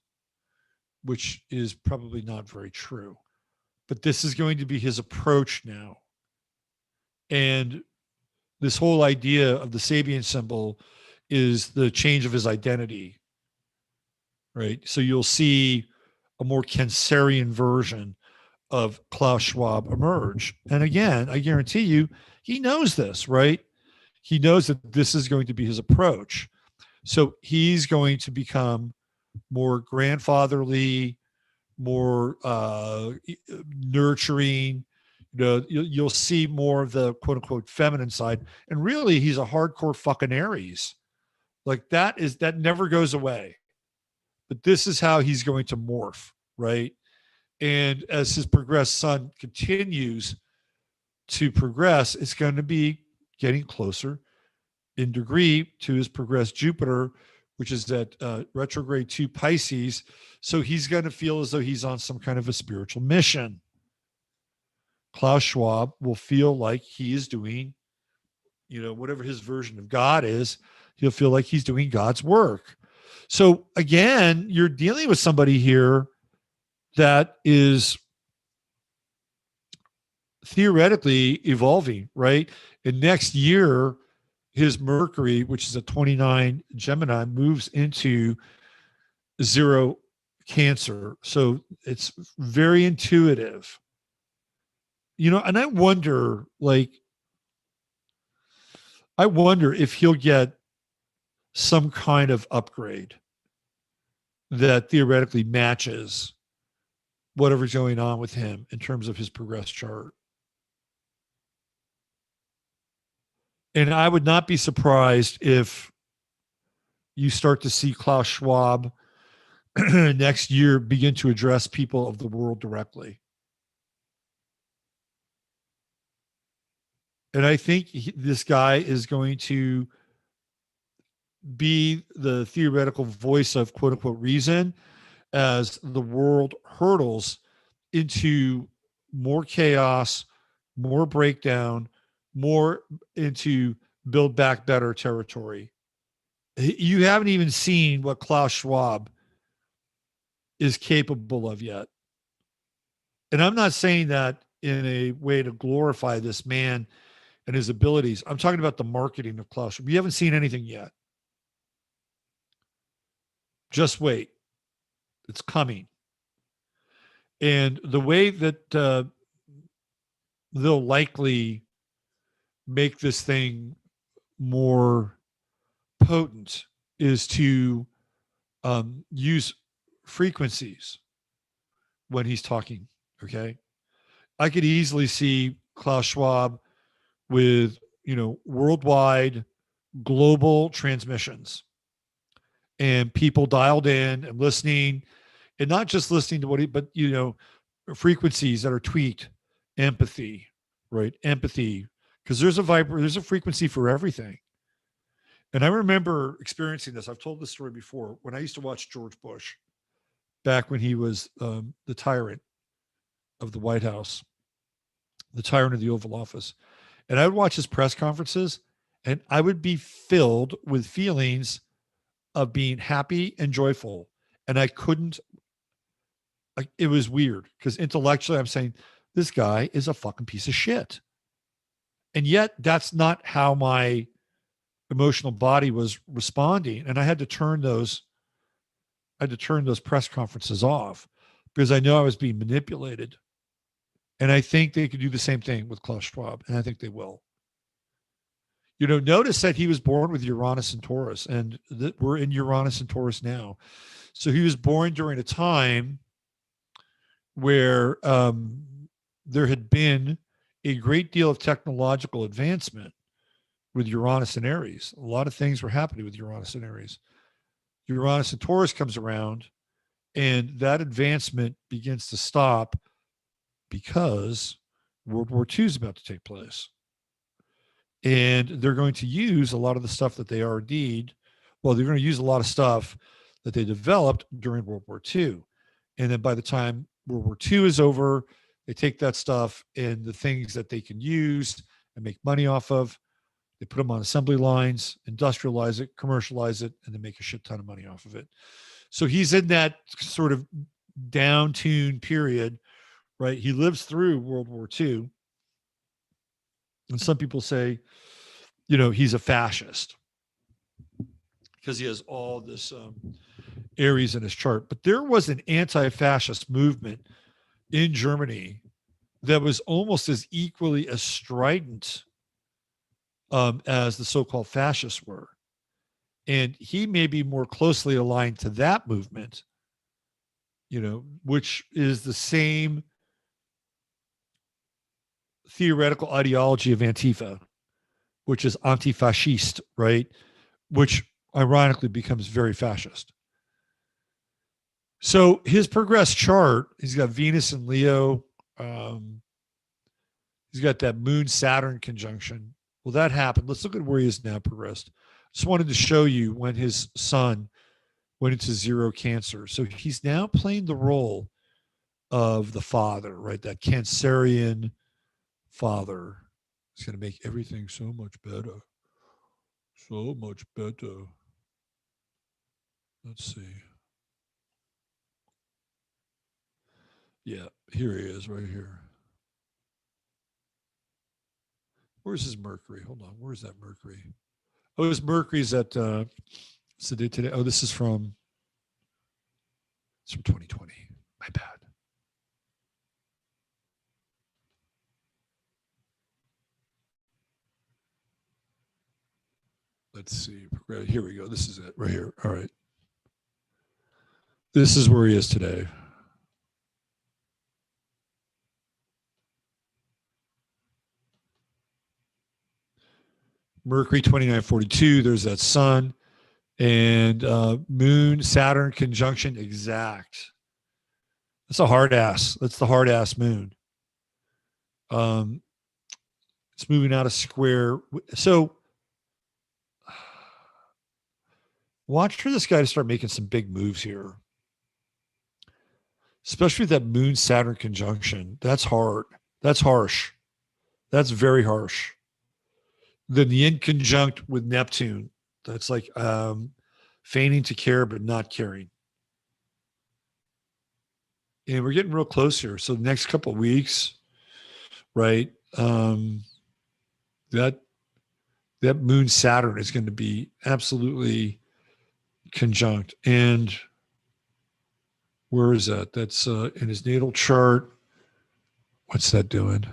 S1: which is probably not very true. But this is going to be his approach now. And this whole idea of the Sabian symbol is the change of his identity, right? So you'll see a more Cancerian version of Klaus Schwab emerge. And again, I guarantee you, he knows this, right? He knows that this is going to be his approach. So he's going to become more grandfatherly, more nurturing. You'll see more of the quote unquote feminine side. And really, he's a hardcore fucking Aries. Like that never goes away. But this is how he's going to morph, right? And as his progressed sun continues to progress, it's going to be getting closer in degree to his progressed Jupiter, which is at retrograde 2 Pisces. So he's going to feel as though he's on some kind of a spiritual mission. Klaus Schwab will feel like he is doing, whatever his version of God is, he'll feel like he's doing God's work. So again, you're dealing with somebody here that is theoretically evolving, right? And next year, his Mercury, which is a 29 Gemini, moves into 0 Cancer. So it's very intuitive. And I wonder if he'll get some kind of upgrade that theoretically matches whatever's going on with him in terms of his progressed chart. And I would not be surprised if you start to see Klaus Schwab next year begin to address people of the world directly. And I think this guy is going to be the theoretical voice of quote unquote reason as the world hurtles into more chaos, more breakdown, more into build back better territory. You haven't even seen what Klaus Schwab is capable of yet. And I'm not saying that in a way to glorify this man and his abilities. I'm talking about the marketing of Klaus Schwab. You haven't seen anything yet. Just wait. It's coming. And the way that they'll likely make this thing more potent is to use frequencies when he's talking. Okay. I could easily see Klaus Schwab with, worldwide global transmissions and people dialed in and listening, and not just listening to but frequencies that are tweaked, empathy, right? Empathy, because there's a frequency for everything. And I remember experiencing this. I've told this story before when I used to watch George Bush back when he was the tyrant of the White House, the tyrant of the Oval Office. And I would watch his press conferences and I would be filled with feelings of being happy and joyful. And I couldn't, it was weird because intellectually I'm saying, this guy is a fucking piece of shit. And yet that's not how my emotional body was responding. And I had to turn those press conferences off because I know I was being manipulated. And I think they could do the same thing with Klaus Schwab. And I think they will. Notice that he was born with Uranus and Taurus, and we're in Uranus and Taurus now. So he was born during a time where there had been a great deal of technological advancement with Uranus and Aries. A lot of things were happening with Uranus and Aries. Uranus and Taurus comes around, and that advancement begins to stop because World War II is about to take place. And they're going to use a lot of the stuff that they RD'd. Well, they're going to use a lot of stuff that they developed during World War II. And then by the time World War II is over, they take that stuff and the things that they can use and make money off of, they put them on assembly lines, industrialize it, commercialize it, and then make a shit ton of money off of it. So he's in that sort of down-tuned period, right? He lives through World War II. And some people say, he's a fascist because he has all this Aries in his chart. But there was an anti-fascist movement in Germany that was almost as equally as strident as the so-called fascists were. And he may be more closely aligned to that movement, which is the same theoretical ideology of Antifa, which is anti-fascist, right? Which ironically becomes very fascist. So his progressed chart, he's got Venus and Leo. He's got that Moon Saturn conjunction. Well, that happened. Let's look at where he is now progressed. Just wanted to show you when his sun went into zero Cancer. So he's now playing the role of the father, right? That Cancerian father. It's going to make everything so much better. So much better. Let's see. Yeah, here he is right here. Where's his Mercury? Hold on. Where's that Mercury? Oh, his Mercury's at what's the date today? Oh, it's from 2020. My bad. Let's see. Here we go. This is it right here. All right. This is where he is today. Mercury 2942. There's that sun and Moon Saturn conjunction exact. That's a hard ass. That's the hard ass moon. It's moving out of square. So watch for this guy to start making some big moves here. Especially that Moon Saturn conjunction. That's hard. That's harsh. That's very harsh. Then the in conjunct with Neptune. That's like feigning to care but not caring. And we're getting real close here. So the next couple of weeks, right? That Moon Saturn is going to be absolutely conjunct. And Where is that? That's in his natal chart. What's that doing? Give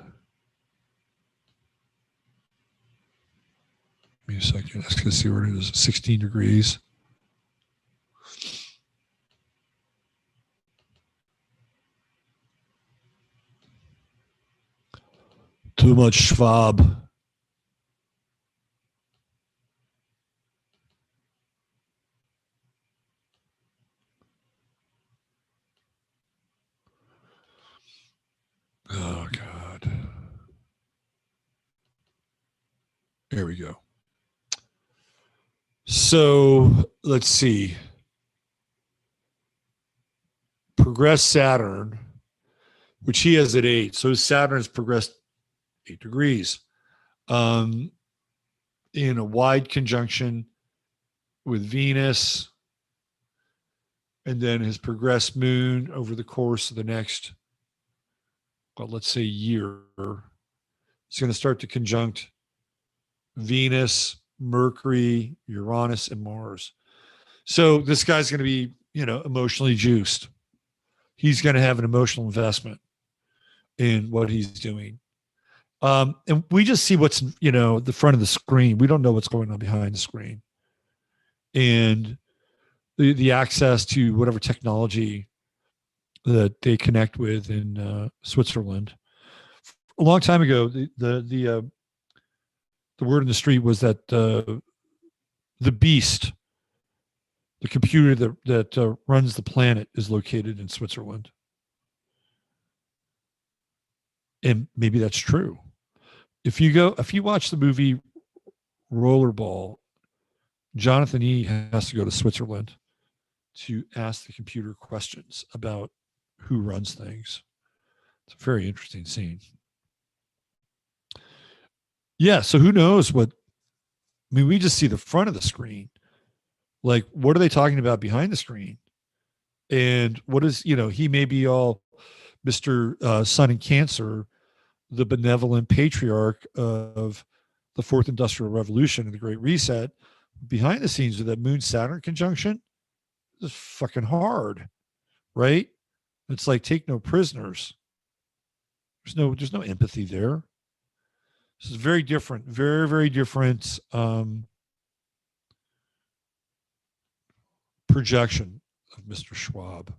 S1: me a second. Let's go see where it is. 16 degrees. Too much Schwab. Oh, God. There we go. So let's see. Progressed Saturn, which he has at 8. So Saturn has progressed 8 degrees in a wide conjunction with Venus, and then his progressed moon over the course of the next, well, let's say year. It's going to start to conjunct Venus, Mercury, Uranus, and Mars. So this guy's going to be, emotionally juiced. He's going to have an emotional investment in what he's doing. And we just see what's, the front of the screen. We don't know what's going on behind the screen. And the access to whatever technology that they connect with in Switzerland. A long time ago, the word in the street was that the beast, the computer that runs the planet, is located in Switzerland. And maybe that's true. If you watch the movie Rollerball, Jonathan E. has to go to Switzerland to ask the computer questions about who runs things. It's a very interesting scene. Yeah, so who knows we just see the front of the screen. Like, what are they talking about behind the screen? And what is, he may be all Mr. Sun in Cancer, the benevolent patriarch of the Fourth Industrial Revolution and the Great Reset. Behind the scenes with that Moon-Saturn conjunction, is fucking hard, right? It's like, take no prisoners. There's no empathy there. This is very different, very, very different projection of Mr. Schwab.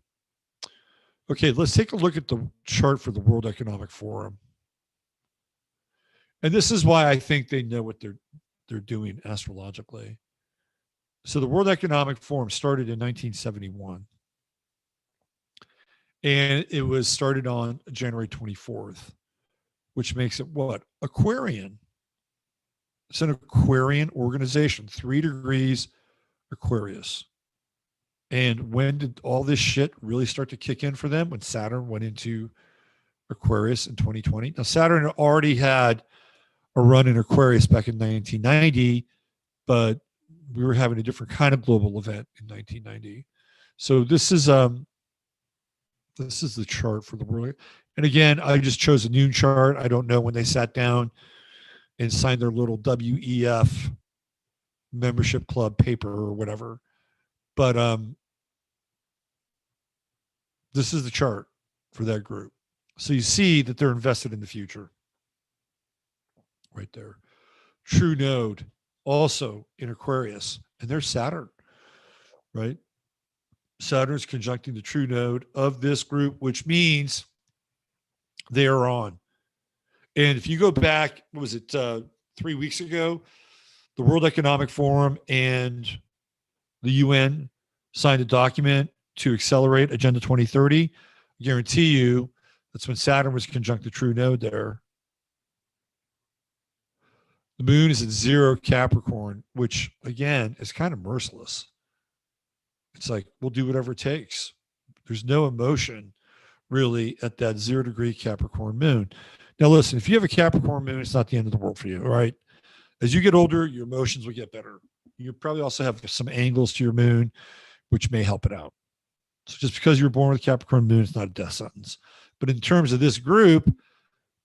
S1: Okay, let's take a look at the chart for the World Economic Forum. And this is why I think they know what they're doing astrologically. So the World Economic Forum started in 1971. And it was started on January 24th, which makes it what? Aquarian. It's an Aquarian organization, 3 degrees Aquarius. And when did all this shit really start to kick in for them? When Saturn went into Aquarius in 2020. Now, Saturn already had a run in Aquarius back in 1990, but we were having a different kind of global event in 1990. So this is the chart for the world. And again, I just chose a noon chart. I don't know when they sat down and signed their little WEF membership club paper or whatever. But this is the chart for that group. So you see that they're invested in the future. Right there. True node also in Aquarius, and there's Saturn, right? Saturn's conjuncting the true node of this group, which means they are on. And if you go back, what was it, 3 weeks ago, the World Economic Forum and the UN signed a document to accelerate Agenda 2030. I guarantee you that's when Saturn was conjunct the true node there. The moon is at 0 Capricorn, which, again, is kind of merciless. It's like, we'll do whatever it takes. There's no emotion, really, at that 0 degree Capricorn moon. Now, listen, if you have a Capricorn moon, it's not the end of the world for you, all right? As you get older, your emotions will get better. You probably also have some angles to your moon, which may help it out. So just because you're born with Capricorn moon, it's not a death sentence. But in terms of this group,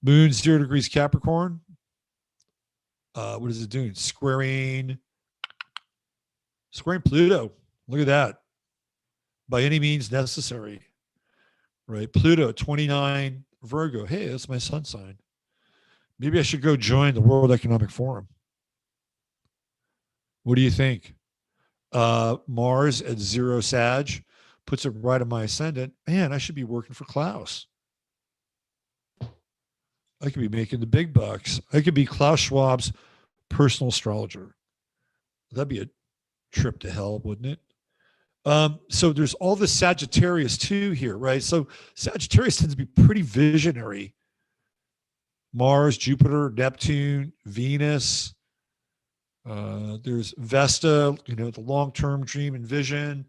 S1: moon 0 degrees Capricorn, what is it doing? Squaring Pluto. Look at that. By any means necessary. right? Pluto, 29 Virgo. Hey, that's my sun sign. Maybe I should go join the World Economic Forum. What do you think? Mars at 0 Sag puts it right on my ascendant. Man, I should be working for Klaus. I could be making the big bucks. I could be Klaus Schwab's personal astrologer. That'd be a trip to hell, wouldn't it? So there's all this Sagittarius too here, right? So Sagittarius tends to be pretty visionary. Mars, Jupiter, Neptune, Venus. There's Vesta, the long-term dream and vision.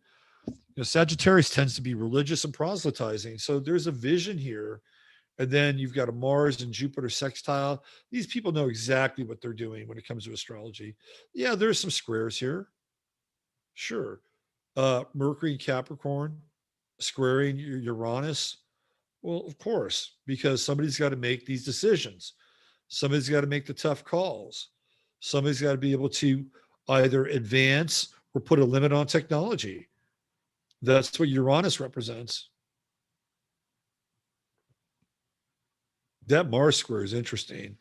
S1: Sagittarius tends to be religious and proselytizing. So there's a vision here. And then you've got a Mars and Jupiter sextile. These people know exactly what they're doing when it comes to astrology. Yeah, there's some squares here. Sure. Mercury and Capricorn squaring Uranus. Well, of course, because somebody's got to make these decisions. Somebody's got to make the tough calls. Somebody's got to be able to either advance or put a limit on technology. That's what Uranus represents. That Mars square is interesting.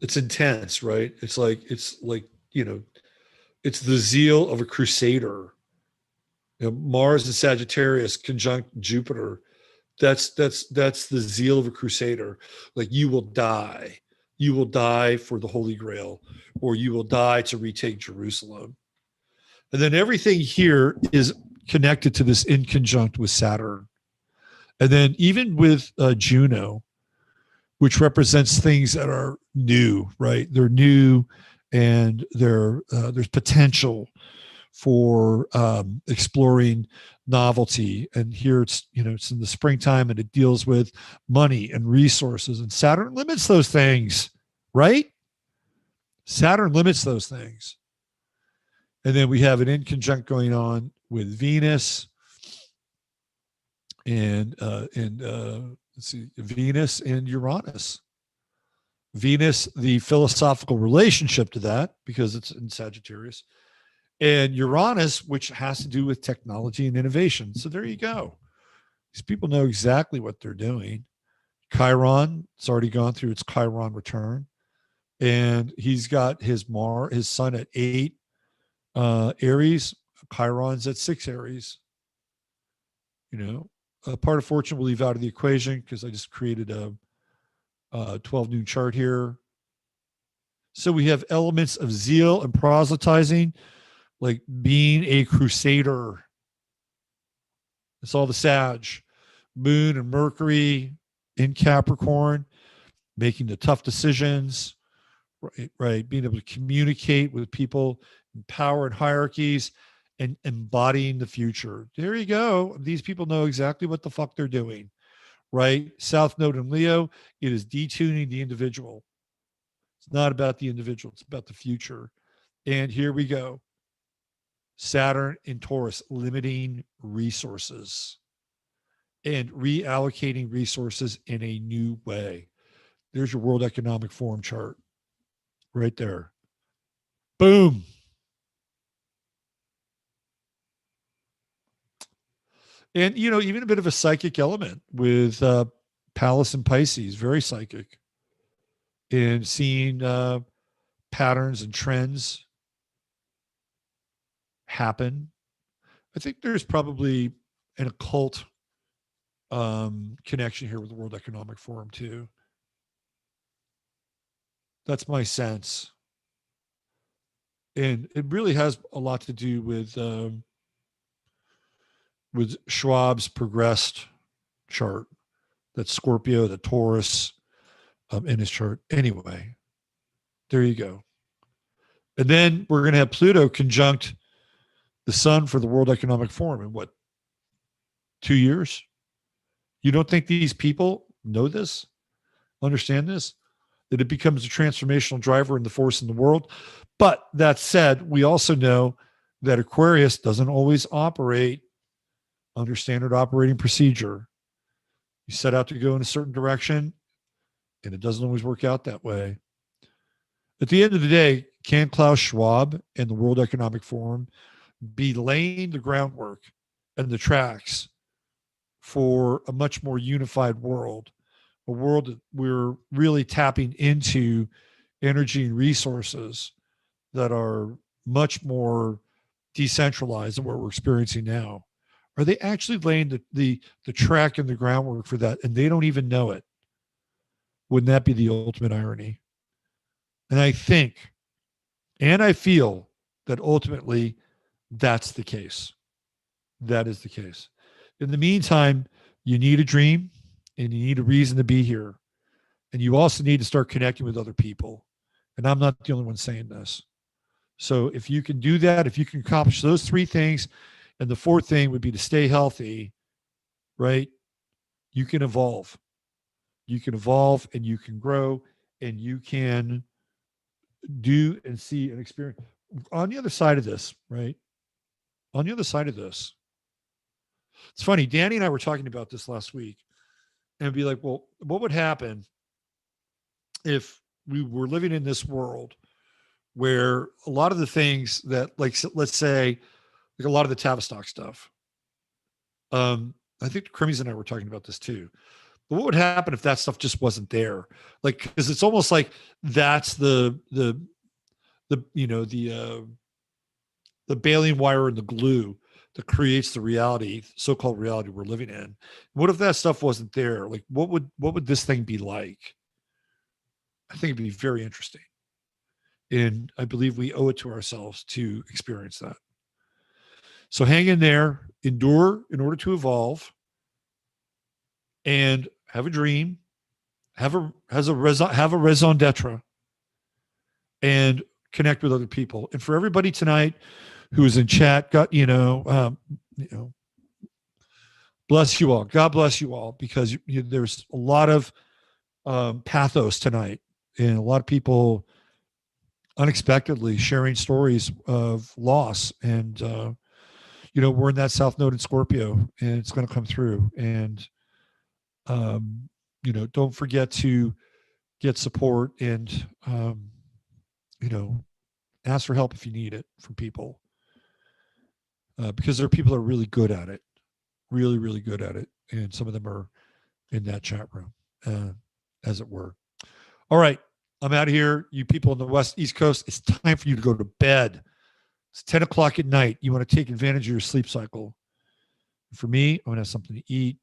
S1: It's intense, right? It's like, it's the zeal of a crusader. Mars and Sagittarius conjunct Jupiter. That's the zeal of a crusader. Like, you will die. You will die for the Holy Grail, or you will die to retake Jerusalem. And then everything here is connected to this in conjunct with Saturn. And then even with Juno, which represents things that are new, right? They're new, and there's potential for exploring novelty. And here it's in the springtime, and it deals with money and resources. And Saturn limits those things, right? Saturn limits those things. And then we have an in conjunct going on with Venus and let's see, Venus and Uranus. Venus, the philosophical relationship to that, because it's in Sagittarius, and Uranus, which has to do with technology and innovation. So there you go. These people know exactly what they're doing. Chiron, it's already gone through its Chiron return, and he's got his sun at 8 Aries. Chiron's at 6 Aries. A part of fortune will leave out of the equation because I just created a 12 noon chart here. So we have elements of zeal and proselytizing, like being a crusader. It's all the Sag. Moon and Mercury in Capricorn, making the tough decisions, right? Being able to communicate with people in power and hierarchies, and embodying the future. There you go. These people know exactly what the fuck they're doing, right? South Node in Leo, it is detuning the individual. It's not about the individual. It's about the future. And here we go. Saturn in Taurus, limiting resources and reallocating resources in a new way. There's your World Economic Forum chart right there. Boom. And, even a bit of a psychic element with Pallas and Pisces, very psychic, and seeing patterns and trends happen. I think there's probably an occult connection here with the World Economic Forum too. That's my sense. And it really has a lot to do with Schwab's progressed chart. That's Scorpio, the Taurus in his chart. Anyway, there you go. And then we're going to have Pluto conjunct the sun for the World Economic Forum in 2 years? You don't think these people know this, understand this, that it becomes a transformational driver and the force in the world? But that said, we also know that Aquarius doesn't always operate under standard operating procedure. You set out to go in a certain direction, and it doesn't always work out that way. At the end of the day, can Klaus Schwab and the World Economic Forum be laying the groundwork and the tracks for a much more unified world, a world that we're really tapping into energy and resources that are much more decentralized than what we're experiencing now. Are they actually laying the track and the groundwork for that, and they don't even know it? Wouldn't that be the ultimate irony? And I think, and I feel that ultimately that's the case. That is the case. In the meantime, you need a dream and you need a reason to be here. And you also need to start connecting with other people. And I'm not the only one saying this. So if you can do that, if you can accomplish those three things, and the fourth thing would be to stay healthy, right? You can evolve. You can evolve and you can grow and you can do and see and experience. On the other side of this, right? On the other side of this, it's funny. Danny and I were talking about this last week and be like, well, what would happen if we were living in this world where a lot of the things that, like, let's say, like a lot of the Tavistock stuff. I think Crimmys and I were talking about this too. But what would happen if that stuff just wasn't there? Like, because it's almost like that's the you know the baling wire and the glue that creates the reality, so-called reality we're living in. What if that stuff wasn't there? Like, what would this thing be like? I think it'd be very interesting. And I believe we owe it to ourselves to experience that. So hang in there, endure in order to evolve, and have a dream, have a raison d'etre, and connect with other people. And for everybody tonight who is in chat, bless you all. God bless you all, because there's a lot of pathos tonight, and a lot of people unexpectedly sharing stories of loss. And we're in that South Node in Scorpio, and it's going to come through. And don't forget to get support and ask for help if you need it from people, because there are people that are really good at it, really, really good at it. And some of them are in that chat room, as it were. All right. I'm out of here. You people on the East Coast, it's time for you to go to bed. It's 10 o'clock at night. You want to take advantage of your sleep cycle. For me, I'm going to have something to eat,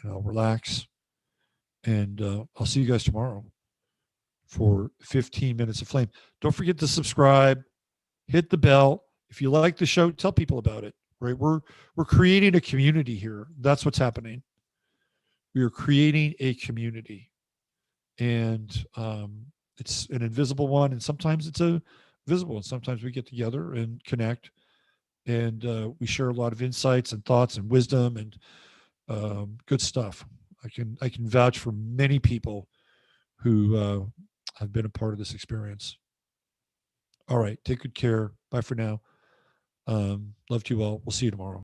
S1: and I'll relax. And I'll see you guys tomorrow for 15 minutes of flame. Don't forget to subscribe, hit the bell. If you like the show, tell people about it, right? We're creating a community here. That's what's happening. We are creating a community, and it's an invisible one, and sometimes it's a visible one. Sometimes we get together and connect, and we share a lot of insights and thoughts and wisdom and good stuff. I can vouch for many people who have been a part of this experience. All right. Take good care. Bye for now. Love to you all. We'll see you tomorrow.